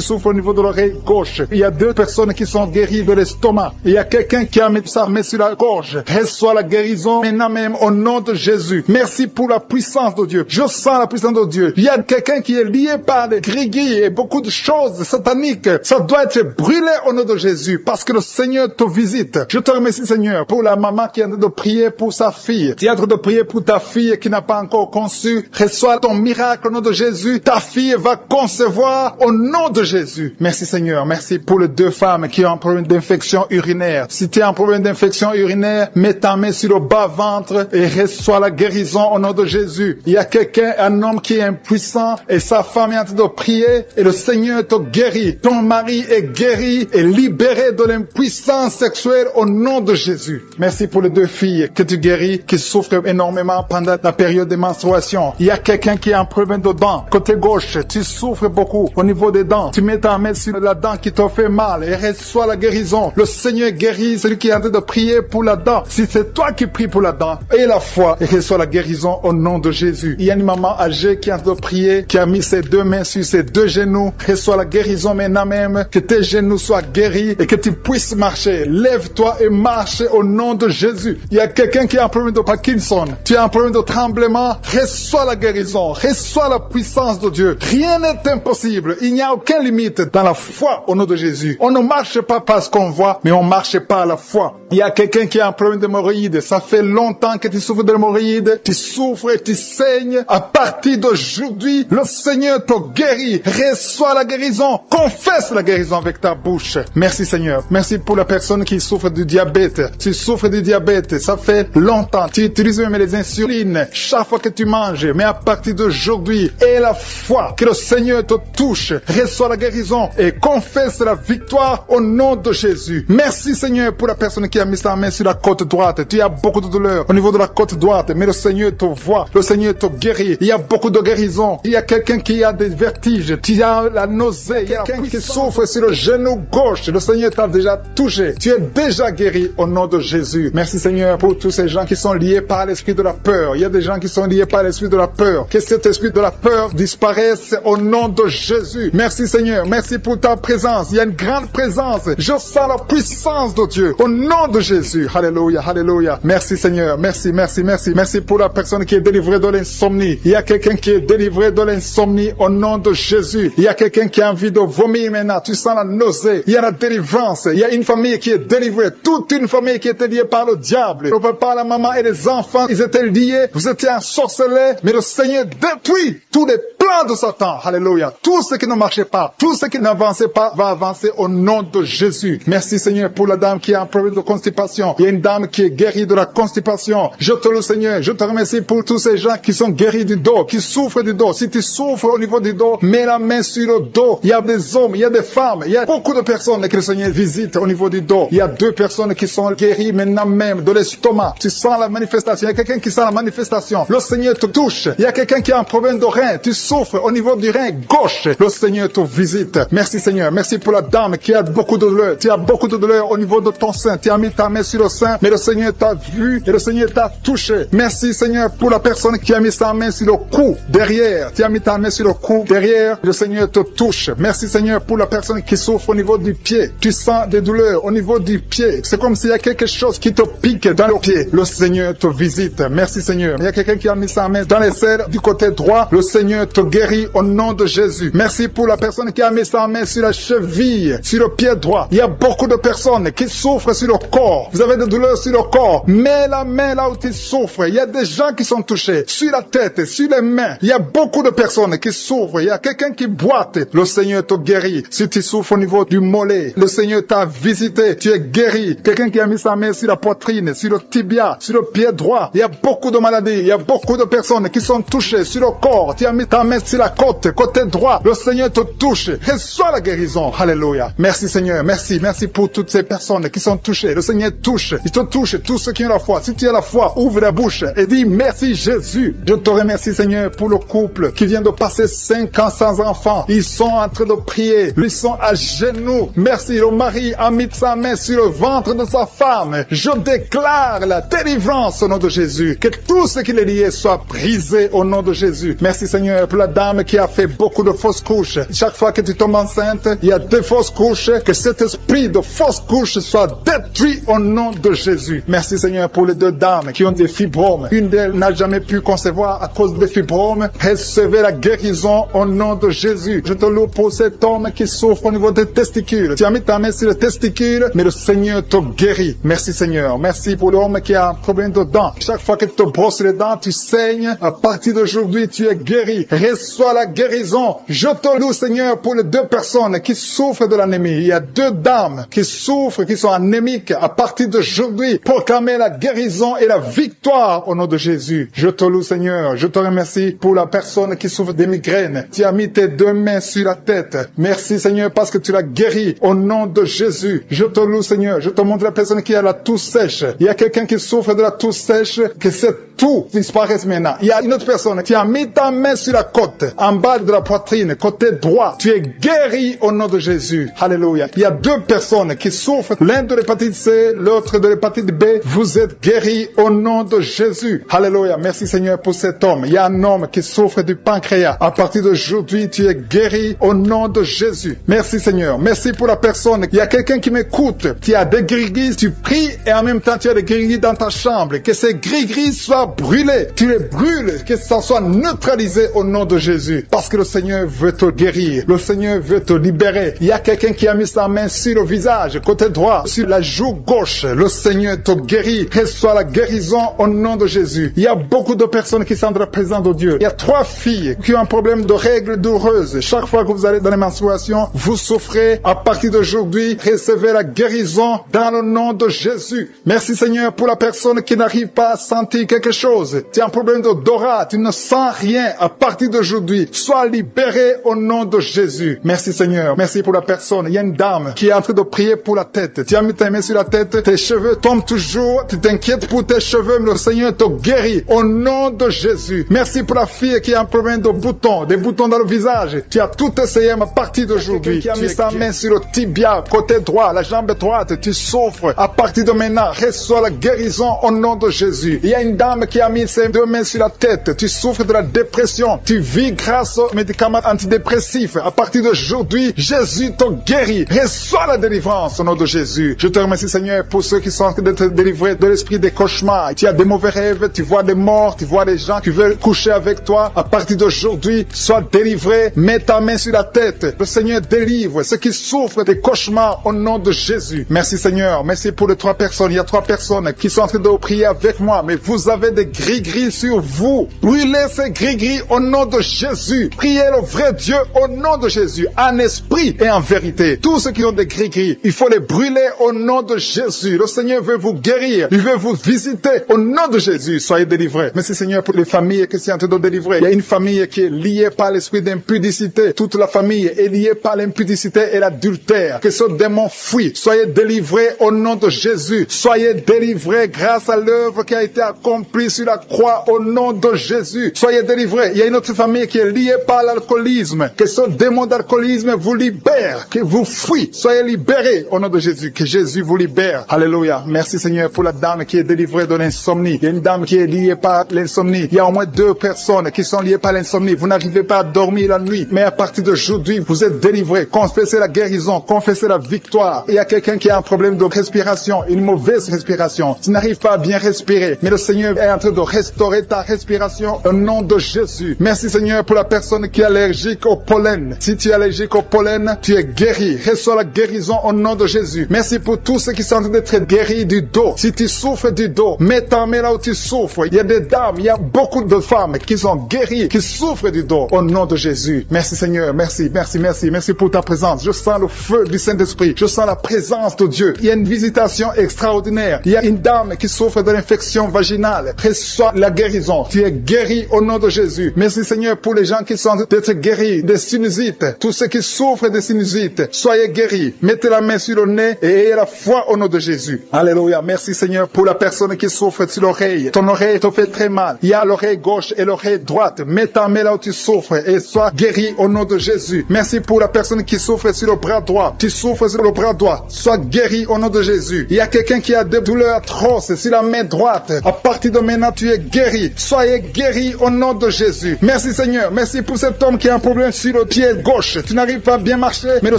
souffres au niveau de l'oreille gauche. Il y a 2 personnes qui sont guéries de l'estomac. Il y a quelqu'un qui a mis sa main sur la gorge. Reçois la guérison maintenant même au nom de Jésus. Merci pour la puissance de Dieu. Je sens la puissance de Dieu. Il y a quelqu'un qui est lié par des grigui et beaucoup de choses sataniques. Ça doit être brûlé au nom de Jésus parce que le Seigneur te visite. Je te remercie Seigneur pour la maman qui est en train de prier pour sa fille. Tu es en train de prier pour ta fille qui n'a pas encore conçu. Reçois ton miracle au nom de Jésus. Ta fille va concevoir au nom de Jésus. Merci Seigneur. Merci pour les 2 femmes qui ont un problème d'infection urinaire. Si tu as un problème d'infection urinaire, mets ta main sur le bas-ventre et reçois la guérison au nom de Jésus. Il y a quelqu'un, un homme qui est impuissant et sa femme est en train de prier et le Seigneur te guérit. Ton mari est guéri et libéré de l'impuissance sexuelle au nom de Jésus. Merci pour les 2 filles que tu guéris, qui souffrent énormément pendant la période de menstruation. Il y a quelqu'un qui a un problème de dents. Côté gauche, tu souffres beaucoup au niveau des dents. Tu mets ta main sur la dent qui te fait mal et reçois la guérison. Le Seigneur guérit celui qui est en train de prier pour la dent. Si c'est toi qui pries pour la dent, et la foi et reçois la guérison au nom de Jésus. Il y a une maman âgée qui est en train de prier, qui a mis ses 2 mains sur ses 2 genoux. Reçois la guérison maintenant même. Que tes genoux soient guéris et que tu puisses marcher. Lève-toi et marche au nom de Jésus. Il y a quelqu'un qui a un problème de Parkinson. Tu as un problème de tremblement. Reçois la guérison. Reçois la puissance de Dieu. Rien n'est impossible. Il n'y a aucune limite dans la foi au nom de Jésus. On ne marche pas parce qu'on voit, mais on marche par la foi. Il y a quelqu'un qui a un problème d'hémorroïdes. Ça fait longtemps que tu souffres d'hémorroïdes. Tu souffres et tu saignes. À partir d'aujourd'hui, le Seigneur te guérit. Reçois la guérison. Confesse la guérison avec ta bouche. Merci Seigneur. Merci pour la personne qui souffre du diabète. Tu souffres du diabète. Ça fait longtemps. Tu utilises même les insulines chaque fois que tu manges. Mais à partir d'aujourd'hui, aie la foi que le Seigneur te touche. Reçois la guérison et confesse la victoire au nom de Jésus. Merci Seigneur pour la personne qui a mis sa main sur la côte droite. Tu as beaucoup de douleur au niveau de la côte droite, mais le Seigneur te voit. Le Seigneur te guérit. Il y a beaucoup de guérison. Il y a quelqu'un qui a des vertiges. Tu as la nausée. Il y a quelqu'un qui souffre sur le genou gauche. Le Seigneur t'a déjà touché. Tu es déjà guéri au nom de Jésus. Merci Seigneur pour tous ces gens qui sont liés par l'esprit de la peur. Il y a des gens qui sont liés par l'esprit de la peur. Que cet esprit de la peur disparaisse au nom de Jésus. Merci Seigneur. Merci pour ta présence. Il y a une grande présence. Je sens la puissance de Dieu au nom de Jésus. Alléluia, alléluia. Merci Seigneur. Merci, merci, merci. Merci pour la personne qui est délivrée de l'insomnie. Il y a quelqu'un qui est délivré de l'insomnie au nom de Jésus. Il y a quelqu'un qui a envie de vomir maintenant. Tu sens la nausée. Il y a la délivrance. Il y a une famille qui est délivrée. Toute une famille qui était liée par le diable. Le papa, la maman et les enfants, ils étaient liés. Vous étiez ensorcelés. Mais le Seigneur détruit tous les plans plan de Satan, alléluia, tout ce qui ne marchait pas, tout ce qui n'avançait pas, va avancer au nom de Jésus. Merci Seigneur pour la dame qui a un problème de constipation. Il y a une dame qui est guérie de la constipation. Je te loue Seigneur, je te remercie pour tous ces gens qui sont guéris du dos, qui souffrent du dos. Si tu souffres au niveau du dos, mets la main sur le dos. Il y a des hommes, il y a des femmes, il y a beaucoup de personnes que le Seigneur visite au niveau du dos. Il y a 2 personnes qui sont guéries maintenant même de l'estomac. Tu sens la manifestation. Il y a quelqu'un qui sent la manifestation. Le Seigneur te touche. Il y a quelqu'un qui a un problème de rein. Tu souffres au niveau du rein gauche. Le Seigneur te visite. Merci Seigneur. Merci pour la dame qui a beaucoup de douleur. Tu as beaucoup de douleur au niveau de ton sein. Tu as mis ta main sur le sein, mais le Seigneur t'a vu et le Seigneur t'a touché. Merci Seigneur pour la personne qui a mis sa main sur le cou derrière. Tu as mis ta main sur le cou derrière. Le Seigneur te touche. Merci Seigneur pour la personne qui souffre au niveau du pied. Tu sens des douleurs au niveau du pied. C'est comme s'il y a quelque chose qui te pique dans le pied. Le Seigneur te visite. Merci Seigneur. Il y a quelqu'un qui a mis sa main dans les selles du côté droit. Le Seigneur te guérit au nom de Jésus. Merci pour la personne qui a mis sa main sur la cheville, sur le pied droit. Il y a beaucoup de personnes qui souffrent sur le corps. Vous avez des douleurs sur le corps. Mets la main là où tu souffres. Il y a des gens qui sont touchés. Sur la tête, sur les mains. Il y a beaucoup de personnes qui souffrent. Il y a quelqu'un qui boite. Le Seigneur te guérit. Si tu souffres au niveau du mollet, le Seigneur t'a visité. Tu es guéri. Quelqu'un qui a mis sa main sur la poitrine, sur le tibia, sur le pied droit. Il y a beaucoup de maladies. Il y a beaucoup de personnes qui sont touchées sur le corps. Tu as mis ta main sur la côte, côté droit. Le Seigneur te touche. Reçois la guérison. Alléluia. Merci Seigneur. Merci. Merci pour toutes ces personnes qui sont touchées. Le Seigneur touche. Il te touche. Tous ceux qui ont la foi. Si tu as la foi, ouvre la bouche et dis merci Jésus. Je te remercie Seigneur pour le couple qui vient de passer 5 ans sans enfant. Ils sont en train de prier. Ils sont à genoux. Merci. Le mari a mis sa main sur le ventre de sa femme. Je déclare la délivrance au nom de Jésus. Que tout ce qui est lié soit brisé au nom de Jésus. Merci Seigneur pour la dame qui a fait beaucoup de fausses couches. Chaque fois que tu tombes enceinte, il y a 2 fausses couches. Que cet esprit de fausses couches soit détruit au nom de Jésus. Merci Seigneur pour les 2 dames qui ont des fibromes. Une d'elles n'a jamais pu concevoir à cause des fibromes. Recevez la guérison au nom de Jésus. Je te loue pour cet homme qui souffre au niveau des testicules. Tu as mis ta main sur les testicules, mais le Seigneur te guérit. Merci Seigneur. Merci pour l'homme qui a un problème de dents. Chaque fois que tu te brosses les dents, tu saignes. À partir d'aujourd'hui, tu es guéri. Reçois la guérison. Je te loue Seigneur pour les 2 personnes qui souffrent de l'anémie. Il y a 2 dames qui souffrent, qui sont anémiques. À partir d'aujourd'hui, proclamez la guérison et la victoire au nom de Jésus. Je te loue Seigneur. Je te remercie pour la personne qui souffre des migraines. Tu as mis tes 2 mains sur la tête. Merci Seigneur parce que tu l'as guéri au nom de Jésus. Je te loue Seigneur. Je te montre la personne qui a la toux sèche. Il y a quelqu'un qui souffre de la toux sèche, que cette toux disparaisse maintenant. Il y a une autre personne qui a mis ta main sur la côte, en bas de la poitrine, côté droit. Tu es guéri au nom de Jésus. Alléluia. Il y a 2 personnes qui souffrent, l'un de l'hépatite C, l'autre de l'hépatite B. Vous êtes guéris au nom de Jésus. Alléluia. Merci Seigneur pour cet homme. Il y a un homme qui souffre du pancréas. À partir d'aujourd'hui, tu es guéri au nom de Jésus. Merci Seigneur. Merci pour la personne. Il y a quelqu'un qui m'écoute. Tu as des gris-gris, tu pries et en même temps tu as des gris-gris dans ta chambre. Que ces gris-gris soient brûlés. Tu les brûles. Que ça soit neutralisé au nom de Jésus. Parce que le Seigneur veut te guérir. Le Seigneur veut te libérer. Il y a quelqu'un qui a mis sa main sur le visage, côté droit, sur la joue gauche. Le Seigneur te guérit. Reçois la guérison au nom de Jésus. Il y a beaucoup de personnes qui sont dans la présence de Dieu. Il y a 3 filles qui ont un problème de règles douloureuses. Chaque fois que vous allez dans les menstruations, vous souffrez. À partir d'aujourd'hui, recevez la guérison dans le nom de Jésus. Merci Seigneur pour la personne qui n'arrive pas à sentir quelque chose. Tu as un problème d'odorat, tu ne sens rien. À partir d'aujourd'hui, sois libéré au nom de Jésus. Merci Seigneur. Merci pour la personne. Il y a une dame qui est en train de prier pour la tête. Tu as mis ta main sur la tête, tes cheveux tombent toujours. Tu t'inquiètes pour tes cheveux, mais le Seigneur te guérit au nom de Jésus. Merci pour la fille qui a un problème de boutons, des boutons dans le visage. Tu as tout essayé à partir d'aujourd'hui. Tu as mis sa main sur le tibia, côté droit, la jambe droite. Tu souffres. À partir de maintenant, reçois la guérison au nom de Jésus. Il y a une dame qui a mis ses 2 mains sur la tête. Tu souffres de la dépression. Tu vis grâce aux médicaments antidépressifs. À partir d'aujourd'hui, Jésus te guérit. Reçois la délivrance au nom de Jésus. Je te remercie Seigneur pour ceux qui sont en train d'être délivrés de l'esprit des cauchemars. Tu as des mauvais rêves, tu vois des morts, tu vois des gens qui veulent coucher avec toi. À partir d'aujourd'hui, sois délivré. Mets ta main sur la tête. Le Seigneur délivre ceux qui souffrent des cauchemars au nom de Jésus. Merci Seigneur. Merci pour les 3 personnes. Il y a 3 personnes qui sont en train de prier avec moi. Mais vous avez des gris-gris sur vous. Brûlez ces gris-gris au nom de Jésus. Priez le vrai Dieu au nom de Jésus, en esprit et en vérité. Tous ceux qui ont des gris-gris, il faut les brûler au nom de Jésus. Le Seigneur veut vous guérir. Il veut vous visiter au nom de Jésus. Soyez délivrés. Merci Seigneur pour les familles qui sont en train de délivrer. Il y a une famille qui est liée par l'esprit d'impudicité. Toute la famille est liée par l'impudicité et l'adultère. Que ce démon fuit. Soyez délivrés au nom de Jésus. Soyez délivrés grâce à l'œuvre qui a été accomplie sur la croix au nom de Jésus. Soyez délivrés. Il y a une autre famille qui est liée par l'alcoolisme. Que ce démon d'alcoolisme vous libère. Que vous fuit. Soyez libérés au nom de Jésus. Que Jésus vous libère. Alléluia. Merci Seigneur pour la dame qui est délivrée de l'insomnie. Il y a une dame qui est liée par l'insomnie. Il y a au moins 2 personnes qui sont liées par l'insomnie. Vous n'arrivez pas à dormir la nuit. Mais à partir d'aujourd'hui, vous êtes délivrés. Confessez la guérison. Confessez la victoire. Il y a quelqu'un qui a un problème de respiration. Une mauvaise respiration. Tu n'arrives pas à bien respirer. Mais le Seigneur est en train de restaurer ta respiration au nom de Jésus. Merci Seigneur pour la personne qui est allergique au pollen. Si tu es allergique au pollen, tu es guéri. Reçois la guérison au nom de Jésus. Merci pour tous ceux qui sont en train d'être guéris du dos. Si tu souffres du dos, mets ta main là où tu souffres. Il y a des dames, il y a beaucoup de femmes qui sont guéries, qui souffrent du dos au nom de Jésus. Merci Seigneur, merci pour ta présence. Je sens le feu du Saint-Esprit. Je sens la présence de Dieu. Il y a une visitation extraordinaire. Il y a une dame qui souffre de l'infection vaginale. Reçois la guérison. Tu es guéri au nom de Jésus. Merci Seigneur pour les gens qui sont d'être guéris des sinusites. Tous ceux qui souffrent de sinusites, soyez guéris. Mettez la main sur le nez et ayez la foi au nom de Jésus. Alléluia. Merci Seigneur pour la personne qui souffre sur l'oreille. Ton oreille te fait très mal. Il y a l'oreille gauche et l'oreille droite. Mets ta main là où tu souffres et sois guéri au nom de Jésus. Merci pour la personne qui souffre sur le bras droit. Tu souffres sur le bras droit. Sois guéri au nom de Jésus. Il y a quelqu'un qui a des douleurs atroces sur la main droite. À partir de maintenant, tu es guéri. Soyez guéri au nom de Jésus. Merci Seigneur. Merci pour cet homme qui a un problème sur le pied gauche. Tu n'arrives pas à bien marcher, mais le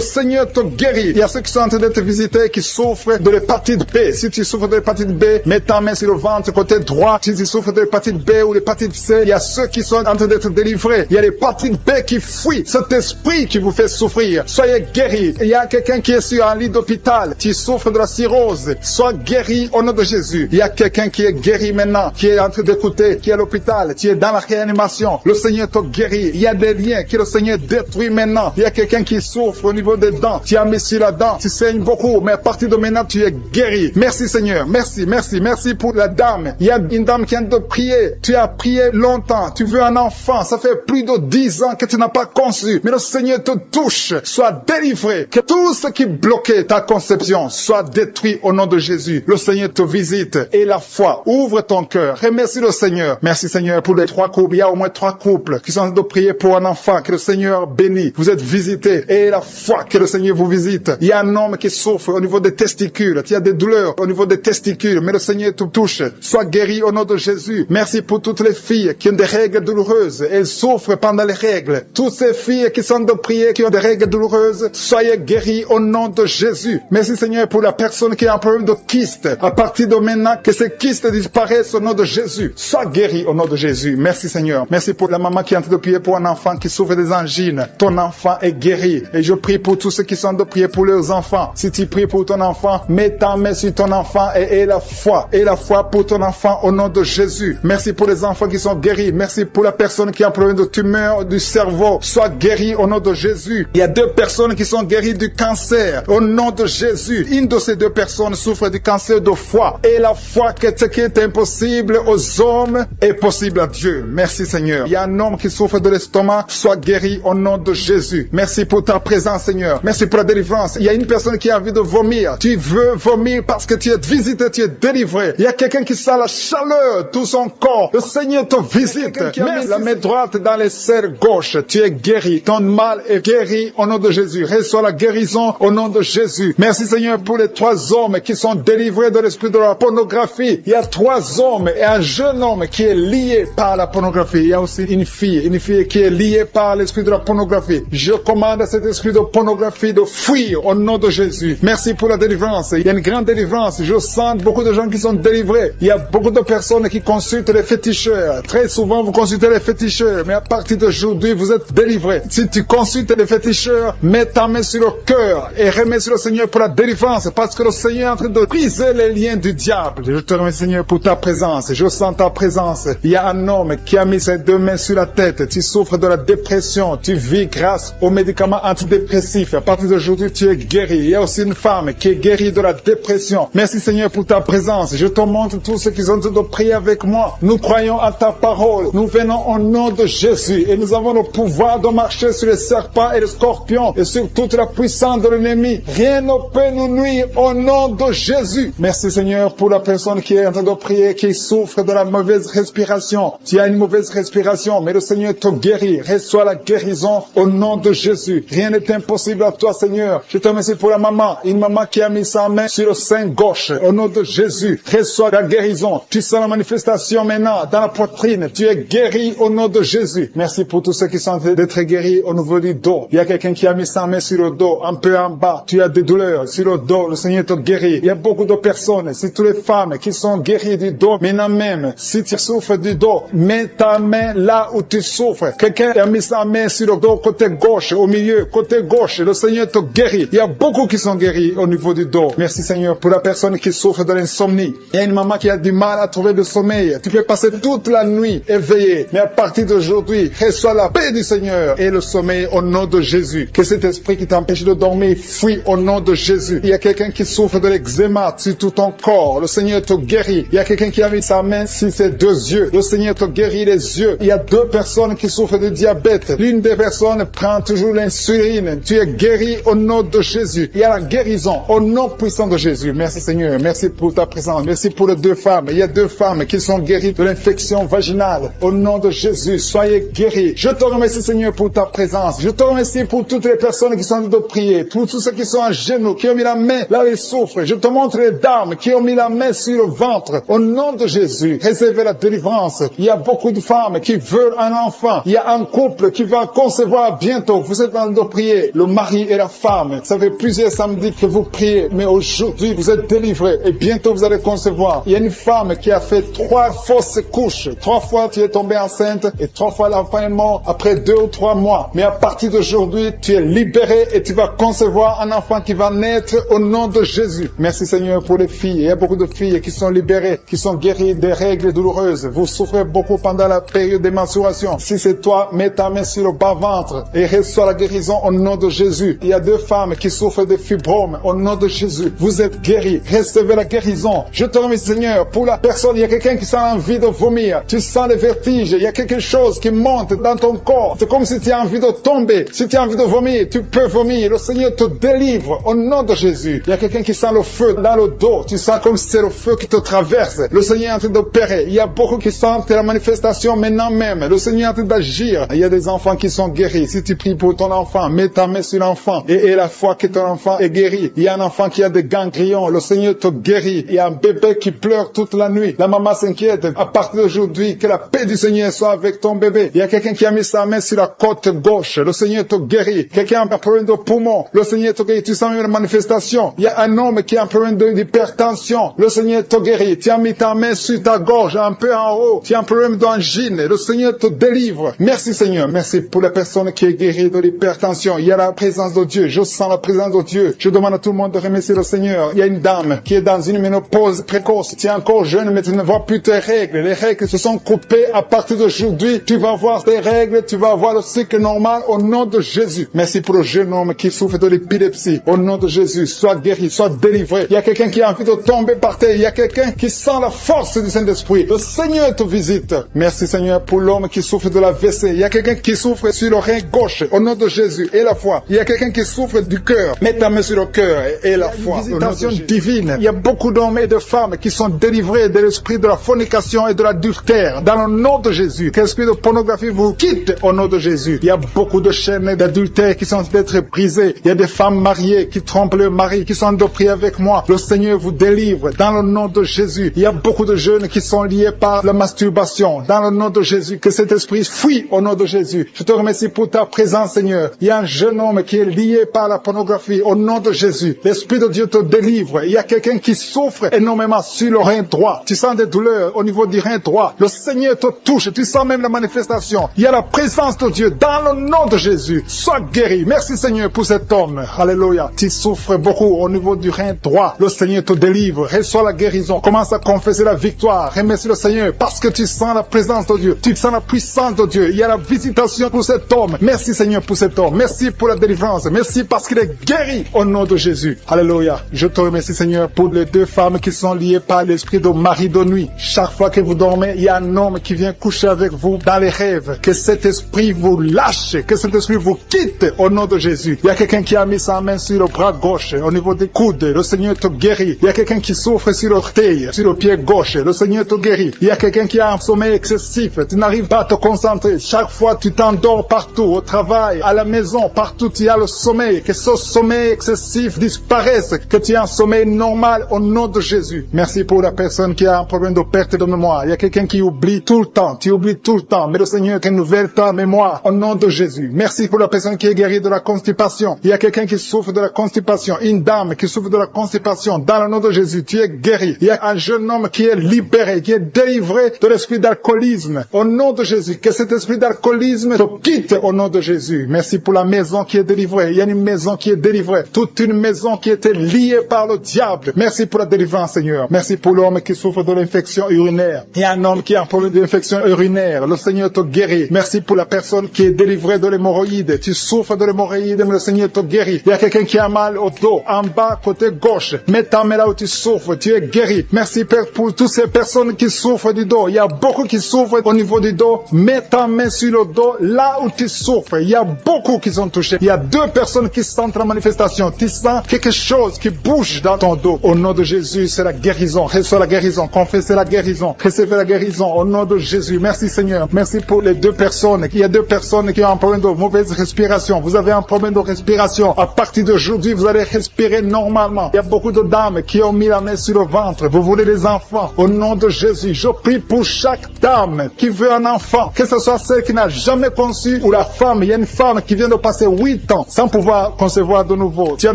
Seigneur te guérit. Il y a ceux qui sont en train d'être visités qui souffrent de l'hépatite B. Si tu souffres de l'hépatite B, mets ta main sur le ventre côté droit. Si tu souffres de l'hépatite B ou l'hépatite C, il y a ceux qui sont en train d'être délivrés. Il y a l'hépatite B qui fuit. Cet esprit qui vous fait souffrir. Soyez guéris. Il y a quelqu'un qui est sur un lit d'hôpital. Tu souffres de la cirrhose. Sois guéri au nom de Jésus. Il y a quelqu'un qui est guéri maintenant, qui est en train d'écouter, qui est à l'hôpital. Tu es dans la réanimation. Le Seigneur te guérit. Il y a des liens que le Seigneur détruit maintenant. Il y a quelqu'un qui souffre au niveau des dents. Tu as mis sur la dent. Tu saignes beaucoup, mais à partir de maintenant, tu es guéri. Merci Seigneur. Merci pour la dame. Il y a une dame qui vient de prier. Tu as prié longtemps. Tu veux un enfant. Ça fait plus de 10 ans que tu n'as pas conçu. Mais le Seigneur te touche. Sois délivré. Que tout ce qui bloquait ta conception soit détruit au nom de Jésus. Le Seigneur te visite. Et la foi. Ouvre ton cœur. Remercie le Seigneur. Merci Seigneur pour les 3 couples. Il y a au moins 3 couples qui sont en train de prier pour un enfant. Que le Seigneur bénisse. Vous êtes visités. Et la foi que le Seigneur vous visite. Il y a un homme qui souffre au niveau des testicules. Il y a des douleurs au niveau des testicules. Mais le Seigneur te touche. Sois guéri au nom de Jésus. Merci pour toutes les filles qui ont des règles douloureuses. Elles souffrent pendant les règles. Toutes ces filles qui sont de prier, qui ont des règles douloureuses, soyez guéris au nom de Jésus. Merci Seigneur pour la personne qui a un problème de kyste. À partir de maintenant, que ces kystes disparaissent au nom de Jésus. Sois guéri au nom de Jésus. Merci Seigneur. Merci pour la maman qui est en train de prier pour un enfant qui souffre des angines. Ton enfant est guéri. Et je prie pour tous ceux qui sont de prier pour leurs enfants. Si tu pries pour ton enfant, mets ta main sur ton enfant et aie la foi. Aie la foi pour ton enfant au nom de Jésus. Merci pour les enfants qui sont guéris. Merci pour la personne qui a un problème de tumeur du cerveau. Sois guéri au nom de Jésus. Il y a 2 personnes qui sont guéries du cancer au nom de Jésus. Une de ces 2 personnes souffre du cancer de foie. Et la foi que ce qui est impossible aux hommes est possible à Dieu. Merci Seigneur. Il y a un homme qui souffre de l'estomac. Sois guéri au nom de Jésus. Merci pour ta présence Seigneur. Merci pour la délivrance. Il y a une personne qui a envie de vomir. Tu veux vomir parce que tu es visité, tu es délivré. Il y a quelqu'un qui sent la chaleur, tout son corps. Le Seigneur te visite. Mets la main droite dans les serres gauche. Tu es guéri. Ton mal est guéri au nom de Jésus. Reçois la guérison au nom de Jésus. Merci Seigneur pour les 3 hommes qui sont délivrés de l'esprit de la pornographie. Il y a 3 hommes et un jeune homme qui est lié par la pornographie. Il y a aussi une fille qui est liée par l'esprit de la pornographie. Je commande à cet esprit de pornographie de fuir au nom de Jésus. Merci pour la délivrance. Il y a une grande délivrance. Je sens beaucoup de gens qui sont délivrés. Il y a beaucoup de personnes qui consultent les féticheurs. Très souvent, vous consultez les féticheurs, mais à partir d'aujourd'hui, vous êtes délivrés. Si tu consultes les féticheurs, mets ta main sur le cœur et remercie le Seigneur pour la délivrance, parce que le Seigneur est en train de briser les liens du diable. Je te remercie Seigneur pour ta présence. présence. Je sens ta présence. Il y a un homme qui a mis ses 2 mains sur la tête. Tu souffres de la dépression. Tu vis grâce aux médicaments antidépressifs. À partir d'aujourd'hui, tu es guéri. Il y a aussi une femme qui est guérie de la dépression. Merci Seigneur pour ta présence. Je te montre tous ceux qui ont de prier avec moi. Nous croyons à ta parole. Nous venons au nom de Jésus et nous avons le pouvoir de marcher sur les serpents et les scorpions et sur toute la puissance de l'ennemi. Rien ne peut nous nuire au nom de Jésus. Merci Seigneur pour la personne qui est en train de prier, qui souffre de la mauvaise respiration. Tu as une mauvaise respiration, mais le Seigneur te guérit. Reçois la guérison au nom de Jésus. Rien n'est impossible à toi Seigneur. Je te remercie pour la maman, une maman qui a mis sa main sur le sein gauche. Au nom de Jésus, reçois la guérison. Tu sens la manifestation maintenant dans la poitrine. Tu es guéri au nom de Jésus. Merci pour tous ceux qui sont d'être guéris au niveau du dos. Il y a quelqu'un qui a mis sa main sur le dos, un peu en bas. Tu as des douleurs sur le dos. Le Seigneur te guérit. Il y a beaucoup de personnes, c'est toutes les femmes qui sont guéries du dos. Maintenant même, si tu souffres du dos, mets ta main là où tu souffres. Quelqu'un a mis sa main sur le dos, côté gauche, au milieu, côté gauche. Le Seigneur te guérit. Il y a beaucoup qui sont guéris au niveau du dos. Merci Seigneur pour la personne qui souffre de l'insomnie. Il y a une maman qui a du mal à trouver le sommeil. Tu peux passer toute la nuit éveillé. Mais à partir d'aujourd'hui, reçois la paix du Seigneur et le sommeil au nom de Jésus. Que cet esprit qui t'empêche de dormir fuit au nom de Jésus. Il y a quelqu'un qui souffre de l'eczéma sur tout ton corps. Le Seigneur te guérit. Il y a quelqu'un qui a mis sa main sur ses 2 yeux. Le Seigneur te guérit les yeux. Il y a 2 personnes qui souffrent de diabète. L'une des personnes prend toujours l'insuline. Tu es guéri au nom de Jésus. Il y a la guérison au nom puissant de Jésus. Merci Seigneur. Merci pour ta présence. Merci pour les 2 femmes. Il y a 2 femmes qui sont guéries de l'infection vaginale. Au nom de Jésus, soyez guéris. Je te remercie Seigneur pour ta présence. Je te remercie pour toutes les personnes qui sont en train de prier. Pour tous ceux qui sont à genoux, qui ont mis la main là où ils souffrent. Je te montre les dames qui ont mis la main sur le ventre. Au nom de Jésus, réservez la délivrance. Il y a beaucoup de femmes qui veulent un enfant. Il y a un couple qui va concevoir bientôt. Vous êtes en train de prier. Le mari et la femme. Ça fait plusieurs samedis que vous priez. Mais aujourd'hui, vous êtes délivrés. Et bientôt, vous allez concevoir. Il y a une femme qui a fait 3 fausses couches. 3 fois, tu es tombée enceinte. Et 3 fois, l'enfant est mort après 2 ou 3 mois. Mais à partir d'aujourd'hui, tu es libéré et tu vas concevoir un enfant qui va naître au nom de Jésus. Merci Seigneur pour les filles. Il y a beaucoup de filles qui sont libérées, qui sont guéries des règles douloureuses. Vous souffrez beaucoup pendant la période de menstruation. Si c'est toi, mets ta main sur le bas-ventre et reçois la guérison au nom de Jésus. Il y a 2 femmes qui souffrent de fibromes au nom de Jésus. Vous êtes guéris. Recevez la guérison. Je te remercie Seigneur pour la personne. Il y a quelqu'un qui sent envie de vomir. Tu sens le vertige. Il y a quelque chose qui monte dans ton corps. C'est comme si tu as envie de tomber. Si tu as envie de vomir, tu peux vomir. Le Seigneur te délivre au nom de Jésus. Il y a quelqu'un qui sent le feu dans le dos. Tu sens comme si c'est le feu qui te traverse. Le Seigneur est en train d'opérer. Il y a beaucoup qui sentent la manifestation maintenant même. Le Seigneur est en train d'agir. Il y a des enfants qui sont guéris. Si tu pries pour ton enfant, mets ta main sur l'enfant et la foi que ton enfant est guéri. Il y a un enfant qui a des ganglions. Le Seigneur te guérit. Il y a un bébé qui pleure toute la nuit. La maman s'inquiète. À partir d'aujourd'hui, que la paix du Seigneur soit avec ton bébé. Il y a quelqu'un qui a mis sa main sur la côte gauche. Le Seigneur te guérit. Quelqu'un a un problème de poumon. Le Seigneur te guérit. Tu sens une manifestation. Il y a un homme qui a un problème d'hypertension. Le Seigneur te guérit. Tu as mis ta main sur ta gorge, un peu en haut. Tu as un problème d'angine. Le Seigneur te délivre. Merci Seigneur. Merci pour la personne qui est guérie de l'hypertension. Il y a la présence de Dieu. Je sens la présence de Dieu. Je demande à tout le monde de remercier le Seigneur. Il y a une dame qui est dans une ménopause précoce. Tu es encore jeune, mais tu ne vois plus tes règles. Les règles se sont coupées. À partir d'aujourd'hui, tu vas voir tes règles. Tu vas voir le cycle normal au nom de Jésus. Merci pour le jeune homme qui souffre de l'épilepsie. Au nom de Jésus, sois guéri, sois délivré. Il y a quelqu'un qui a envie de tomber par terre. Il y a quelqu'un qui sent la force du Saint-Esprit. Le Seigneur te visite. Merci Seigneur pour l'homme qui souffre de la WC. Il y a quelqu'un qui souffre sur le rein gauche. Au nom de Jésus et la foi. Il y a quelqu'un qui souffre du cœur. Mets ta main sur le cœur et la foi. Une visitation divine. Il y a beaucoup d'hommes et de femmes qui sont délivrés de l'esprit de la fornication et de l'adultère. Dans le nom de Jésus. Que l'esprit de pornographie vous quitte au nom de Jésus. Il y a beaucoup de chaînes d'adultère qui sont d'être brisées. Il y a des femmes mariées qui trompent leur mari, qui sont de prier avec moi. Le Seigneur vous délivre dans le nom de Jésus. Il y a beaucoup de jeunes qui sont liés par la masturbation. Dans le nom de Jésus, que cet esprit fuit au nom de Jésus. Je te remercie pour ta présence, Seigneur. Il y a un jeune homme qui est lié par la pornographie au nom de Jésus. L'Esprit de Dieu te délivre. Il y a quelqu'un qui souffre énormément sur le rein droit. Tu sens des douleurs au niveau du rein droit. Le Seigneur te touche. Tu sens même la manifestation. Il y a la présence de Dieu dans le nom de Jésus. Sois guéri. Merci Seigneur pour cet homme. Alléluia. Tu souffres beaucoup au niveau du rein droit. Le Seigneur te délivre. Reçois la guérison. Commence à confesser la victoire victoire. Remercie le Seigneur parce que tu sens la présence de Dieu. Tu sens la puissance de Dieu. Il y a la visitation pour cet homme. Merci Seigneur pour cet homme. Merci pour la délivrance. Merci parce qu'il est guéri au nom de Jésus. Alléluia. Je te remercie Seigneur pour les deux femmes qui sont liées par l'esprit de mari de nuit. Chaque fois que vous dormez, il y a un homme qui vient coucher avec vous dans les rêves. Que cet esprit vous lâche. Que cet esprit vous quitte au nom de Jésus. Il y a quelqu'un qui a mis sa main sur le bras gauche, au niveau des coudes. Le Seigneur te guérit. Il y a quelqu'un qui souffre sur l'orteil, sur le pied gauche. Le Seigneur te guérit. Il y a quelqu'un qui a un sommeil excessif. Tu n'arrives pas à te concentrer. Chaque fois, tu t'endors partout, au travail, à la maison, partout, tu as le sommeil. Que ce sommeil excessif disparaisse. Que tu aies un sommeil normal au nom de Jésus. Merci pour la personne qui a un problème de perte de mémoire. Il y a quelqu'un qui oublie tout le temps. Tu oublies tout le temps. Mais le Seigneur renouvelle ta mémoire au nom de Jésus. Merci pour la personne qui est guérie de la constipation. Il y a quelqu'un qui souffre de la constipation. Une dame qui souffre de la constipation. Dans le nom de Jésus, tu es guéri. Il y a un jeune homme qui est libéré, qui est délivré de l'esprit d'alcoolisme. Au nom de Jésus, que cet esprit d'alcoolisme te quitte au nom de Jésus. Merci pour la maison qui est délivrée. Il y a une maison qui est délivrée. Toute une maison qui était liée par le diable. Merci pour la délivrance, Seigneur. Merci pour l'homme qui souffre de l'infection urinaire. Il y a un homme qui a un problème d'infection urinaire. Le Seigneur te guérit. Merci pour la personne qui est délivrée de l'hémorroïde. Tu souffres de l'hémorroïde, mais le Seigneur te guérit. Il y a quelqu'un qui a mal au dos, en bas, côté gauche. Mets ta main là où tu souffres. Tu es guéri. Merci Père pour toutes ces personnes qui souffrent du dos. Il y a beaucoup qui souffrent au niveau du dos. Mets ta main sur le dos, là où tu souffres. Il y a beaucoup qui sont touchés. Il y a 2 personnes qui sentent la manifestation. Tu sens quelque chose qui bouge dans ton dos. Au nom de Jésus, c'est la guérison. Reçois la guérison. Confessez la guérison. Recevez la guérison. Au nom de Jésus. Merci Seigneur. Merci pour les 2 personnes. Il y a 2 personnes qui ont un problème de mauvaise respiration. Vous avez un problème de respiration. À partir d'aujourd'hui, vous allez respirer normalement. Il y a beaucoup de dames qui ont mis la main sur le ventre. Vous voulez des enfants. Au nom de Jésus, je prie pour chaque dame qui veut un enfant. Que ce soit celle qui n'a jamais conçu ou la femme. Il y a une femme qui vient de passer 8 ans sans pouvoir concevoir de nouveau. Tu as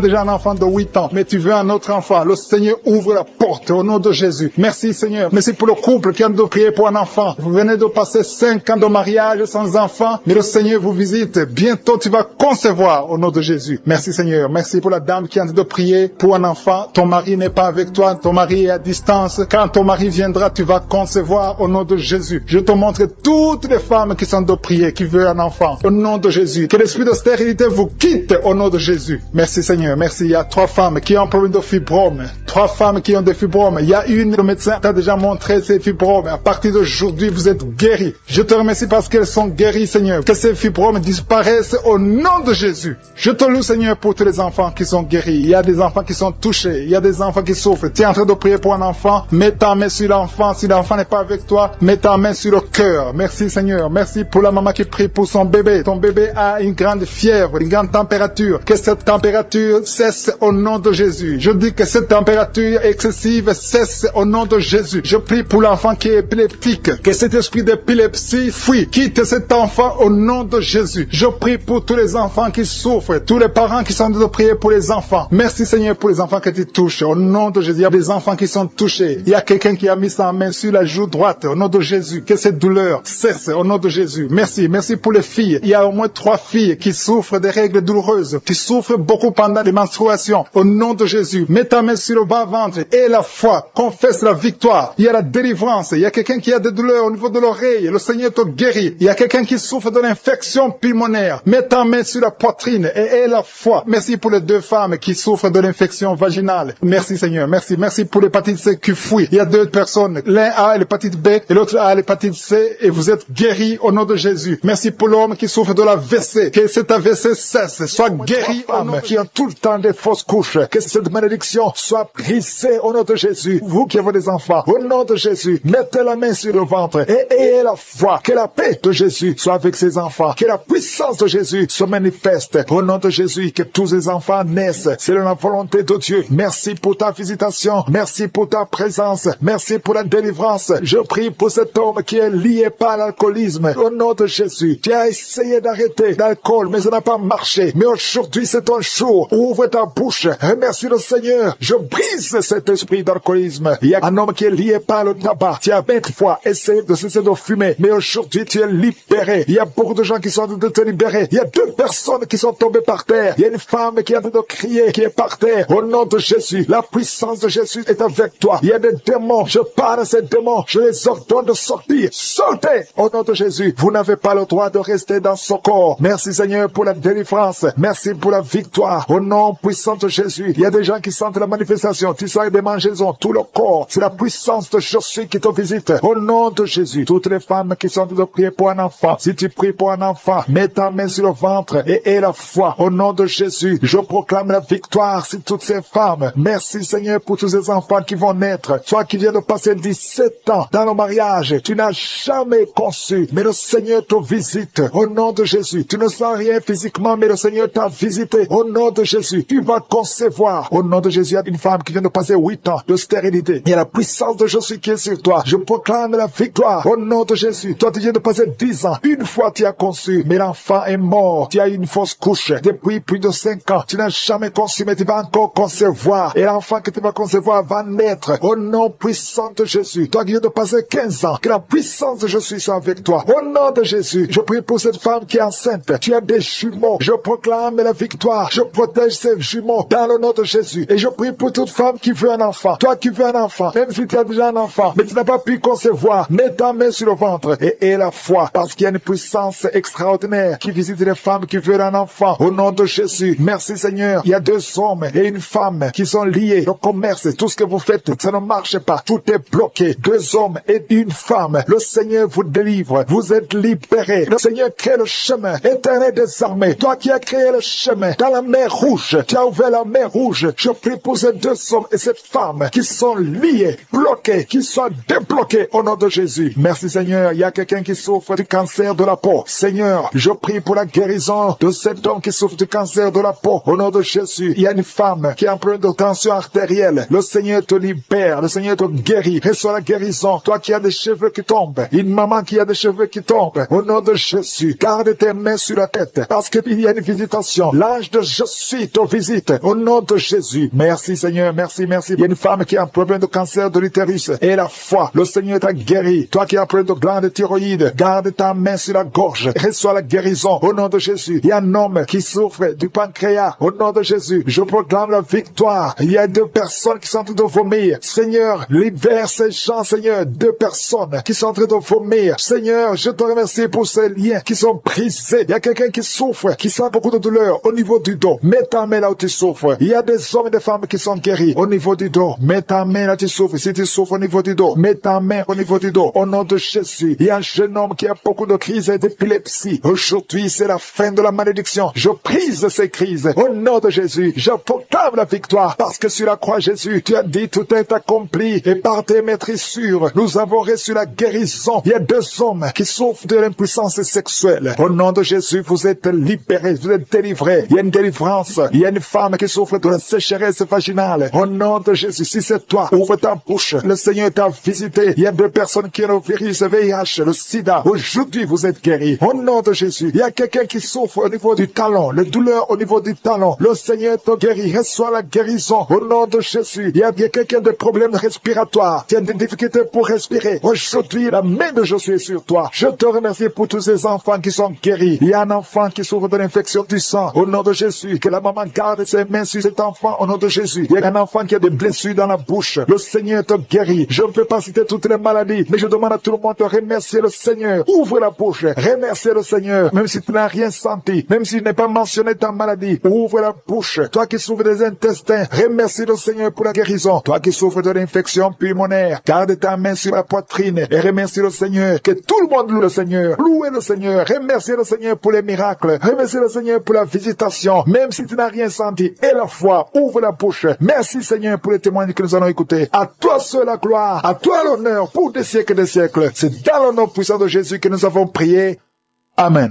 déjà un enfant de 8 ans, mais tu veux un autre enfant. Le Seigneur ouvre la porte au nom de Jésus. Merci Seigneur. Merci pour le couple qui vient de prier pour un enfant. Vous venez de passer 5 ans de mariage sans enfant, mais le Seigneur vous visite. Bientôt tu vas concevoir au nom de Jésus. Merci Seigneur. Merci pour la dame qui vient de prier pour un enfant. Ton mari n'est pas avec toi. Ton mari est à distance. Quand ton mari viendra, tu vas concevoir au nom de Jésus. Je te montre toutes les femmes qui sont de prier, qui veulent un enfant. Au nom de Jésus. Que l'esprit de stérilité vous quitte au nom de Jésus. Merci Seigneur. Merci. Il y a 3 femmes qui ont un problème de fibrome. 3 femmes qui ont des fibromes. Il y a une, le médecin t'a déjà montré ces fibromes. À partir d'aujourd'hui, vous êtes guéris. Je te remercie parce qu'elles sont guéries, Seigneur. Que ces fibromes disparaissent au nom de Jésus. Je te loue, Seigneur, pour tous les enfants qui sont guéris. Il y a des enfants qui sont touchés. Il y a des enfants qui souffrent. Tu es en train de prier pour un enfant. Mets ta main sur l'enfant. Si l'enfant n'est pas avec toi, mets ta main sur le cœur. Merci, Seigneur. Merci pour la maman qui prie pour son bébé. Ton bébé a une grande fièvre, une grande température. Que cette température cesse au nom de Jésus. Je dis que cette température excessive cesse au nom de Jésus. Je prie pour l'enfant qui est épileptique. Que cet esprit d'épilepsie fuit. Quitte cet enfant au nom de Jésus. Je prie pour tous les enfants qui souffrent. Tous les parents qui sont en train de prier pour les enfants. Merci Seigneur pour les enfants que tu touches. Au nom de Jésus. Il y a des enfants qui sont touchés. Il y a quelqu'un qui a mis sa main sur la joue droite. Au nom de Jésus. Que cette douleur cesse au nom de Jésus. Merci. Merci pour les filles. Il y a au moins 3 filles qui souffrent des règles douloureuses. Qui souffrent beaucoup pendant les menstruations. Au nom de Jésus. Mets ta main sur le bas-ventre et la foi. Confesse la victoire. Il y a la délivrance. Il y a quelqu'un qui a des douleurs au niveau de l'oreille. Le Seigneur te guérit. Il y a quelqu'un qui souffre de l'infection pulmonaire. Mets ta main sur la poitrine et aie la foi. Merci pour les 2 femmes qui souffrent de l'infection vaginale. Merci Seigneur. Merci. Merci pour l'hépatite C qui fuit. Il y a 2 personnes. L'un a l'hépatite B et l'autre a l'hépatite C et vous êtes guéris au nom de Jésus. Merci pour l'homme qui souffre de l'AVC. Que cet AVC cesse. Soit guéri au nom qui ont tout le temps des fausses couches. Que cette malédiction soit brisée au nom de Jésus. Vous qui avez des enfants, au nom de Jésus, mettez la main sur le ventre et ayez la foi. Que la paix de Jésus soit avec ses enfants. Que la puissance de Jésus se manifeste. Au nom de Jésus, que tous les enfants naissent. C'est la volonté de Dieu. Merci pour ta visitation. Merci pour ta présence. Merci pour la délivrance. Je prie pour cet homme qui est lié par l'alcoolisme. Au nom de Jésus, tu as essayé d'arrêter l'alcool, mais ça n'a pas marché. Mais aujourd'hui, c'est ton jour. Ouvre ta bouche. Remercie le Seigneur. Je brise cet esprit d'alcoolisme. Il y a un homme qui est lié par le tabac. Tu as 20 fois essayé de cesser de fumer, mais aujourd'hui, tu es libéré. Il y a beaucoup de gens qui sont en train de te libérer. Il y a 2 personnes qui sont tombées par terre. Il y a une femme qui est en train de crier, qui est par terre. Au nom de Jésus, la puissance de Jésus est avec toi. Il y a des démons démons. Je parle à ces démons. Je les ordonne de sortir. Sortez au nom de Jésus. Vous n'avez pas le droit de rester dans ce corps. Merci Seigneur pour la délivrance. Merci pour la victoire. Au nom puissant de Jésus. Il y a des gens qui sentent la manifestation. Tu sens des mangeaisons, tout le corps. C'est la puissance de Jésus qui te visite. Au nom de Jésus. Toutes les femmes qui sont en train de prier pour un enfant. Si tu pries pour un enfant, mets ta main sur le ventre et aie la foi. Au nom de Jésus, je proclame la victoire sur toutes ces femmes. Merci Seigneur pour tous ces enfants qui vont naître. Toi qui viens de passer 17 ans dans le mariage, tu n'as jamais conçu, mais le Seigneur te visite. Au nom de Jésus, tu ne sens rien physiquement, mais le Seigneur t'a visité. Au nom de Jésus, tu vas concevoir. Au nom de Jésus, il y a une femme qui vient de passer 8 ans de stérilité. Il y a la puissance de Jésus qui est sur toi. Je proclame la victoire. Au nom de Jésus, toi tu viens de passer 10 ans. Une fois tu as conçu, mais l'enfant est mort. Tu as eu une fausse couche depuis plus de 5 ans. Tu n'as jamais conçu, mais tu vas encore concevoir. Et l'enfant que tu vas concevoir va naître. Au nom puissant de Jésus. Toi qui viens de passer 15 ans, que la puissance de Jésus soit avec toi. Au nom de Jésus, je prie pour cette femme qui est enceinte. Tu as des jumeaux. Je proclame la victoire. Je protège ces jumeaux dans le nom de Jésus. Et je prie pour toute femme qui veut un enfant. Toi qui veux un enfant, même si tu as déjà un enfant, mais tu n'as pas pu concevoir, mets ta main sur le ventre et aie la foi. Parce qu'il y a une puissance extraordinaire qui visite les femmes qui veulent un enfant. Au nom de Jésus. Merci Seigneur. Il y a 2 hommes et une femme qui sont liés. Le commerce, tout ce que vous faites, ça ne marche pas. Tout est bloqué. 2 hommes et une femme. Le Seigneur vous délivre. Vous êtes libérés. Le Seigneur crée le chemin. Éternel des armées. Toi qui as créé le chemin dans la mer rouge. Tu as ouvert la mer rouge. Je prie pour ces 2 hommes et cette femme qui sont liés, bloqués, qui soient débloqués au nom de Jésus. Merci Seigneur. Il y a quelqu'un qui souffre du cancer de la peau. Seigneur, je prie pour la guérison de cet homme qui souffre du cancer de la peau. Au nom de Jésus. Il y a une femme qui a un problème de tension artérielle. Le Seigneur te libère. Le Seigneur te guérit. Reçois la guérison. Toi qui as des cheveux qui tombent. Une maman qui a des cheveux qui tombent. Au nom de Jésus. Garde tes mains sur la tête. Parce qu'il y a une visitation. L'ange de Jésus te visite. Au nom de Jésus. Merci Seigneur. Merci, merci. Il y a une femme qui a un problème de cancer de l'utérus. Et la foi. Le Seigneur t'a guéri. Toi qui as un problème de glande thyroïde. Garde ta main sur la gorge. Reçois la guérison. Au nom de Jésus. Il y a un homme qui souffre du pancréas. Au nom de Jésus. Je proclame la victoire. Il y a 2 personnes qui sont en train de vomir. Seigneur, libère ces gens, Seigneur. 2 personnes qui sont en train de vomir. Seigneur, je te remercie pour ces liens qui sont brisés. Il y a quelqu'un qui souffre, qui sent beaucoup de douleur au niveau du dos. Mets ta main là où tu souffres. Il y a des hommes et des femmes qui sont guéris au niveau du dos. Mets ta main là où tu souffres. Si tu souffres au niveau du dos, mets ta main au niveau du dos. Au nom de Jésus. Il y a un jeune homme qui a beaucoup de crises d'épilepsie. Aujourd'hui, c'est la fin de la malédiction. Je brise ces crises. Au nom de Jésus, je proclame la victoire. Parce que sur la croix, Jésus, tu as dit tout est accompli. Et par tes maîtrissures, nous avons reçu la guérison. Il y a 2 hommes qui souffrent de l'impuissance sexuelle. Au nom de Jésus, vous êtes libérés, vous êtes délivrés. Il y a une délivrance. Il y a une femme qui souffre de la sécheresse vaginale. Au nom de Jésus, si c'est toi, ouvre ta bouche. Le Seigneur t'a visité. Il y a 2 personnes qui ont le virus VIH, le sida. Aujourd'hui, vous êtes guéris. Au nom de Jésus, il y a quelqu'un qui souffre au niveau du talon, les douleurs au niveau du talon. Le Seigneur te guérit. Reçois la guérison. Au nom de Jésus, il y a quelqu'un qui a des problèmes respiratoires, qui a des difficultés pour respirer. Aujourd'hui, la main de Jésus est sur toi. Je te remercie pour tous ces enfants qui sont guéris. Il y a un enfant qui souffre de l'infection du sang. Au nom de Jésus, que la maman garde ses mains sur cet enfant. Au nom de Jésus, il y a un enfant qui a des blessures dans la bouche. Le Seigneur te guérit. Je ne peux pas citer toutes les maladies, mais je demande à tout le monde de remercier le Seigneur. Ouvre la bouche. Remercier le Seigneur. Même si tu n'as rien senti, même si tu n'as pas mentionné ta maladie, ouvre la bouche. Toi qui souffres des intestins, remercie le Seigneur pour la guérison. Toi qui souffres de l'infection pulmonaire, garde ta main sur la poitrine et remercie le Seigneur. Que tout le monde loue le Seigneur. Louez le Seigneur. Remerciez le Seigneur pour les miracles. Remerciez le Seigneur pour la visitation. Même si tu n'as rien senti. Et la foi, ouvre la bouche. Merci Seigneur pour les témoignages que nous allons écouter. À toi seul la gloire. À toi l'honneur pour des siècles et des siècles. C'est dans le nom puissant de Jésus que nous avons prié. Amen.